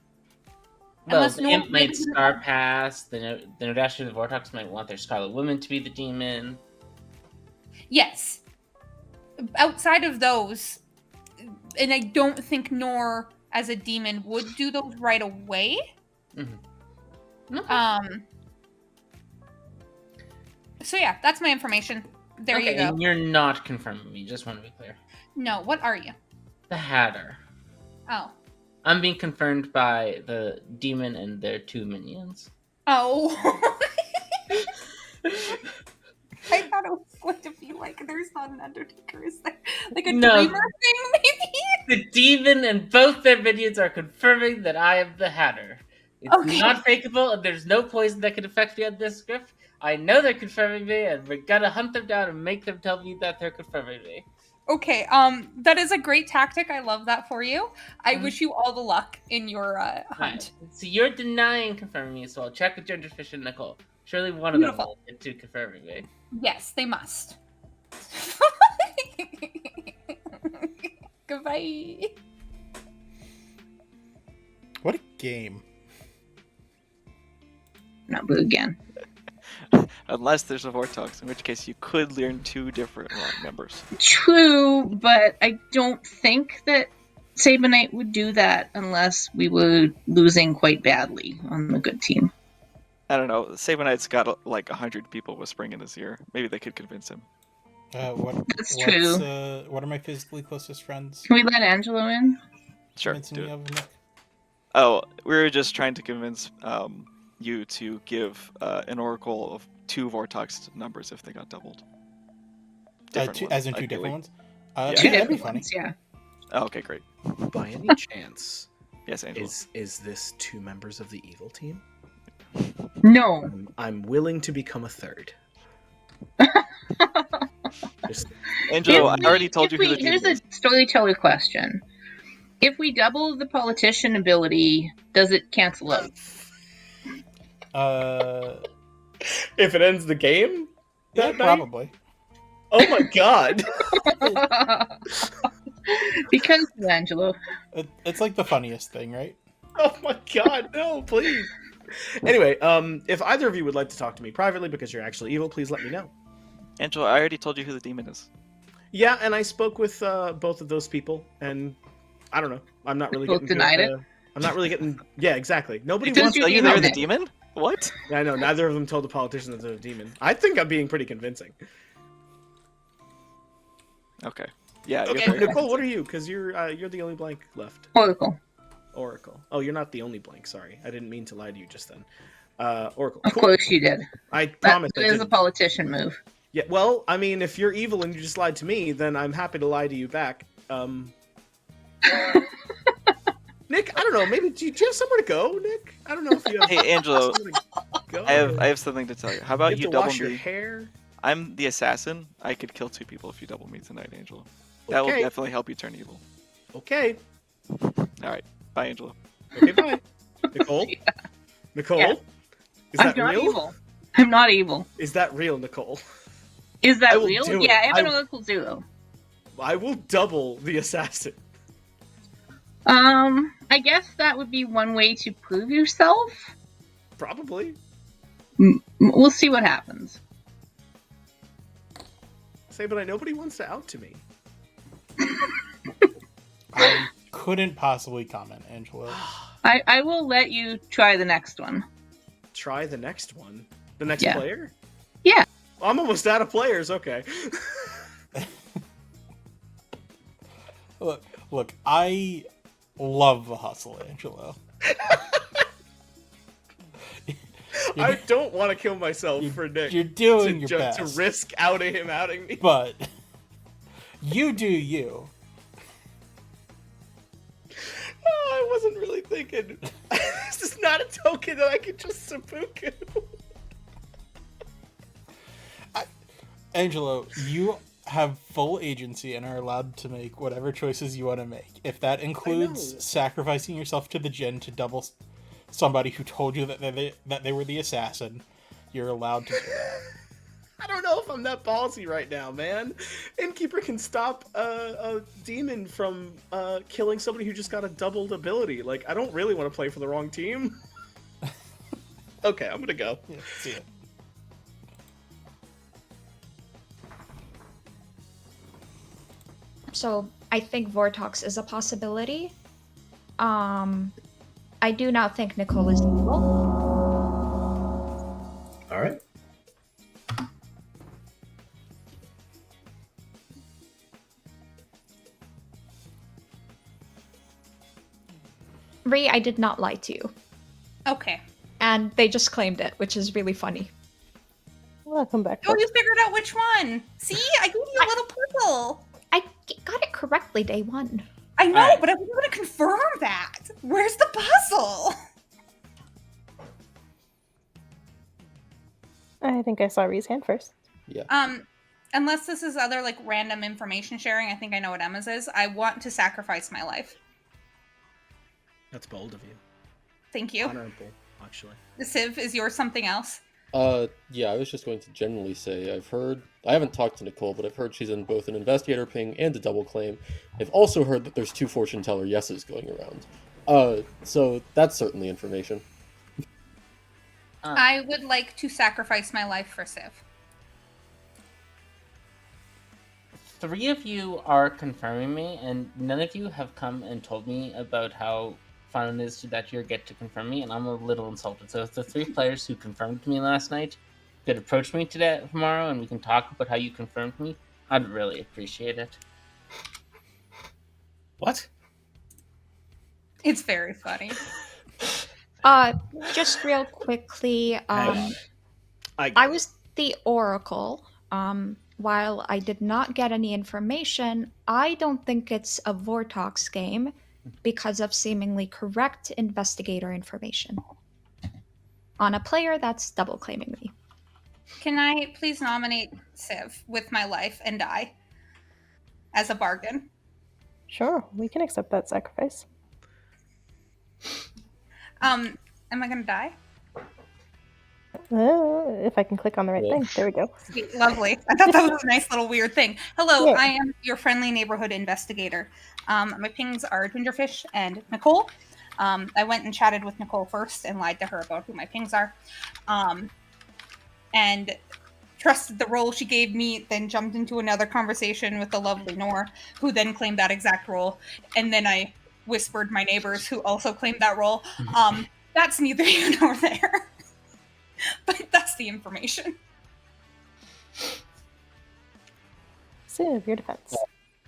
Well, Unless the Nor imp might star pass. The Nordashri of the Vortex might want their Scarlet Woman to be the demon. Yes. Outside of those, and I don't think Nor as a demon would do those right away. Mm-hmm. So yeah, that's my information. There Okay, you go. and you're not confirming me. Just want to be clear. No, what are you? the Hatter. Oh. I'm being confirmed by the demon and their 2 minions. Oh. I thought it was going to be like, there's not an Undertaker, is there? Like a No. dreamer thing, maybe? The demon and both their minions are confirming that I am the Hatter. It's Okay. not fakeable, and there's no poison that can affect me on this script. I know they're confirming me, and we're gonna hunt them down and make them tell me that they're confirming me. Okay, that is a great tactic. I love that for you. I wish you all the luck in your hunt. Right. So you're denying confirming me, so I'll check with Genderfish and Nicole. Surely one of them will get to confirming me. Yes, they must. Goodbye. What a game. Not boo again. Unless there's a Vortex, in which case you could learn 2 different members. True, but I don't think that Sabenite would do that unless we were losing quite badly on the good team. I don't know. Sabenite's got like 100 people whispering in his ear. Maybe they could convince him. That's true. What are my physically closest friends? Can we let Angelo in? Sure. Convincing Do me it. of Nick? Oh, we were just trying to convince you to give an oracle of 2 Vortex numbers if they got doubled. As in 2 different ones? Yeah. 2 that'd be different funny. ones, yeah. Oh, okay, great. By any chance, yes, Angelo. is this 2 members of the evil team? No. I'm willing to become a 3rd. Just... Angelo, I already told you who the Here's demon a storyteller question. If we double the politician ability, does it cancel out? If it ends the game? Yeah, that night? probably. Oh my god! Because of Angelo. It's like the funniest thing, right? Oh my god, no, please! Anyway, if either of you would like to talk to me privately because you're actually evil, please let me know. Angelo, I already told you who the demon is. Yeah, and I spoke with both of those people, and I don't know. I'm not really Both getting denied it? I'm not really getting. Yeah, exactly. Nobody Didn't wants tell you to they were the demon? What? Yeah, I know. Neither of them told the politician that they're a demon. I think I'm being pretty convincing. Okay. Yeah. Okay, You're Nicole, what are you? Because you're the only blank left. Oracle. Oracle. Oh, you're not the only blank. Sorry, I didn't mean to lie to you just then. Oracle. Of course you did. I promise. That is a politician move. Yeah. Well, I mean, if you're evil and you just lied to me, then I'm happy to lie to you back. Nick, I don't know. Maybe do you have somewhere to go, Nick? I don't know if you have. Hey, Angelo. somewhere to go. I have something to tell you. How about You have you to double wash your me? hair? I'm the assassin. I could kill 2 people if you double me tonight, Angelo. That will Okay. definitely help you turn evil. Okay. All right. Bye, Angelo. Okay, bye. Nicole? Nicole? Yeah. Is I'm that not real? evil. I'm not evil. Is that real, Nicole? Is that I will real? do it. Yeah, I have an I- Oracle Zero. I will double the assassin. I guess that would be one way to prove yourself. Probably. We'll see what happens. Say, but nobody wants to out to me. I couldn't possibly comment, Angelo. I will let you try the next one. Try the next one. The next Yeah. player? Yeah. I'm almost out of players. Okay. Look, I love the hustle, Angelo. I don't want to kill myself for Nick. You're doing to, your ju- best. to risk him outing me. But you do you. Oh, I wasn't really thinking. This is not a token that I could just seppuku. Angelo, you have full agency and are allowed to make whatever choices you want to make. If that includes sacrificing yourself to the Djinn to double somebody who told you that they were the assassin, you're allowed to do that. I don't know if I'm that ballsy right now, man. Innkeeper can stop a demon from killing somebody who just got a doubled ability. Like, I don't really want to play for the wrong team. Okay, I'm gonna go. Yeah, see it. So I think Vortox is a possibility. I do not think Nicole is evil. All right. Ree, I did not lie to you. Okay. And they just claimed it, which is really funny. Welcome back. Oh, you figured out which one. See, I gave you a little puzzle. I got it correctly day one. I know, Alright. but I want to confirm that. Where's the puzzle? I think I saw Ree's hand first. Yeah. Unless this is other like random information sharing, I think I know what Emma's is. I want to sacrifice my life. That's bold of you. Thank you. Honorable, actually. The Civ, is yours something else? Yeah, I was just going to generally say I haven't talked to Nicole, but I've heard she's in both an investigator ping and a double claim. I've also heard that there's 2 fortune teller yeses going around. So that's certainly information. I would like to sacrifice my life for Civ. 3 of you are confirming me, and none of you have come and told me about how fun it is that you get to confirm me, and I'm a little insulted. So if the 3 players who confirmed me last night could approach me tomorrow, and we can talk about how you confirmed me, I'd really appreciate it. What? It's very funny. Just real quickly, I was the Oracle. While I did not get any information, I don't think it's a Vortox game because of seemingly correct investigator information on a player that's double claiming me. Can I please nominate Civ with my life and die as a bargain? Sure, we can accept that sacrifice. Am I gonna die? If I can click on the right thing. There we go. Sweet, lovely. I thought that was a nice little weird thing. Hello, Yeah. I am your friendly neighborhood investigator. My pings are Gingerfish and Nicole. I went and chatted with Nicole first and lied to her about who my pings are. And trusted the role she gave me, then jumped into another conversation with the lovely Nor, who then claimed that exact role. And then I whispered my neighbors who also claimed that role. That's neither here nor there. But that's the information. Civ, your defense.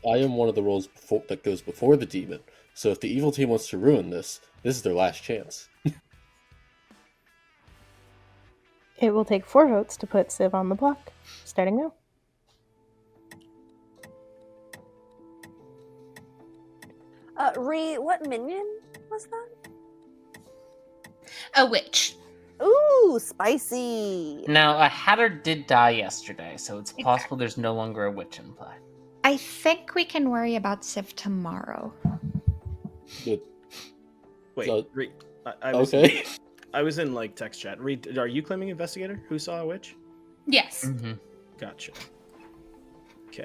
I am one of the roles that goes before the demon, so if the evil team wants to ruin this is their last chance. It will take 4 votes to put Civ on the block. Starting now. Ree, what minion was that? A witch. Ooh, spicy. Now, a Hatter did die yesterday, so it's possible there's no longer a witch in play. I think we can worry about Civ tomorrow. Good. Wait, Ree, I was, okay. I was in like text chat. Ree, are you claiming investigator who saw a witch? Yes. Mm-hmm. Gotcha. Okay.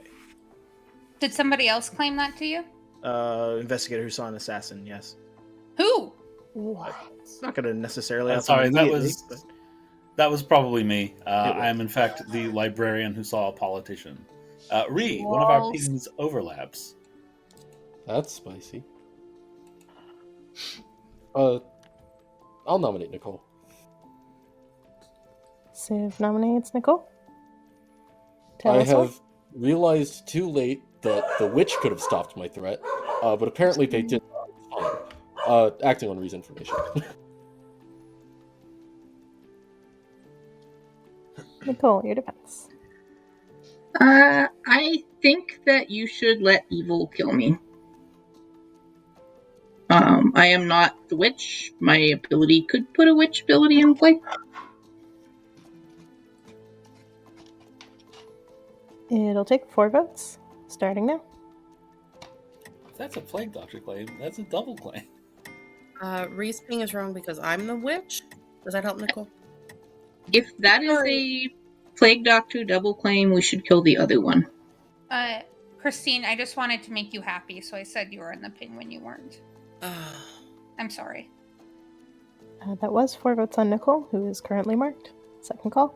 Did somebody else claim that to you? Investigator who saw an assassin. Yes. Who? What? It's not going to necessarily. Sorry, that immediately, was that was probably me. I am in fact the librarian who saw a politician. Ree, one of our pings overlaps. That's spicy. I'll nominate Nicole. Civ nominates Nicole. Tell I us why. have realized too late that the witch could have stopped my threat, but apparently they did not respond, acting on Ree's information. Nicole, your defense. I think that you should let evil kill me. I am not the witch. My ability could put a witch ability in play. It'll take 4 votes. Starting now. If that's a plague doctor claim, that's a double claim. Reese ping is wrong because I'm the witch. Does that help, Nicole? If that is a plague doctor double claim, we should kill the other one. Christine, I just wanted to make you happy, so I said you were in the ping when you weren't. I'm sorry. That was 4 votes on Nicole, who is currently marked. Second call.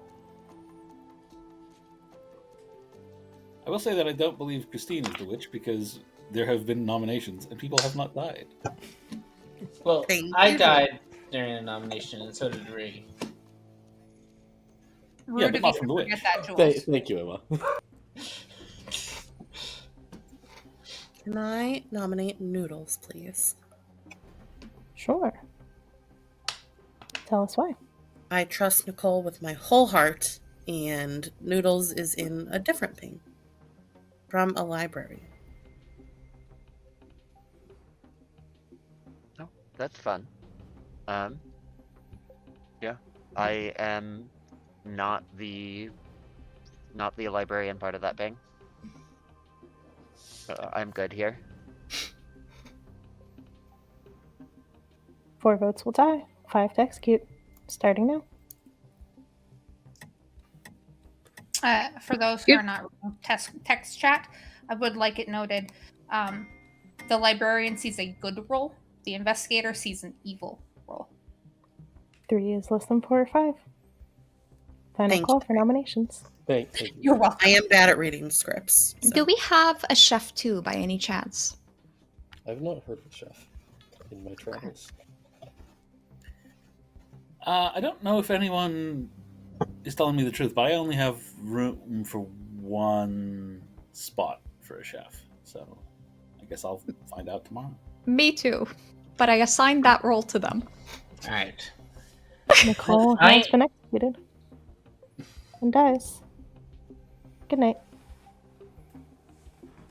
I will say that I don't believe Christine is the witch because there have been nominations and people have not died. Well, I died during a nomination, and so did Ree. Yeah, but not from the witch. Thank you, Emma. Can I nominate Noodles, please? Sure. Tell us why. I trust Nicole with my whole heart, and Noodles is in a different ping from a library. Oh, that's fun. Yeah, I am not the librarian part of that ping. I'm good here. 4 votes will die. 5 to execute. Starting now. For those who are not reading text chat, I would like it noted, the librarian sees a good roll, the investigator sees an evil roll. 3 is less than 4 or 5. Final Thank call for nominations. Thank you. You're welcome. I am bad at reading scripts. So. Do we have a chef too, by any chance? I've not heard of chef in my travels. I don't know if anyone is telling me the truth, but I only have room for 1 spot for a chef. So I guess I'll find out tomorrow. Me too. But I assigned that role to them. Alright. Nicole has been executed. And dies. Good night.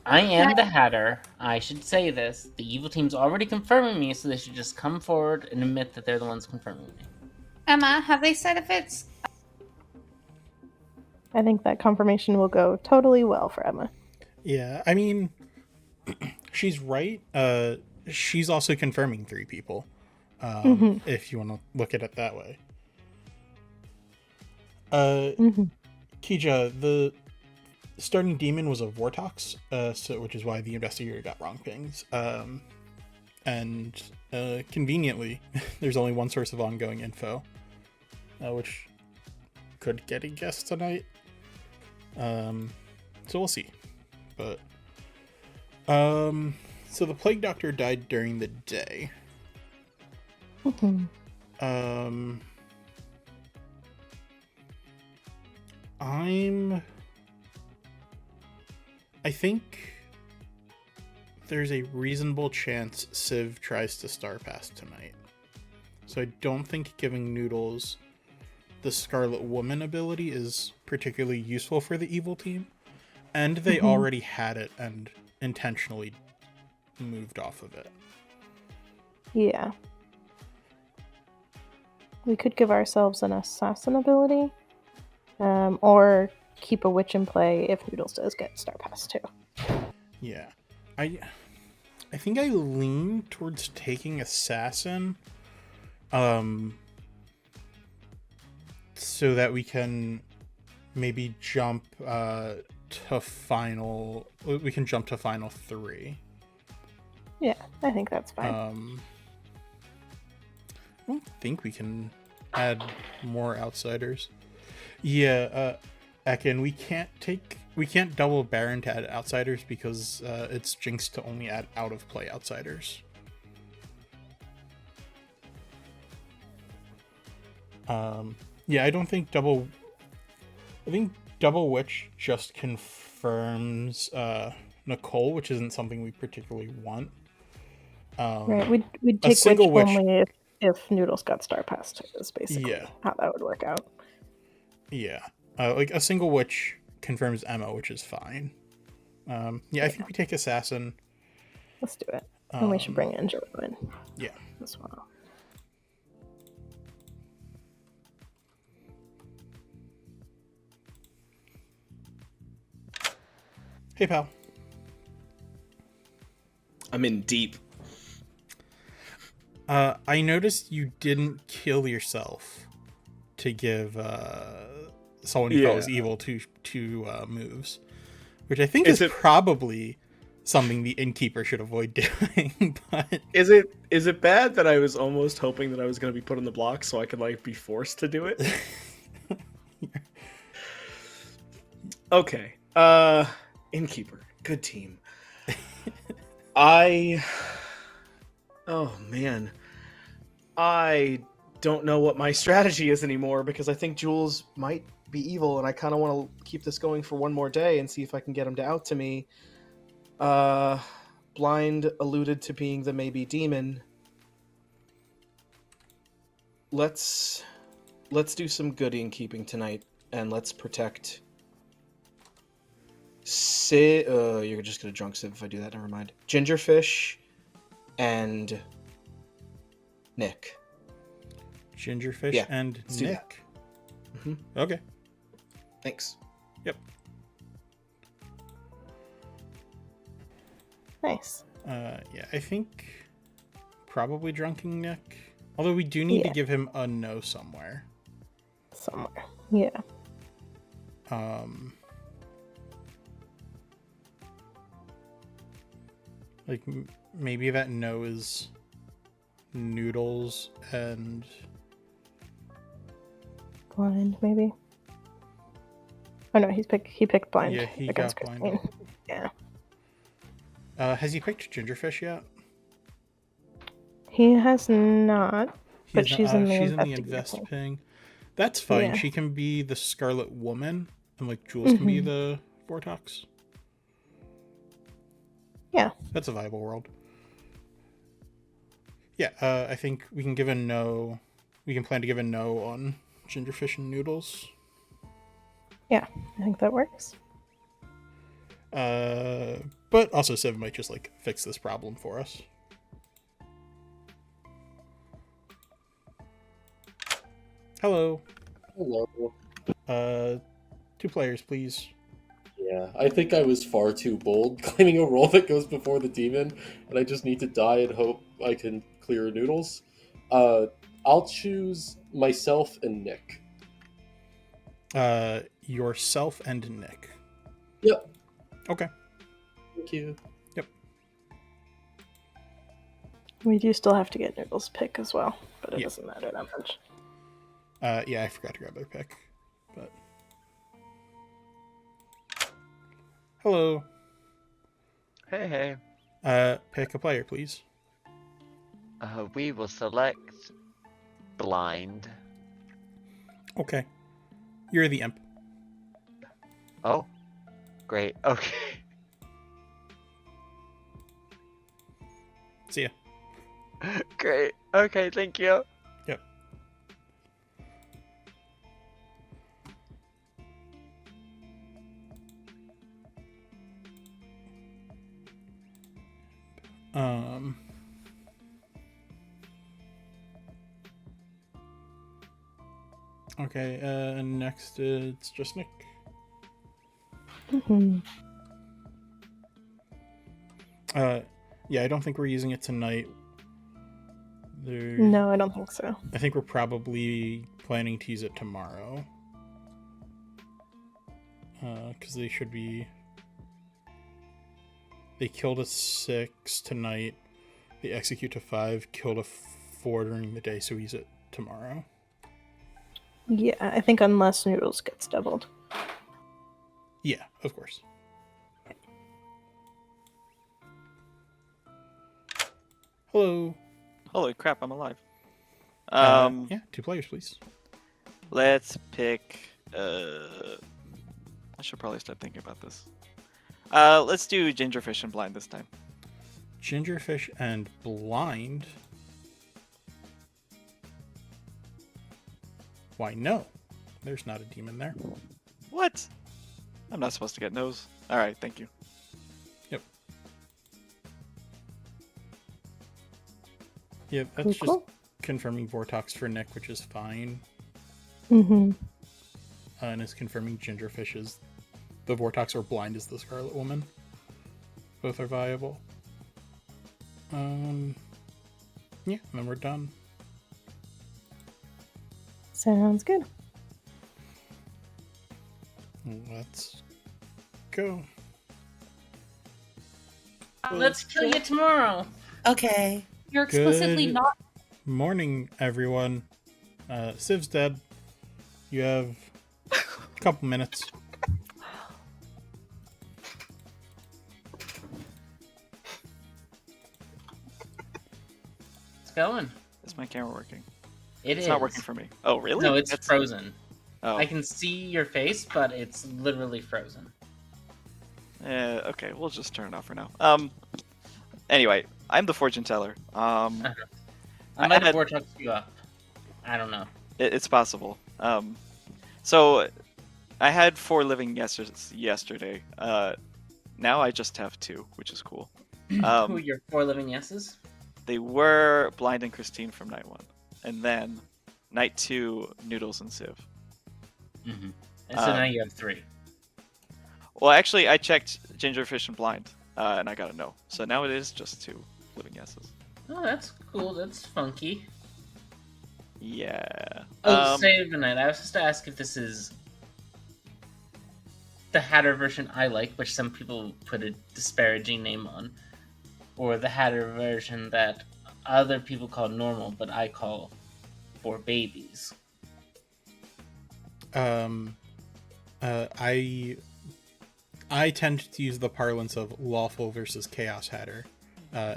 I am the Hatter. I should say this. The evil team's already confirming me, so they should just come forward and admit that they're the ones confirming me. Emma, have they said if it's... I think that confirmation will go totally well for Emma. Yeah, I mean, she's right. She's also confirming 3 people, if you want to look at it that way. Kija, the starting demon was a Vortox, which is why the investigator got wrong pings. And conveniently, there's only one source of ongoing info, which could get a guess tonight. So we'll see. But so the plague doctor died during the day. I think there's a reasonable chance Civ tries to Star Pass tonight. So I don't think giving Noodles the Scarlet Woman ability is particularly useful for the evil team. And they already had it and intentionally moved off of it. Yeah. We could give ourselves an assassin ability. Or keep a witch in play if Noodles does get Star Pass too. Yeah. I think I lean towards taking assassin. So that we can maybe jump to final. We can jump to final 3. Yeah, I think that's fine. I don't think we can add more outsiders. Yeah, Ekin, we can't double Baron to add outsiders because it's jinxed to only add out of play outsiders. Yeah, I think double witch just confirms Nicole, which isn't something we particularly want. Right, we'd take witch only if Noodles got Star Pass too, is basically how that would work out. Yeah, like a single witch confirms Emma, which is fine. Yeah, I think we take assassin. Let's do it. And we should bring in Jerwin. Yeah, as well. Hey, pal. I'm in deep. I noticed you didn't kill yourself to give someone you thought was evil two moves, which I think is probably something the innkeeper should avoid doing. But is it bad that I was almost hoping that I was going to be put on the block so I could be forced to do it? Okay. Innkeeper, good team. Oh man, I don't know what my strategy is anymore because I think Jules might be evil, and I kind of want to keep this going for one more day and see if I can get him to out to me. Blind alluded to being the maybe demon. let's do some gooding keeping tonight, and let's protect. You're just gonna drunk Civ if I do that. Never mind. Gingerfish and Nick. Gingerfish and let's do Nick. Mm-hmm. Okay. Thanks. Yep. Nice. Yeah, I think probably drunking Nick. Although we do need to give him a no somewhere. Somewhere. Yeah. Like maybe that no is Noodles and Blind, maybe. Oh no, he picked blind. Yeah, he against got blind. Christine. Yeah. Has he picked Gingerfish yet? He has not, but He's she's not- in the she's in the investigation. invest ping. That's fine. Yeah. She can be the Scarlet Woman, and like Jules can be Mhm. the Vortox. Yeah. That's a viable world. Yeah, I think we can give a no. We can plan to give a no on Gingerfish and Noodles. Yeah, I think that works. But also Civ might just like fix this problem for us. Hello. Hello. 2 players, please. Yeah, I think I was far too bold claiming a role that goes before the demon, and I just need to die and hope I can clear Noodles. I'll choose myself and Nick. Yourself and Nick. Yep. Okay. Thank you. Yep. We do still have to get Noodles' pick as well, but it Yeah. doesn't matter that much. Yeah, I forgot to grab their pick, but hello. Hey, hey. Pick a player, please. We will select blind. Okay. You're the imp. Oh, great. Okay. See ya. Great. Okay, thank you. Yep. Okay, next it's just Nick. Mhm. Yeah, I don't think we're using it tonight. No, I don't think so. I think we're probably planning to use it tomorrow. Because they should be... They killed a 6 tonight. They execute to 5, killed a 4 during the day, so we use it tomorrow. Yeah, I think unless Noodles gets doubled. Yeah, of course. Hello. Holy crap, I'm alive. Yeah, 2 players, please. Let's pick. I should probably start thinking about this. Let's do Gingerfish and Blind this time. Gingerfish and Blind. Why, no. There's not a demon there. What? I'm not supposed to get no's. Alright, thank you. Yep. Yeah, that's just confirming Vortox for Nick, which is fine. Mm-hmm. And it's confirming Gingerfish is the Vortox or Blind is the Scarlet Woman. Both are viable. Yeah, and then we're done. Sounds good. Let's go. Let's kill you tomorrow. Okay. You're explicitly Good not. morning, everyone. Civ's dead. You have a couple minutes. It's going. Is my camera working? It's not working for me. Oh, really? No, it's frozen. Oh. I can see your face, but it's literally frozen. Okay, we'll just turn it off for now. Anyway, I'm the fortune teller. I might have Vortex you up. I don't know. It's possible. So I had 4 living yesterday. Now I just have 2, which is cool. Who are your 4 living yeses? They were Blind and Christine from night 1, and then night 2, Noodles and Civ. Mm-hmm. And so now you have 3. Well, actually, I checked Gingerfish and Blind, and I got a no. So now it is just 2 living yeses. Oh, that's cool. That's funky. Yeah. Oh, sabenite. I was just to ask if this is the Hatter version I like, which some people put a disparaging name on, or the Hatter version that other people call normal, but I call for babies. I tend to use the parlance of lawful versus chaos Hatter,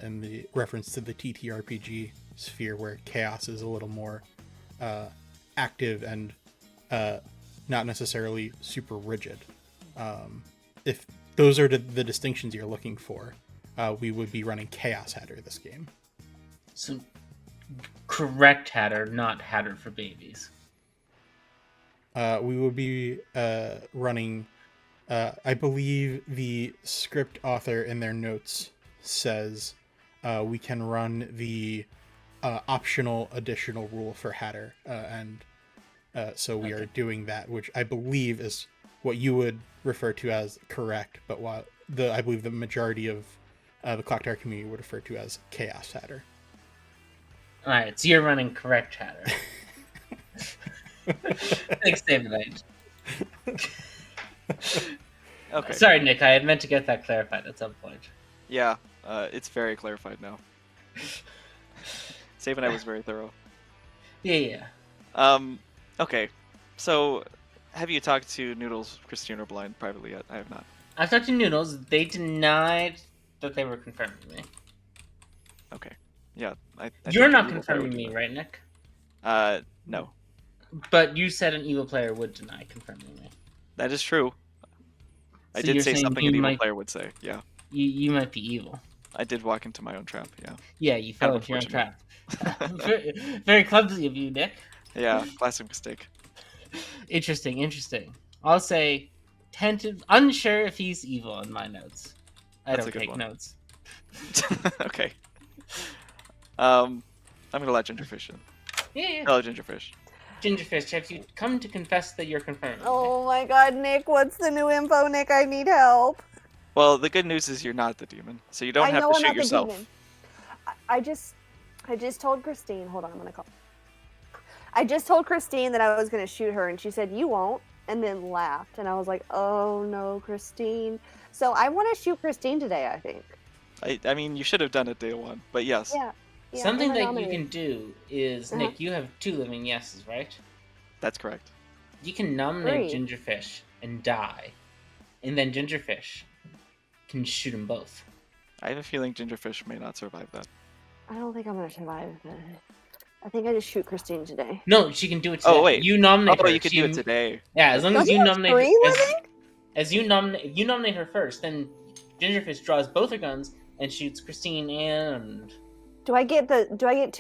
in the reference to the TTRPG sphere, where chaos is a little more active and not necessarily super rigid. If those are the distinctions you're looking for, we would be running chaos Hatter this game. So, correct Hatter, not Hatter for babies. We would be running, I believe the script author in their notes says we can run the optional additional rule for Hatter, and so we are doing that, which I believe is what you would refer to as correct, but what I believe the majority of the Clocktower community would refer to as chaos Hatter. Alright, so you're running correct Hatter. Thanks, David. Okay. Sorry, Nick. I had meant to get that clarified at some point. Yeah, it's very clarified now. Save and I was very thorough. Yeah. Okay. So, have you talked to Noodles, Christine, or Blind privately yet? I have not. I've talked to Noodles. They denied that they were confirming me. Okay. Yeah. I You're think not an evil player confirming would do me, that. right, Nick? No. But you said an evil player would deny confirming me. That is true. I So did you're say saying something you an evil might- player would say. Yeah. You might be evil. I did walk into my own trap. Yeah. Yeah, you Kind fell of into your own unfortunate. trap. very, very clumsy of you, Nick. Yeah. Classic mistake. Interesting. I'll say tentative, unsure if he's evil in my notes. I That's don't a good take one. notes. Okay. I'm gonna let Gingerfish in. Yeah. Hello, Gingerfish. Gingerfish, have you come to confess that you're confirmed? Oh my god, Nick, what's the new info, Nick? I need help. Well, the good news is you're not the demon, so you don't I have know to I'm shoot not the yourself. demon. I just told Christine, hold on, I'm gonna call. I just told Christine that I was gonna shoot her, and she said, "You won't," and then laughed. And I was like, "Oh no, Christine." So I want to shoot Christine today, I think. I mean, you should have done it day 1, but yes. Yeah. Something I'm that gonna you nominate. can do is, Uh-huh. Nick, you have 2 living yeses, right? That's correct. You can nominate 3. Gingerfish and die, and then Gingerfish can shoot them both. I have a feeling Gingerfish may not survive that. I don't think I'm gonna survive. I think I just shoot Christine today. No, she can do it today. Oh wait, You nominate her. you could do it today. Yeah, as long as Doesn't you have nominate 3 her. living? As you nominate her first, then Gingerfish draws both her guns and shoots Christine and Do I get 2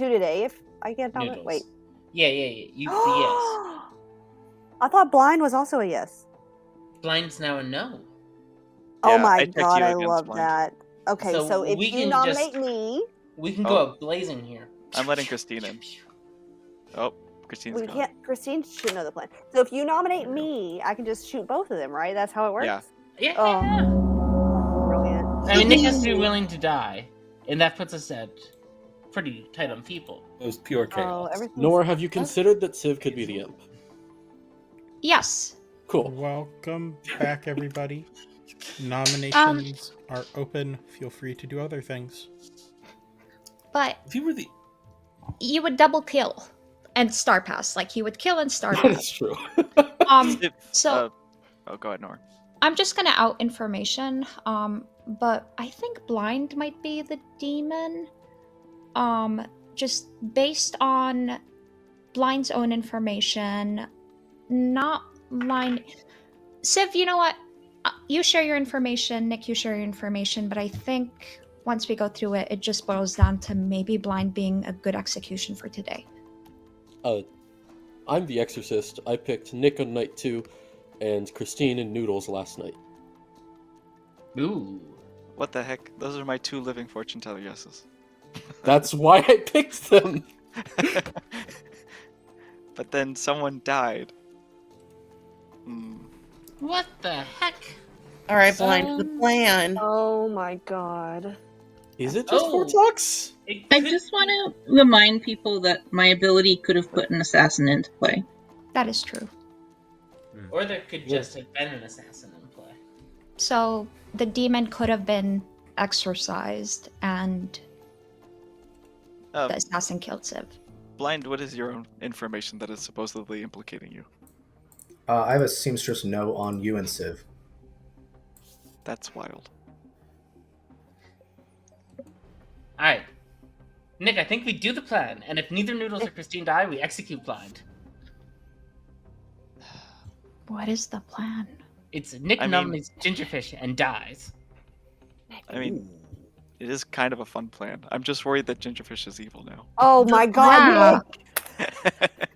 today if I get nominated? Noodles. Wait. Yeah. You the yes. I thought blind was also a yes. Blind's now a no. Oh Yeah, my I checked god, you I against love blind. that. Okay, so if we you can nominate just- me, We can go Oh. up blazing here. I'm letting Christine in. Oh, Christine's we gone. can't. Christine should know the plan. So if you nominate me, I can just shoot both of them, right? That's how it works. Yeah. Yeah. Oh, brilliant. I mean, Nick has to be willing to die, and that puts us at pretty tight on people. It was pure Oh, chaos. everything's. Nor have you considered that Civ could be the imp? Yes. Cool. Welcome back, everybody. Nominations are open. Feel free to do other things. But If you were the you would double kill and star pass. Like he would kill and star That pass. is true. So Oh, go ahead, Nora. I'm just gonna out information. But I think blind might be the demon. Just based on blind's own information, not blind. Civ, you know what? You share your information, Nick, you share your information, but I think once we go through it, it just boils down to maybe blind being a good execution for today. I'm the Exorcist. I picked Nick on night 2 and Christine and Noodles last night. Ooh. What the heck? Those are my 2 living fortune teller yeses. That's why I picked them. But then someone died. What the heck? All right, Blind, the plan. Oh my god. Is it just Oh. Vortox? I just want to remind people that my ability could have put an assassin into play. That is true. Or there could just have been an assassin in play. So the demon could have been exorcised and the assassin killed Civ. Blind, what is your own information that is supposedly implicating you? I have a seamstress no on you and Civ. That's wild. Alright. Nick, I think we do the plan, and if neither Noodles or Christine die, we execute Blind. What is the plan? It's Nick nominates Gingerfish and dies. I mean, it is kind of a fun plan. I'm just worried that Gingerfish is evil now. Oh my god,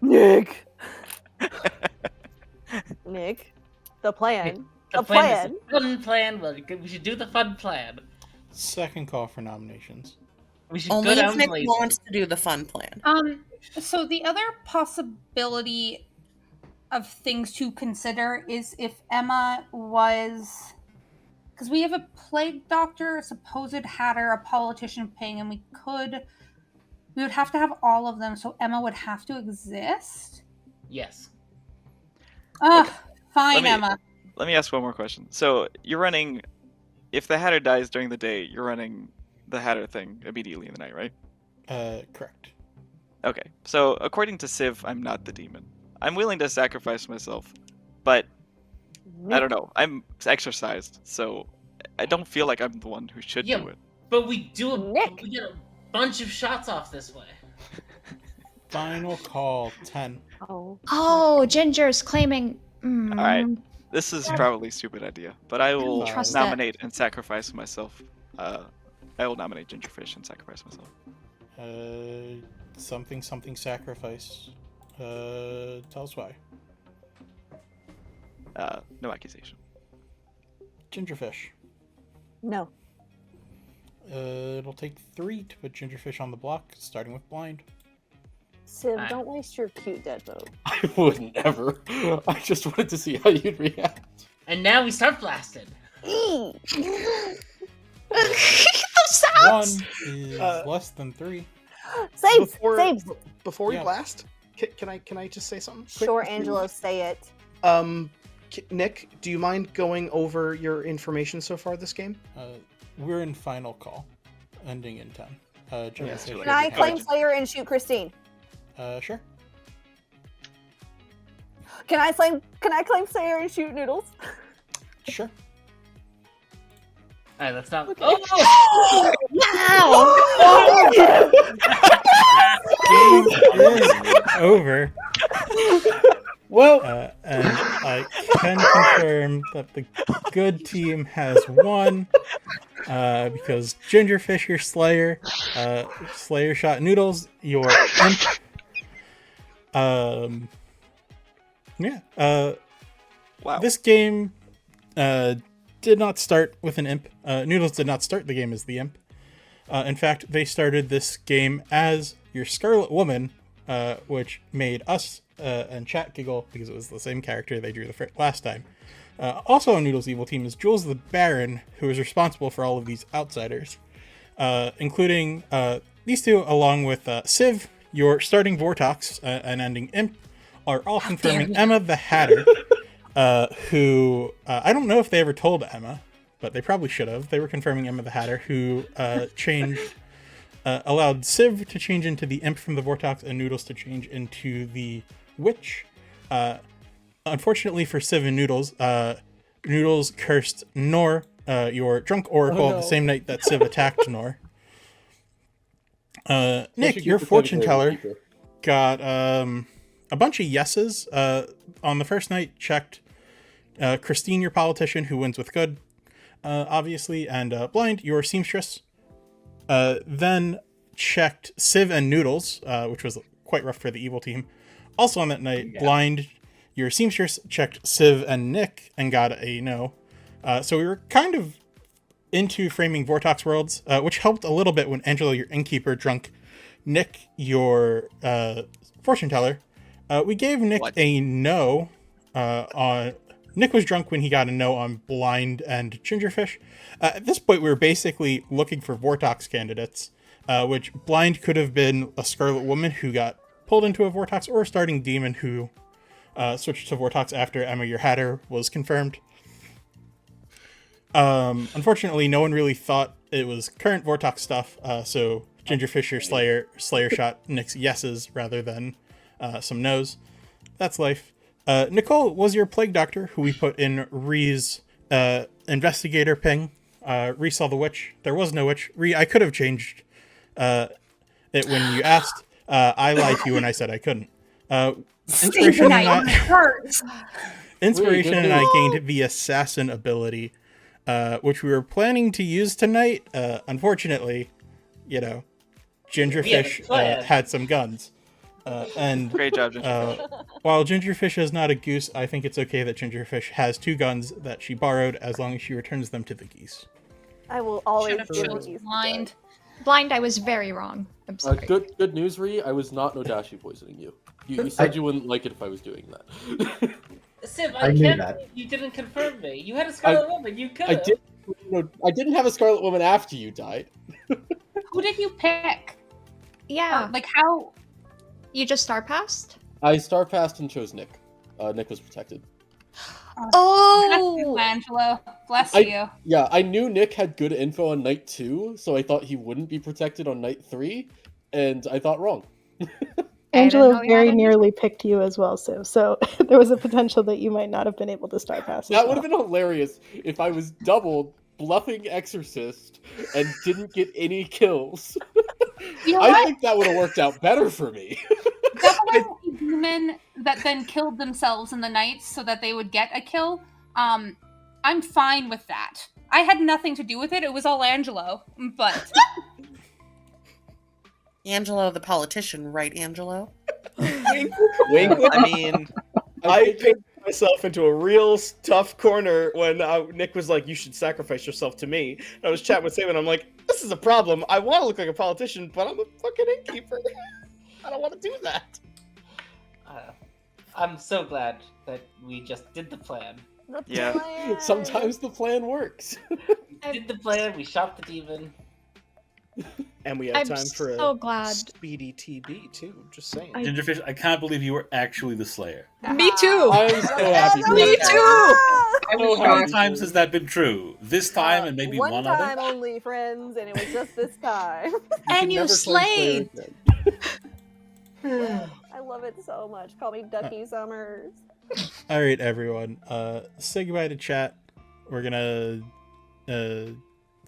Nick! Nick, the plan. The plan is a fun plan. Well, we should do the fun plan. Second call for nominations. We should Only go if down Nick blazing. wants to do the fun plan. So the other possibility of things to consider is if Emma was, because we have a plague doctor, a supposed hatter, a politician ping, and we would have to have all of them, so Emma would have to exist. Yes. Fine, Emma. Let me ask one more question. So you're running, if the Hatter dies during the day, you're running the Hatter thing immediately in the night, right? Correct. Okay. So according to Civ, I'm not the demon. I'm willing to sacrifice myself, but I don't know. I'm exorcised, so I don't feel like I'm the one who should do it. But we get a bunch of shots off this way. Final call, 10. Oh, Ginger's claiming. All right. This is probably a stupid idea, but I will trust nominate and sacrifice myself. I will nominate Gingerfish and sacrifice myself. Something sacrifice. Tell us why. No accusation. Gingerfish. No. It'll take 3 to put Gingerfish on the block, starting with Blind. Civ, don't waste your cute dead vote. I would never. I just wanted to see how you'd react. And now we start blasting. One is less than 3. Saves! Before, Saves! Before we Yeah. blast, can I just say something? quick Sure, before we- Angelo, say it. Nick, do you mind going over your information so far this game? We're in final call, ending in 10. Gingerfish. Can I claim Slayer and shoot Christine? Sure. Can I claim Slayer and shoot Noodles? Sure. Alright, let's not. Okay. Oh! Game is over. Well, and I can confirm that the good team has won because Gingerfish, your Slayer, Slayer shot Noodles, your imp. Wow. This game did not start with an imp. Noodles did not start the game as the imp. In fact, they started this game as your Scarlet Woman, which made us and chat giggle because it was the same character they drew the last time. Also on Noodles' evil team is Jules the Baron, who is responsible for all of these outsiders, including these two, along with Civ, your starting Vortox and ending imp, are all confirming Emma the Hatter, who I don't know if they ever told Emma, but they probably should have. They were confirming Emma the Hatter, who allowed Civ to change into the imp from the Vortox and Noodles to change into the witch. Unfortunately for Civ and Noodles, Noodles cursed Nor, your drunk oracle, the same night that Civ attacked Nor. Nick, your fortune teller got a bunch of yeses. On the first night, checked Christine, your politician, who wins with good, obviously, and Blind, your seamstress. Then checked Civ and Noodles, which was quite rough for the evil team. Also on that night, Blind, your seamstress checked Civ and Nick and got a no. So we were kind of into framing Vortox worlds, which helped a little bit when Angelo, your innkeeper, drunk Nick, your fortune teller. We gave Nick a no on... Nick was drunk when he got a no on Blind and Gingerfish. At this point, we were basically looking for Vortox candidates, which Blind could have been a Scarlet Woman who got pulled into a Vortox, or a starting demon who switched to Vortox after Emma Your Hatter was confirmed. Unfortunately, no one really thought it was current Vortox stuff, so Gingerfish, your Slayer shot Nick's yeses rather than some no's. That's life. Nicole was your Plague Doctor, who we put in Ree's investigator ping. Ree saw the witch. There was no witch. Ree, I could have changed it when you asked. I lied to you when I said I couldn't. Inspiration and I gained the assassin ability, which we were planning to use tonight. Unfortunately, Gingerfish had some guns. And great job, Gingerfish. While Gingerfish is not a goose, I think it's okay that Gingerfish has 2 guns that she borrowed as long as she returns them to the geese. I will always Blind. Blind, I was very wrong. I'm sorry. Good news, Ree. I was not Nodashi poisoning you. You said you wouldn't like it if I was doing that. Civ, I I knew can't that. believe you didn't confirm me. You had a Scarlet Woman. You could I have. did. I didn't have a Scarlet Woman after you died. Who did you pick? Yeah. Like how? You just star passed? I star passed and chose Nick. Nick was protected. Bless you, Angelo. Bless you. Yeah, I knew Nick had good info on night 2, so I thought he wouldn't be protected on night 3, and I thought wrong. Angelo very nearly picked you as well, Civ. So there was a potential that you might not have been able to star pass. That would have been hilarious if I was doubled bluffing Exorcist and didn't get any kills. You know I what? think that would have worked out better for me. Doubling a demon that then killed themselves in the nights so that they would get a kill. I'm fine with that. I had nothing to do with it. It was all Angelo. But Angelo, the politician, right, Angelo? Wink, wink. I mean, I picked myself into a real tough corner when Nick was like, "You should sacrifice yourself to me." And I was chatting with Sam, and I'm like, "This is a problem. I want to look like a politician, but I'm a fucking innkeeper. I don't want to do that." I'm so glad that we just did the plan. Yeah. Sometimes the plan works. We did the plan. We shot the demon. And we have I'm time for so a glad. speedy TB too. Just saying. Gingerfish, I can't believe you were actually the Slayer. Me too. I'm so happy. Me too. How many times has that been true? This time and maybe one time other? only, friends, and it was just this time. And you slayed. I love it so much. Call me Ducky Summers. All right, everyone. Say goodbye to chat. We're gonna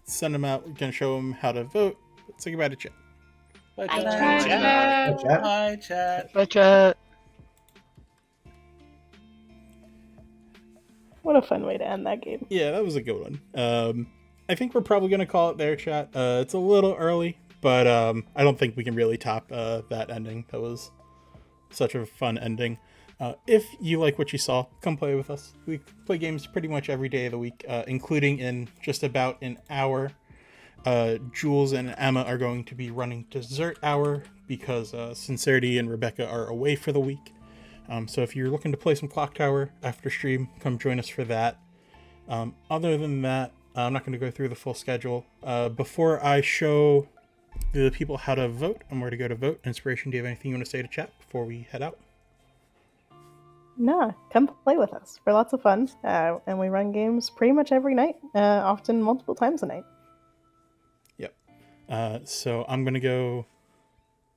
send them out. We're gonna show them how to vote. But say goodbye to chat. Bye, Bye, chat. chat. Bye, chat. Bye, chat. Bye, chat. What a fun way to end that game. Yeah, that was a good one. I think we're probably gonna call it there, chat. It's a little early, but I don't think we can really top that ending. That was such a fun ending. If you like what you saw, come play with us. We play games pretty much every day of the week, including in just about an hour. Jules and Emma are going to be running dessert hour because Sincerity and Rebecca are away for the week. So if you're looking to play some Clocktower after stream, come join us for that. Other than that, I'm not going to go through the full schedule. Before I show the people how to vote and where to go to vote, Inspiration, do you have anything you want to say to chat before we head out? No, come play with us. We're lots of fun, and we run games pretty much every night, often multiple times a night. Yep. So I'm going to go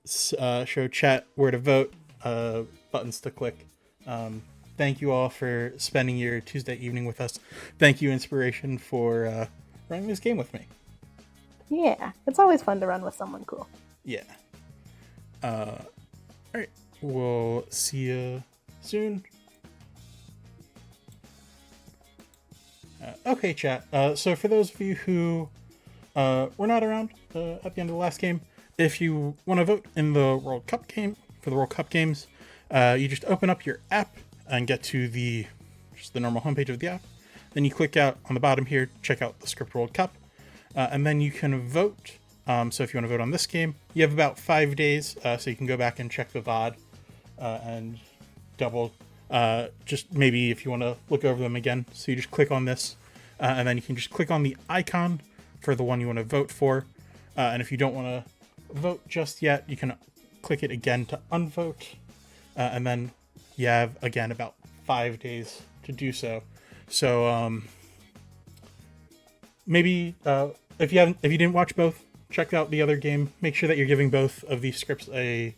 show chat where to vote, buttons to click. Thank you all for spending your Tuesday evening with us. Thank you, Inspiration, for running this game with me. Yeah, it's always fun to run with someone cool. Yeah. All right. We'll see you soon. Okay, chat. So for those of you who were not around at the end of the last game, if you want to vote in the World Cup game for the World Cup games, You just open up your app and get to just the normal homepage of the app. Then you click out on the bottom here, check out the Script World Cup, and then you can vote. So if you want to vote on this game, you have about 5 days, so you can go back and check the VOD and double, just maybe if you want to look over them again. So you just click on this, and then you can just click on the icon for the one you want to vote for. And if you don't want to vote just yet, you can click it again to unvote, and then you have, again, about 5 days to do so. So maybe if you didn't watch both, check out the other game. Make sure that you're giving both of these scripts a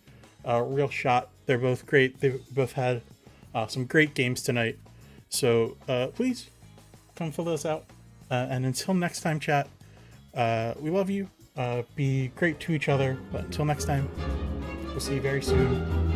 real shot. They're both great. They both had some great games tonight. So please come fill those out. And until next time, chat, we love you. Be great to each other. But until next time, we'll see you very soon.